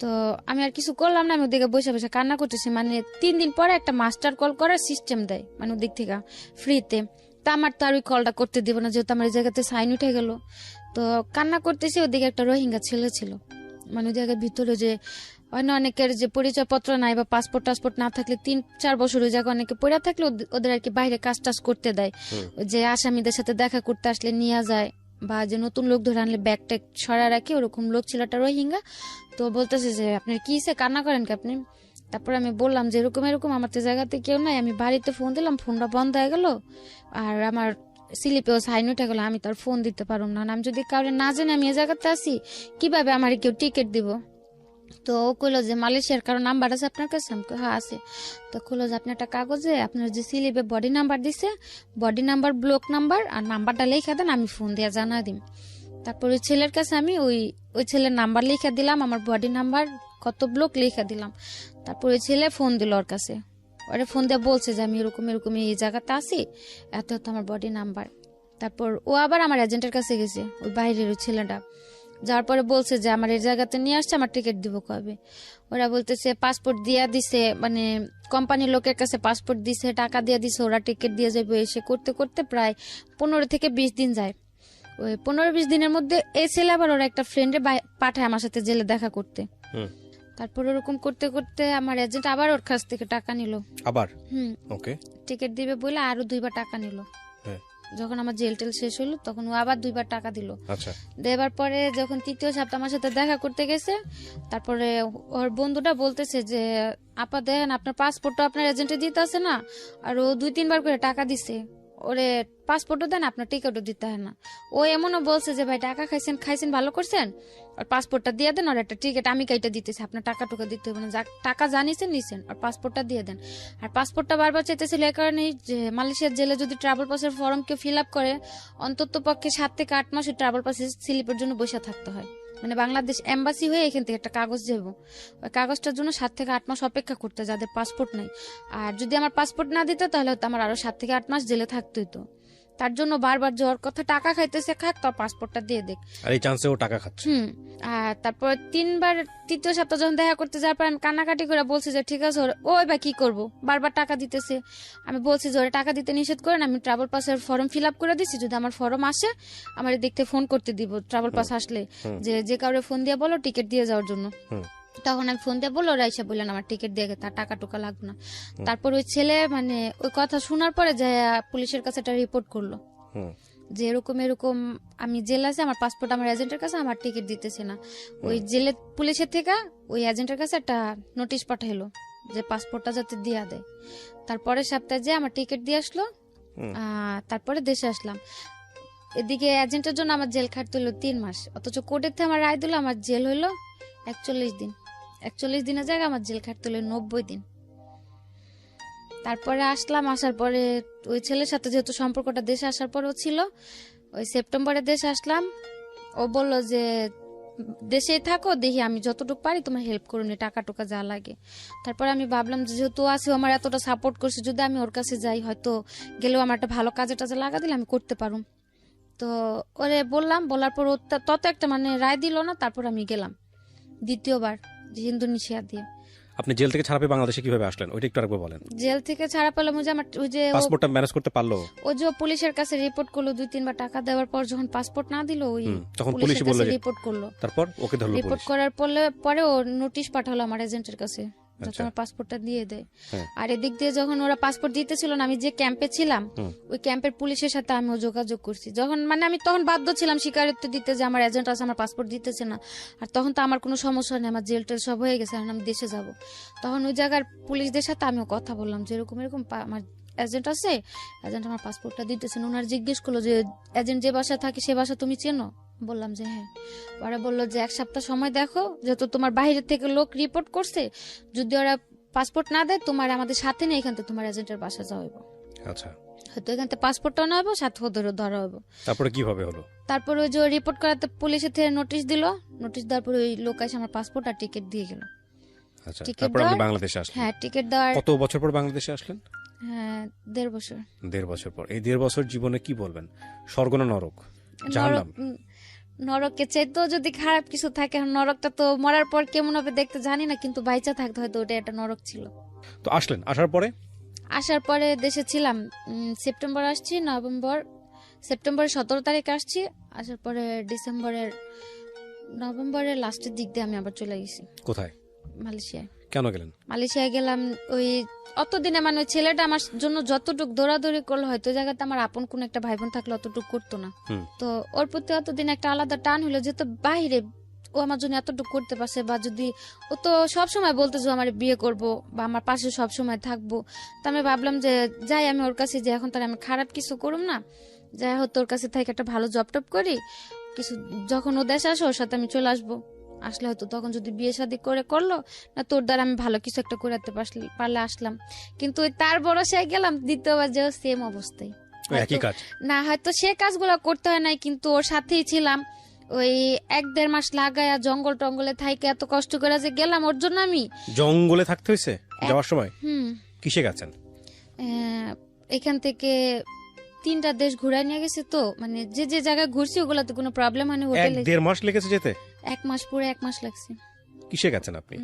তো আমি আর কিছু করলাম না, আমি ওদিকে বসে বসে কান্না করতেছি। মানে 3 দিন পরে একটা মাস্টার কল করার সিস্টেম দেয়, মানে ওদিক থেকে ফ্রিতে, তা আমার তো আর ওই কলটা করতে দিব না, যেহেতু আমার এই জায়গাতে সাইন উঠে গেল। তো কান্না করতেছি, ওদিকে একটা রোহিঙ্গা ছেলে ছিল, মানে ওই জায়গার ভিতরে যে অন্য অনেকের যে পরিচয়পত্র নাই বা পাসপোর্ট টাসপোর্ট না থাকলে 3-4 বছর ওই জায়গায় অনেকে পড়ে থাকলে ওদের আর কি বাইরে কাজ টাজ করতে দেয়, যে আসামিদের সাথে দেখা করতে আসলে নিয়ে যায়, বা যে নতুন লোক ধরে আনলে ব্যাগ ট্যাগ সরা রাখে, ওরকম লোক ছিল একটা রোহিঙ্গা। তো বলতেছে যে আপনার কি হয়েছে, কান্না করেন কি আপনি? তারপর আমি বললাম যে এরকম এরকম আমার তো জায়গাতে কেউ নাই, আমি বাড়িতে ফোন দিলাম, ফোনটা বন্ধ হয়ে গেল, আর আমার স্লিপেও সাইন উঠে গেল, আমি তার ফোন দিতে পারুম না, আমি যদি কাউরে না জানি আমি এই জায়গাতে আসি, কিভাবে আমার কেউ টিকিট দিব? তো ও কইলো যে মালয়েশিয়ার কারো নাম্বার আছে আপনার কাছে? আমি কই হ্যাঁ আছে। তো কইলো যে আপনি একটা কাগজে আপনার যে স্লিপে বডি নাম্বার দিছে, বডি নাম্বার, ব্লক নাম্বার আর নাম্বারটা লেখা দেন, আমি ফোন দিয়ে জানা দিম। তারপর ওই ছেলের কাছে আমি ওই ছেলের নাম্বার লেখা দিলাম, আমার বডি নাম্বার কত ব্লক লেখা দিলাম। তারপর ওই ছেলে ফোন দিল ওর কাছে, ওরে ফোন দিয়ে বলছে যে আমি এরকম এরকম এই জায়গাতে আছি, এত এত আমার বডি নাম্বার। তারপর ও আবার আমার এজেন্টের কাছে গেছে, ওই বাইরের ওই ছেলেটা, যাওয়ার পরে বলছে যে আমার এই জায়গাতে নিয়ে আসছে, আমার টিকিট দিব কবে? ওরা বলতেছে পাসপোর্ট দিয়া দিছে, মানে কোম্পানির লোকের কাছে পাসপোর্ট দিছে, টাকা দিয়ে দিছে, ওরা টিকিট দিয়ে যাবে। এসে করতে করতে প্রায় 15 থেকে 20 দিন যায়। ওই 15-20 দিনের মধ্যে এই ছেলে আবার ওরা একটা ফ্রেন্ডে পাঠায় আমার সাথে জেলে দেখা করতে। তারপর ওরকম করতে করতে আমার এজেন্ট আবার ওর কাছ থেকে টাকা নিল, আবার ওকে টিকিট দিবে বলে আরো 2 বার টাকা নিল। যখন আমার জেল টেল শেষ হলো তখন ও আবার 2 বার টাকা দিল। আচ্ছা, দেবার পরে যখন 3য় সপ্তাহ আমার সাথে দেখা করতে গেছে, তারপরে ওর বন্ধুটা বলতেছে যে আপা দেখেন আপনার পাসপোর্টটা আপনার এজেন্টে দিতে আছে না, আর ও 2-3 বার করে টাকা দিছে, ওরে পাসপোর্টও দেন, আপনার টিকিটও দিতে হয় না। ও এমনও বলছে যে ভাই টাকা খাইছেন ভালো করছেন, আর পাসপোর্টটা দিয়ে দেন, আর একটা টিকিট আমি কাইটা দিতেছি, আপনার টাকা টুকা দিতে হবে না, টাকা জানিছেন নিছেন, আর পাসপোর্টটা দিয়ে দেন। আর পাসপোর্টটা বারবার চাইতেছিল এই কারণেই যে মালয়েশিয়ার জেলে যদি ট্রাভেল পাসের ফর্ম কেউ ফিল আপ করে, অন্তত পক্ষে 7 থেকে 8 মাস ওই ট্রাভেল পাসের স্লিপের জন্য বসে থাকতে হয়। মানে বাংলাদেশ এম্বাসি হয়ে এখান থেকে একটা কাগজ যাবো, ওই কাগজটার জন্য 7 থেকে 8 মাস অপেক্ষা করতে, যাদের পাসপোর্ট নাই। আর যদি আমার পাসপোর্ট না দিত তাহলে হয়তো আমার আরো 7 থেকে 8 মাস জেলে থাকতে হতো। তার জন্য বারবার যাওয়ার কথা, টাকা খাইতেছে খাক, তো পাসপোর্টটা দিয়ে দেখ। আর এই চান্সে ও টাকা খাচ্ছে। আর তারপর 3 বার 3য় সপ্তাহ যখন দেখা করতে যাওয়ার পর আমি কান্নাকাটি করে বলছি যে ঠিক আছে ওই বা কি করব, বারবার টাকা দিতেছে। আমি বলছি যে ওরা টাকা দিতে নিষেধ করেন, আমি ট্রাভেল পাসের ফর্ম ফিল আপ করে দিছি, যদি আমার ফর্ম আসে আমার দেখতে ফোন করতে দিব, ট্রাভেল পাস আসলে যে কাউরে ফোন দিয়ে বলো টিকিট দিয়ে যাওয়ার জন্য। তখন আমি ফোন দিয়ে বললো, ওরা এসে বললেন আমার টিকিট দিয়ে তার টাকা টুকা লাগবে না। তারপর ওই ছেলে মানে ওই কথা শোনার পরে যে পুলিশের কাছে একটা রিপোর্ট করলো যে এরকম এরকম আমি জেল আছে, আমার পাসপোর্ট আমার এজেন্টের কাছে, আমার টিকিট দিতেছে না। ওই জেলে পুলিশের থেকে ওই এজেন্টের কাছে একটা নোটিশ পাঠাইলো যে পাসপোর্টটা যাতে দিয়া দেয়। তারপরের সপ্তাহে যে আমার টিকিট দিয়ে আসলো, তারপরে দেশে আসলাম। এদিকে এজেন্টের জন্য আমার জেল খাটতে হলো 3 মাস, অথচ কোর্টের থেকে আমার রায় দিল আমার জেল হইলো 41 দিন। 41 দিনের জায়গায় আমার জেল খাটতে হলো 90 দিন। তারপরে আসলাম, আসার পরে ওই ছেলের সাথে যেহেতু সম্পর্কটা দেশে আসার পরেও ছিল, ওই সেপ্টেম্বরে দেশে আসলাম। ও বললো যে দেশেই থাকো, দেখি আমি যতটুকু পারি তোমার হেল্প করুন, টাকা টুকা যা লাগে। তারপরে আমি ভাবলাম যে যেহেতু আছে আমার এতটা সাপোর্ট করছে, যদি আমি ওর কাছে যাই হয়তো গেলেও আমার একটা ভালো কাজে টাজে লাগা দিলে আমি করতে পারুম। তো ওরে বললাম, বলার পর ও তত একটা মানে রায় দিল না। তারপর আমি গেলাম দ্বিতীয়বার ইন্দোনেশিয়া দিয়ে। আপনি জেল থেকে ছাড়া পেয়ে বাংলাদেশে কিভাবে আসলেন ওইটা একটু আরেকবার বলেন। জেল থেকে ছাড়া পেলাম ওই যে আমার ওই যে পাসপোর্টটা ম্যানেজ করতে পারলো, ওই যে পুলিশের কাছে রিপোর্ট করলো 2-3 বার টাকা দেওয়ার পর যখন পাসপোর্ট না দিল, ওই তখন পুলিশ পুলিশের বলল কাছে রিপোর্ট করলো। তারপর ওকে ধরলো রিপোর্ট পুলিশ। করার পরে ও নোটিশ পাঠালো আমার এজেন্টের কাছে যাতে আমার পাসপোর্টটা দিয়ে দেয়। আর এদিক দিয়ে যখন ওরা পাসপোর্ট দিতেছিল না, আমি যে ক্যাম্পে ছিলাম ওই ক্যাম্পের পুলিশের সাথে আমিও যোগাযোগ করছি। যখন মানে আমি তখন বাধ্য ছিলাম স্বীকারোক্তি দিতে যে আমার এজেন্ট আছে, আমার পাসপোর্ট দিতেছে না। আর তখন তো আমার কোনো সমস্যা নেই, আমার জেল টেল সব হয়ে গেছে, আর আমি দেশে যাব। তখন ওই জায়গার পুলিশদের সাথে আমিও কথা বললাম যে এরকম এরকম আমার এজেন্ট আছে, এজেন্ট আমার পাসপোর্টটা দিতেছে না। ওনার জিজ্ঞেস করলো যে এজেন্ট যে বাসা থাকে সে বাসা তুমি চেনো? বললাম যে হ্যাঁ। ওরা বললো যে 1 সপ্তাহ সময় দেখো, যেহেতু তোমার বাইরের থেকে লোক রিপোর্ট করছে, যদি ওরা পাসপোর্ট না দেয় তোমার আমাদের সাথে নিয়ে এখান থেকে তোমার এজেন্টের বাসা যাওয়া হইব। আচ্ছা, হয়তো এখান থেকে পাসপোর্টটাও না হইব, সাথে ধরা হইব। তারপরে কিভাবে হলো? তারপর ওই যে রিপোর্ট করাতে পুলিশের থেকে নোটিশ দিল, নোটিশ দেওয়ার পর ওই লোক এসে আমার পাসপোর্ট আর টিকিট দিয়ে গেল। আচ্ছা, তারপর আপনি বাংলাদেশে আসলেন? হ্যাঁ, টিকিট দেওয়ার কত বছর পর বাংলাদেশে আসলেন? হ্যাঁ, 1.5 বছর। 1.5 বছর পর। এই 1.5 বছর জীবনে কি বলবেন, স্বর্গ না নরক? জাহান্নাম? নরকের চাইতেও যদি খারাপ কিছু থাকে, নরকটা তো মরার পর কেমন হবে দেখতে জানি না, কিন্তু বাইচা থাকতে হয়তো ওটা একটা নরক ছিল। তো আসলেন, আসার পরে দেশে ছিলাম সেপ্টেম্বর আসছি, সেপ্টেম্বরের 17 তারিখ আসছি। আসার পরে নভেম্বরের লাস্টের দিক দিয়ে আমি আবার চলে গেছি। কোথায়? মালয়েশিয়ায়। কেন গেলেন? মালয়েশিয়া গেলাম ওই অতদিনে মানে ওই ছেলেটা আমার জন্য যতটুকু দৌড়াদৌড়ি করলো হয়তো ওই জায়গাতে আমার আপন কোন একটা ভাই বোন থাকলে অতটুকু করতো না। তো ওর প্রতি অতদিন একটা আলাদা টান হলো, যেহেতু বাইরে ও আমার জন্য এতটুকু করতে পারছে, বা যদি ও তো সবসময় বলতো যে আমার বিয়ে করব বা আমার পাশে সবসময় থাকবো, তো আমি ভাবলাম যে যাই আমি ওর কাছে, যে এখন তার আমি খারাপ কিছু করুম না, যাই হোক তোর কাছে থেকে একটা ভালো জব টপ করি কিছু, যখন ও দেশে আসে ওর সাথে আমি চলে আসবো, আসলে হয়তো তখন যদি বিয়ে শাদী করে করলো না তোর দ্বারা আমি ভালো কিছু একটা করাতে পারলে আসলাম। কিন্তু ওই তার ভরসায় গেলাম, দ্বিতীয়বার যে সেম অবস্থায়। একই কাজ না হয়তো সে কাজগুলো করতে হয় নাই, কিন্তু ওর সাথেই ছিলাম ওই 1-1.5 মাস লাগায়া জঙ্গল টঙ্গলে থাইকে এত কষ্ট করে যে গেলাম ওর জন্য আমি। জঙ্গলে থাকতে হয়েছে যাওয়ার সময়? কিসে গেছেন? এখান থেকে 3টা দেশ ঘুরাই নিয়ে গেছে, তো মানে যে যে জায়গায় ঘুরছি ওগুলাতে কোনো প্রবলেম হয়নি। হোটেলে 1-1.5 মাস লেগেছে যেতে? 1 মাস, পুরো 1 মাস লাগছে। কিসে গেছেন আপনি?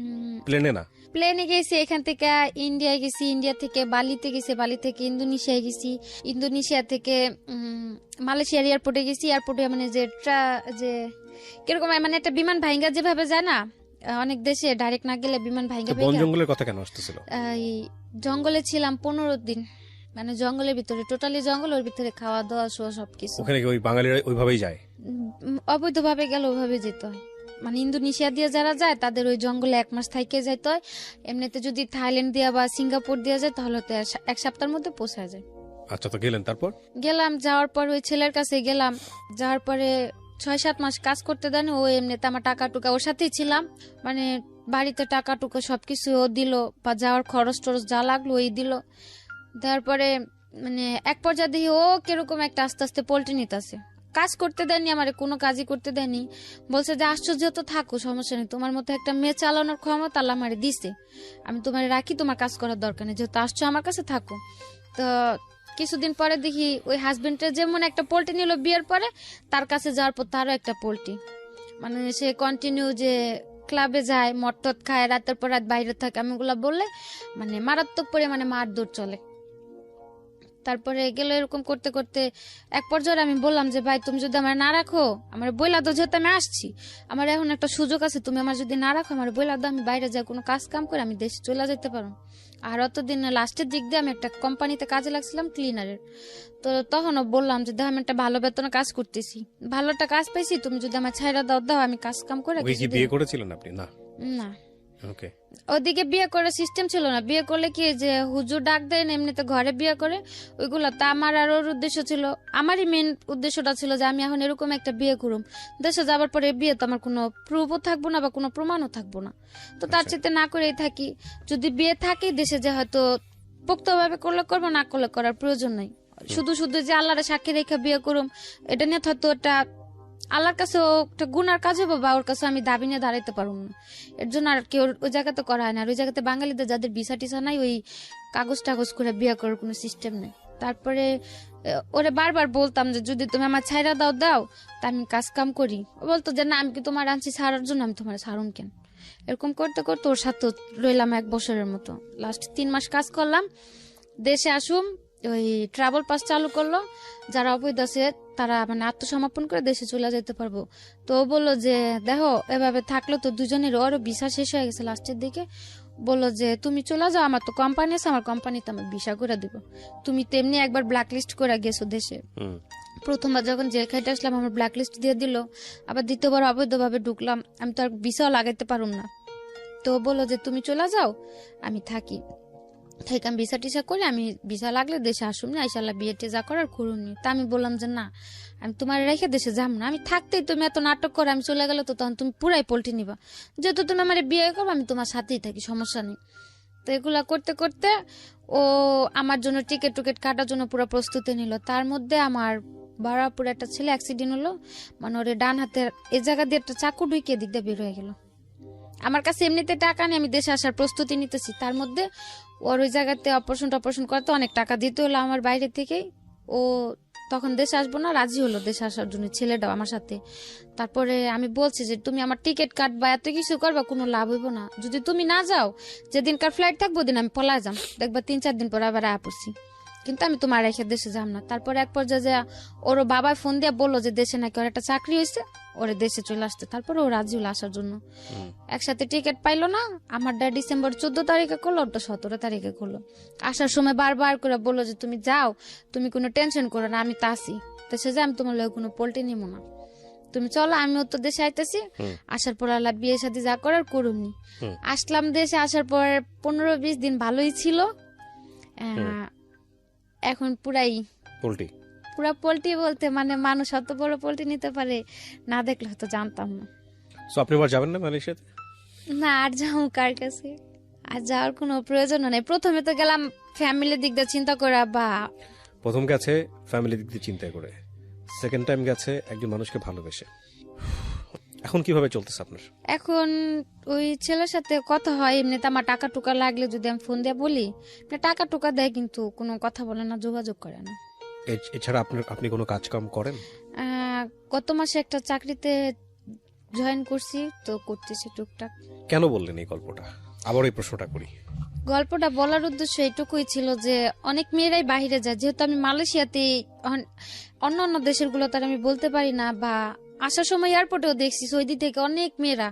প্লেনে না? প্লেনে গেছি, এখান থেকে ইন্ডিয়ায় গেছি, ইন্ডিয়া থেকে বালিতে গেছি, বালি থেকে ইন্দোনেশিয়ায় গেছি, ইন্দোনেশিয়া থেকে মালয়েশিয়ার এয়ারপোর্টে গেছি। এয়ারপোর্টে মানে যে কিরকম মানে একটা বিমান ভাইঙ্গা যেভাবে যায় না অনেক দেশে, ডাইরেক্ট না গেলে বিমান ভাইঙ্গা। বন জঙ্গলের কথা কেন আসতেছিল? জঙ্গলে ছিলাম 15 দিন, মানে জঙ্গলের ভিতরে, টোটালি জঙ্গল, ওর ভিতরে খাওয়া দাওয়া শোয়া সবকিছু। ওখানে ওই বাঙালিরা ওইভাবেই যায়? অবৈধভাবে গেলে ওইভাবে যেতে হয়, মানে ইন্দোনেশিয়া দিয়ে যারা যায় তাদের ওই জঙ্গলে 1 মাস থাইকে যাইতে হয়। এমনিতে যদি থাইল্যান্ড দিয়া বা সিঙ্গাপুর দিয়া যায় তাহলে তো 1 সপ্তাহের মধ্যে পৌঁছায় যায়। আচ্ছা, তো গেলেন, তারপর? গেলাম, যাওয়ার পর ওই ছেলের কাছে গেলাম, যাওয়ার পরে 6-7 মাস কাজ করতে দেন। ও এমনিতে আমার টাকা টুকা ওর সাথেই ছিলাম, মানে বাড়িতে টাকা টুকা সবকিছু ও দিল, বা যাওয়ার খরচ টরচ যা লাগলো ওই দিল। তারপরে মানে এক পর্যায়ে দেখি ও কিরকম একটা আস্তে আস্তে পোল্ট্রি নিতেছে, কাজ করতে দেয়নি, আমার কোনো কাজই করতে দেয়নি। বলছে যে আশ্চর্য, তো থাকো, সমস্যা নেই, তোমার মতো একটা মেয়ে চালানোর ক্ষমতা আল্লাহ আমারে দিছে, আমি তোমার রাখি, তোমার কাজ করার দরকার নেই, যেহেতু আসছো আমার কাছে থাকো। তো কিছুদিন পরে দেখি ওই হাজবেন্ডের যেমন একটা পোল্ট্রি নিল বিয়ের পরে, তার কাছে যাওয়ার পর তারও একটা পোল্ট্রি, মানে সে কন্টিনিউ যে ক্লাবে যায়, মটট খায়, রাতের পর রাত বাইরে থাকে, আমি ওগুলা বললে মানে মারাত্মক পরিমাণে মারধর চলে। তারপরে গেল এরকম করতে করতে এক পর্যায়ে আমি বললাম যে ভাই তুমি যদি আমার না রাখো, আমার বইলা দাও, যেহেতু আমি আসছি, আমার এখন একটা সুযোগ আছে, তুমি আমার যদি না রাখো আমার বইলা দাও, আমি বাইরে যাই কোনো কাজ কাম করে আমি দেশে চলে যেতে পারো। আর অতদিন লাস্টের দিক দিয়ে আমি একটা কোম্পানিতে কাজে লাগছিলাম ক্লিনারের, তো তখনও বললাম যে আমি একটা ভালো বেতনে কাজ করতেছি, ভালো একটা কাজ পাইছি, তুমি যদি আমার ছাইরা দাও আমি কাজ কাম করে। বিয়ে করেছিলেন আপনি? না না, ওকে। ওদিকে বিয়ে করার সিস্টেম ছিল না, বিয়ে করলে কি যে হুজুর ডাক দেন এমনিতে ঘরে বিয়ে করে ওইগুলো, তা আমার আর ওর উদ্দেশ্য ছিল, আমারই মেন উদ্দেশ্যটা ছিল যে আমি এখন এরকম একটা বিয়ে করুম, দেশে যাবার পরে বিয়ে তো আমার কোনো প্রুফও থাকবো না বা কোনো প্রমাণও থাকবো না, তো তার চেয়ে না করেই থাকি, যদি বিয়ে থাকে দেশে যে হয়তো পোক্তভাবে করলে করবো, না করলে করার প্রয়োজন নাই, শুধু শুধু যে আল্লাহরে সাক্ষী রেখে বিয়ে করুম এটা নিয়ে হয়তো একটা আল্লাহর কাছে একটা গুনার কাজ হবে, বা ওর কাছে আমি দাবি নিয়ে দাঁড়াইতে পারবো না, এর জন্য আর কেউ ওই জায়গাতে করা হয় না। আর ওই জায়গাতে বাঙালিদের যাদের ভিসা টিসা নাই, ওই কাগজ টাগজ করে বিয়ে করার কোনো সিস্টেম নেই। তারপরে ওরে বারবার বলতাম যে যদি তুমি আমার ছাইরা দাও তা আমি কাজ কাম করি, ও বলতো যে না আমি কি তোমার আনছি ছাড়ার জন্য, আমি তোমার ছাড়ুন কেন। এরকম করতে করতে ওর সাথে রইলাম 1 বছরের মতো, লাস্ট 3 মাস কাজ করলাম, দেশে আসুম ওই ট্রাভেল পাস চালু করলো, যারা অবৈধ আছে তারা মানে আত্মসমর্পণ করে দেশে চলে যেতে পারবো। তো ও বললো যে দেখো এভাবে থাকলো তো দুজনের, ওরও ভিসা শেষ হয়ে গেছে লাস্টের দিকে, বললো যে তুমি চলে যাও, আমার তো কোম্পানি আছে, আমার কোম্পানিতে আমার ভিসা করে দিব, তুমি তেমনি একবার ব্ল্যাক লিস্ট করে গেছো দেশে, প্রথমবার যখন জেল খাইতে আসলাম আমার ব্ল্যাক লিস্ট দিয়ে দিল, আবার দ্বিতীয়বার অবৈধভাবে ঢুকলাম, আমি তো আর ভিসাও লাগাইতে পারুম না। তো বললো যে তুমি চলে যাও, আমি থাকি, ঠিক আমি ভিসা টিসা করে আমি ভিসা লাগলে দেশে আসুন না, ইনশাল্লাহ বিয়ে টেজা করার করুন। তা আমি বললাম যে না, আমি তোমার রেখে দেশে যাম না, আমি থাকতেই তুমি এত নাটক করে আমি চলে গেলে তো তখন তুমি পুরাই পল্টি নিবা, যেহেতু তুমি আমার বিয়ে করবো আমি তোমার সাথেই থাকি, সমস্যা নেই। তো এগুলা করতে করতে ও আমার জন্য টিকিট টুকেট কাটার জন্য পুরো প্রস্তুতি নিল। তার মধ্যে আমার বারাপুর একটা ছেলে অ্যাক্সিডেন্ট হলো, মানে ওর ডান হাতের এই জায়গা দিয়ে একটা চাকু ঢুকিয়ে দিক দিয়ে বের হয়ে গেল। আমার কাছে এমনিতে টাকা নেই, আমি দেশে আসার প্রস্তুতি নিতেছি, তার মধ্যে ওর ওই জায়গাতে অপারেশন করতে অনেক টাকা দিতে হলো আমার বাইরে থেকেই। ও তখন দেশে আসবো না, রাজি হলো দেশে আসার জন্য ছেলেটাও আমার সাথে। তারপরে আমি বলছি যে তুমি আমার টিকিট কাটবা, এত কিছু করবা, কোনো লাভ হইব না, যদি তুমি না যাও যেদিনকার ফ্লাইট থাকবো দিন আমি পলায় যাম, দেখবা 3-4 দিন পর আবার আয়া পড়ছি। কিন্তু আমি তোমার রেখে দেশে যাম না। তারপর এক পর্যায়ে যে ওর বাবা ফোন দিয়ে বললো যে দেশে নাকি ওর একটা চাকরি হয়েছে, ওরে দেশে চলে আসতে। তারপর ও রাজি হলো আসার জন্য। একসাথে টিকিট পাইলো না, আমারটা ডিসেম্বর 14 তারিখে করলো, ওটা 17 তারিখে করলো। আসার সময় বারবার করে বললো যে তুমি যাও, তুমি কোনো টেনশন করো না, আমি তা আসি দেশে, যাই আমি তোমার লগে কোনো পোল্টি নিবো না, তুমি চলো, আমিও তো দেশে আইতেছি। আসার পর আল্লাহ বিয়ে শাদী যা করার করুনি। আসলাম দেশে, আসার পর 15-20 দিন ভালোই ছিল। এখন পুরাই পোল্টি, পুরা পোল্ট্রি বলতে মানে মানুষ অত বড় পোল্ট্রি নিতে পারে না দেখলে হয়তো জানতাম না। সো আপনি আবার যাবেন না মালয়েশিয়াতে? না, আর যাও কার কাছে, আর যাওয়ার কোনো প্রয়োজন নেই। প্রথমে তো গেলাম ফ্যামিলির দিক দিয়ে চিন্তা করা, বা প্রথম গেছে ফ্যামিলি দিক দিয়ে চিন্তা করে, সেকেন্ড টাইম গেছে একজন মানুষকে ভালোবেসে। এখন কিভাবে চলতেছে আপনার? এখন ওই ছেলের সাথে কথা হয়, এমনিতে আমার টাকা টুকা লাগলে যদি আমি ফোন দিয়ে বলি, টাকা টুকা দেয়, কিন্তু কোনো কথা বলে না, যোগাযোগ করে না। এছাড়া আপনি কোনো কাজ কাম করেন? গত মাসে একটা চাকরিতে জয়েন করছি, তো করতেছি টুকটাক। কেন বললেন এই গল্পটা? আবার এই প্রশ্নটা করি। গল্পটা বলার উদ্দেশ্য এটুকুই ছিল যে অনেক মেয়েরাই বাইরে যায়, যেহেতু আমি মালয়েশিয়াতে, অন্য অন্য দেশের গুলো তার আমি বলতে পারি না, বা আসার সময় এয়ারপোর্টেও দেখছি সৌদি থেকে অনেক মেয়েরা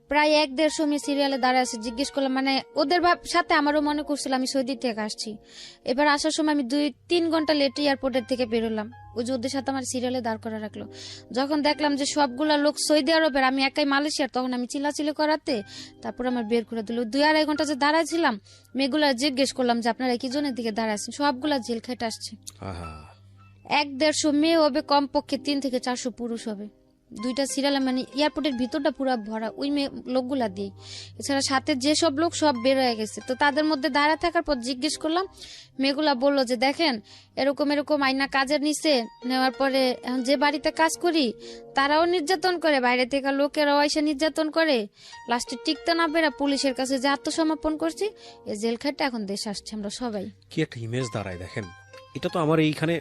প্রায় 1-1.5 মেয়ে সিরিয়ালে দাঁড়ায় আছে। জিজ্ঞেস করলাম, মানে ওদের সাথে আমারও মনে করছিল আমি সৌদি থেকে আসছি। এবার আসার সময় আমি 2-3 ঘন্টা লেটে এয়ারপোর্টের থেকে বেরোলাম, ওই যে ওদের সাথে আমার সিরিয়ালে দাঁড় করা রাখলো। যখন দেখলাম যে সবগুলা লোক সৌদি আরবের, আমি একাই মালয়েশিয়ার, তখন আমি চিল্লাচিল্লি করাতে তারপর আমার বের করে দিল। 2-2.5 ঘন্টা যে দাঁড়াইছিলাম, মেয়েগুলা জিজ্ঞেস করলাম যে আপনারা কি জনের দিকে দাঁড়াচ্ছেন, সবগুলা জেল খেটে আসছে। 1-150 মেয়ে হবে, কমপক্ষে 3 থেকে 400 পুরুষ হবে। 2টা সিরিয়াল, মানে এয়ারপোর্টের ভিতরটা পুরো ভরা ওই লোকগুলা দিয়ে। এছাড়া সাথে যে সব লোক সব বের হয়ে গেছে। তো তাদের মধ্যে দাঁড়া থাকার পর জিজ্ঞেস করলাম, মেয়েগুলা বললো যে দেখেন এরকম এরকম আইনা কাজের নিচে নেওয়ার পরে এখন যে বাড়িতে কাজ করি তারাও নির্যাতন করে, বাইরে থেকে লোকেরাও এসে নির্যাতন করে, লাস্টে টিকতে না পেরে পুলিশের কাছে যে আত্মসমর্পণ করছি, এই জেল খাটটা এখন দেশে আসছে আমরা সবাই। কি একটা ইমেজ দাঁড়ায় দেখেন। এটা তো আমার এইখানে,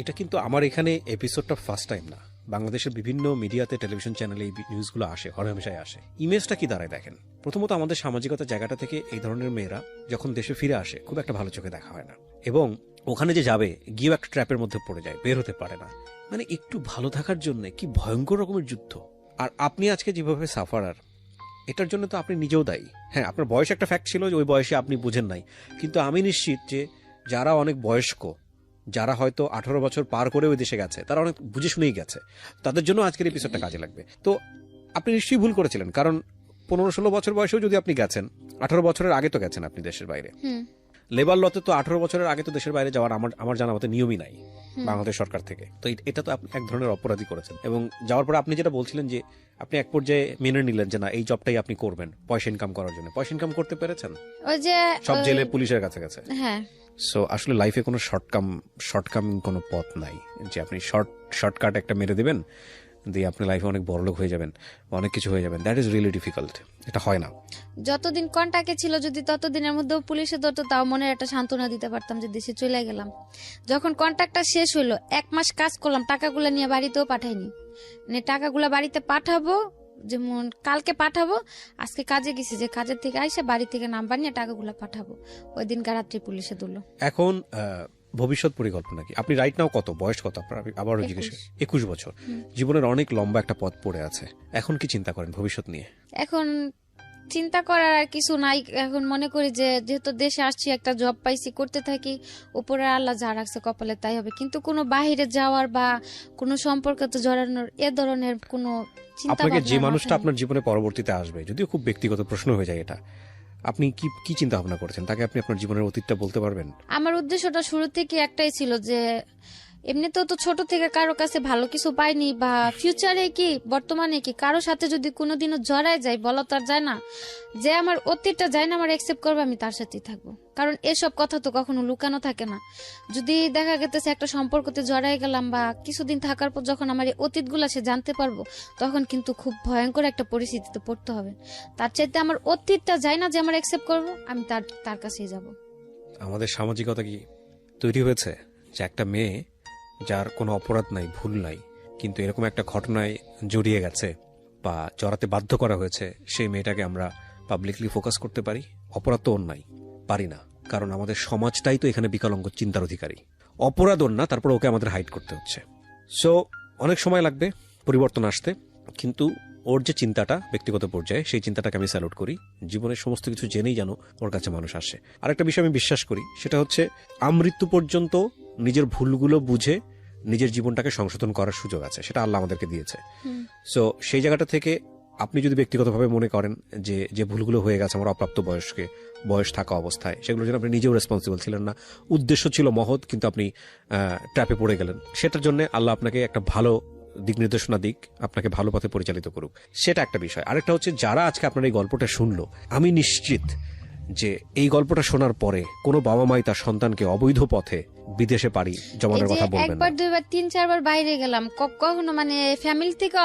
এটা কিন্তু আমার এখানে এপিসোডটা ফার্স্ট টাইম না, বাংলাদেশের বিভিন্ন মিডিয়াতে, টেলিভিশন চ্যানেলে এই নিউজগুলো আসে, হরহামেশাই আসে। ইমেজটা কি দাঁড়ায় দেখেন। প্রথমত আমাদের সামাজিকতার জায়গাটা থেকে এই ধরনের মেয়েরা যখন দেশে ফিরে আসে খুব একটা ভালো চোখে দেখা হয় না, এবং ওখানে যে যাবে গিয়েও একটা ট্র্যাপের মধ্যে পড়ে যায়, বের হতে পারে না। মানে একটু ভালো থাকার জন্য কি ভয়ঙ্কর রকমের যুদ্ধ। আর আপনি আজকে যেভাবে সাফারার, এটার জন্য তো আপনি নিজেও দায়ী। হ্যাঁ, আপনার বয়স একটা ফ্যাক্ট ছিল যে ওই বয়সে আপনি বুঝেন নাই, কিন্তু আমি নিশ্চিত যে যারা অনেক বয়স্ক, যারা হয়তো 18 বছর পার করে ওই দেশে গেছে, তারা অনেক বুঝে শুনেই গেছে, তাদের জন্য আজকের এপিসোডটা কাজে লাগবে। তো আপনি নিশ্চয়ই ভুল করেছিলেন, কারণ 15-16 বছর বয়সেও যদি আপনি গেছেন, 18 বছরের আগে তো গেছেন আপনি দেশের বাইরে। লেবার লতে তো 18 বছরের আগে তো দেশের বাইরে যাওয়ার আমার জানা মতে নিয়মই নাই বাংলাদেশ সরকার থেকে। তো এটা তো আপনি এক ধরনের অপরাধী করেছেন। এবং যাওয়ার পরে আপনি যেটা বলছিলেন যে আপনি এক পর্যায়ে মেনে নিলেন যে না, এই জবটাই আপনি করবেন পয়সা ইনকাম করার জন্য। পয়সা ইনকাম করতে পেরেছেন? ওই যে সব জেলে পুলিশের কাছে গেছে। হ্যাঁ। সো আসলে লাইফে কোনো শর্টকামিং কোনো পথ নাই যে আপনি শর্টকাট একটা মেরে দিবেন, দিয়ে আপনি লাইফে অনেক বড় লোক হয়ে যাবেন, অনেক কিছু হয়ে যাবেন। That is really difficult. এটা হয় না। যতদিন কন্টাক্টে ছিল, যদি ততদিনের মধ্যেও পুলিশে ধরতো, তাও মনের একটা সান্ত্বনা দিতে পারতাম যে দেশে চলে গেলাম। যখন কন্ট্রাক্টটা শেষ হইলো, 1 মাস কাজ করলাম, টাকাগুলো নিয়ে বাড়িতেও পাঠাইনি। মানে টাকাগুলো বাড়িতে পাঠাবো, যেমন কালকে পাঠাবো, আজকে কাজে গেছি, যে কাজের থেকে আইসে বাড়ি থেকে নাম্বার নিয়ে টাকাগুলো পাঠাবো, ওই দিন রাত্রি পুলিশে ধরলো। এখন ভবিষ্যৎ পরিকল্পনা কি? আপনি রাইট নাও কত বয়স, কত আপনার? আবারও জিজ্ঞেস। 21 বছর। জীবনের অনেক লম্বা একটা পথ পড়ে আছে। এখন কি চিন্তা করেন ভবিষ্যৎ নিয়ে? এখন চিন্তা করার আর কিছু নাই। এখন মনে করি যে যেহেতু দেশে আসছি, একটা জব পাইছি, করতে থাকি, উপরে আল্লাহ যা রাখছে কপালে তাই হবে। কিন্তু কোনো বাহিরে যাওয়ার বা কোনো সম্পর্কতে জড়ানোর এ ধরনের কোনো চিন্তা আপনাকে যে মানুষটা আপনার জীবনে পরবর্তীতে আসবে, যদিও খুব ব্যক্তিগত প্রশ্ন হয়ে যায় এটা, আপনি কি চিন্তা ভাবনা করেছেন? তাকে আপনি আপনার জীবনের অতীতটা বলতে পারবেন? আমার উদ্দেশ্যটা শুরু থেকে একটাই ছিল যে এমনিতেও তো ছোট থেকে কারো কাছে ভালো কিছু পাইনি, বা ফিউচারে কি বর্তমানে কি কারো সাথে যদি কোনোদিনও জড়ায় যায়, বলা তো আর যায় না। যে আমার অতীতটা যায় না আমার অ্যাকসেপ্ট করবে, আমি তার সাথেই থাকবো। কারণ এসব কথা তো কখনো লুকানো থাকে না। যদি দেখা গেছে একটা সম্পর্কতে জড়াই গেলাম, বা কিছুদিন থাকার পর যখন আমার এই অতীতগুলা সে জানতে পারবো, তখন কিন্তু খুব ভয়ঙ্কর একটা পরিস্থিতিতে পড়তে হবে। তার চাইতে আমার অতীতটা যায় না যে আমার অ্যাকসেপ্ট করবো, আমি তার কাছেই যাব। আমাদের সামাজিকতা কি তৈরি হয়েছে যে একটা মেয়ে যার কোনো অপরাধ নাই, ভুল নাই, কিন্তু এরকম একটা ঘটনায় জড়িয়ে গেছে বা জড়াতে বাধ্য করা হয়েছে, সেই মেয়েটাকে আমরা পাবলিকলি ফোকাস করতে পারি? অপরাধ তো ওর নাই, পারি না। কারণ আমাদের সমাজটাই তো এখানে বিকলাঙ্গ চিন্তার অধিকারী। অপরাধ ওর না, তারপর ওকে আমাদের হাইড করতে হচ্ছে। সো অনেক সময় লাগবে পরিবর্তন আসতে, কিন্তু ওর যে চিন্তাটা ব্যক্তিগত পর্যায়ে, সেই চিন্তাটাকে আমি স্যালুট করি। জীবনের সমস্ত কিছু জেনেই যেন ওর কাছে মানুষ আসে। আরেকটা বিষয় আমি বিশ্বাস করি, সেটা হচ্ছে আমৃত্যু পর্যন্ত নিজের ভুলগুলো বুঝে নিজের জীবনটাকে সংশোধন করার সুযোগ আছে, সেটা আল্লাহ আমাদেরকে দিয়েছে। সো সেই জায়গাটা থেকে আপনি যদি ব্যক্তিগতভাবে মনে করেন যে যে ভুলগুলো হয়ে গেছে আমার অপ্রাপ্ত বয়স থাকা অবস্থায়, সেগুলোর জন্য আপনি নিজেও রেসপন্সিবল ছিলেন না, উদ্দেশ্য ছিল মহৎ কিন্তু আপনি ট্র্যাপে পড়ে গেলেন, সেটার জন্য আল্লাহ আপনাকে একটা ভালো দিক নির্দেশনা দিক, আপনাকে ভালো পথে পরিচালিত করুক, সেটা একটা বিষয়। আরেকটা হচ্ছে যারা আজকে আপনার এই গল্পটা শুনলো, আমি নিশ্চিত যে এই গল্পটা শোনার পরে কোনো বাবা মাই তার সন্তানকে অবৈধ পথে বিদেশে পাড়ি এই জমানোর যে কথা বলবেন না। একবার 2বার 3-4বার বাইরে গেলাম, কখনো মানে ফ্যামিলি থেকে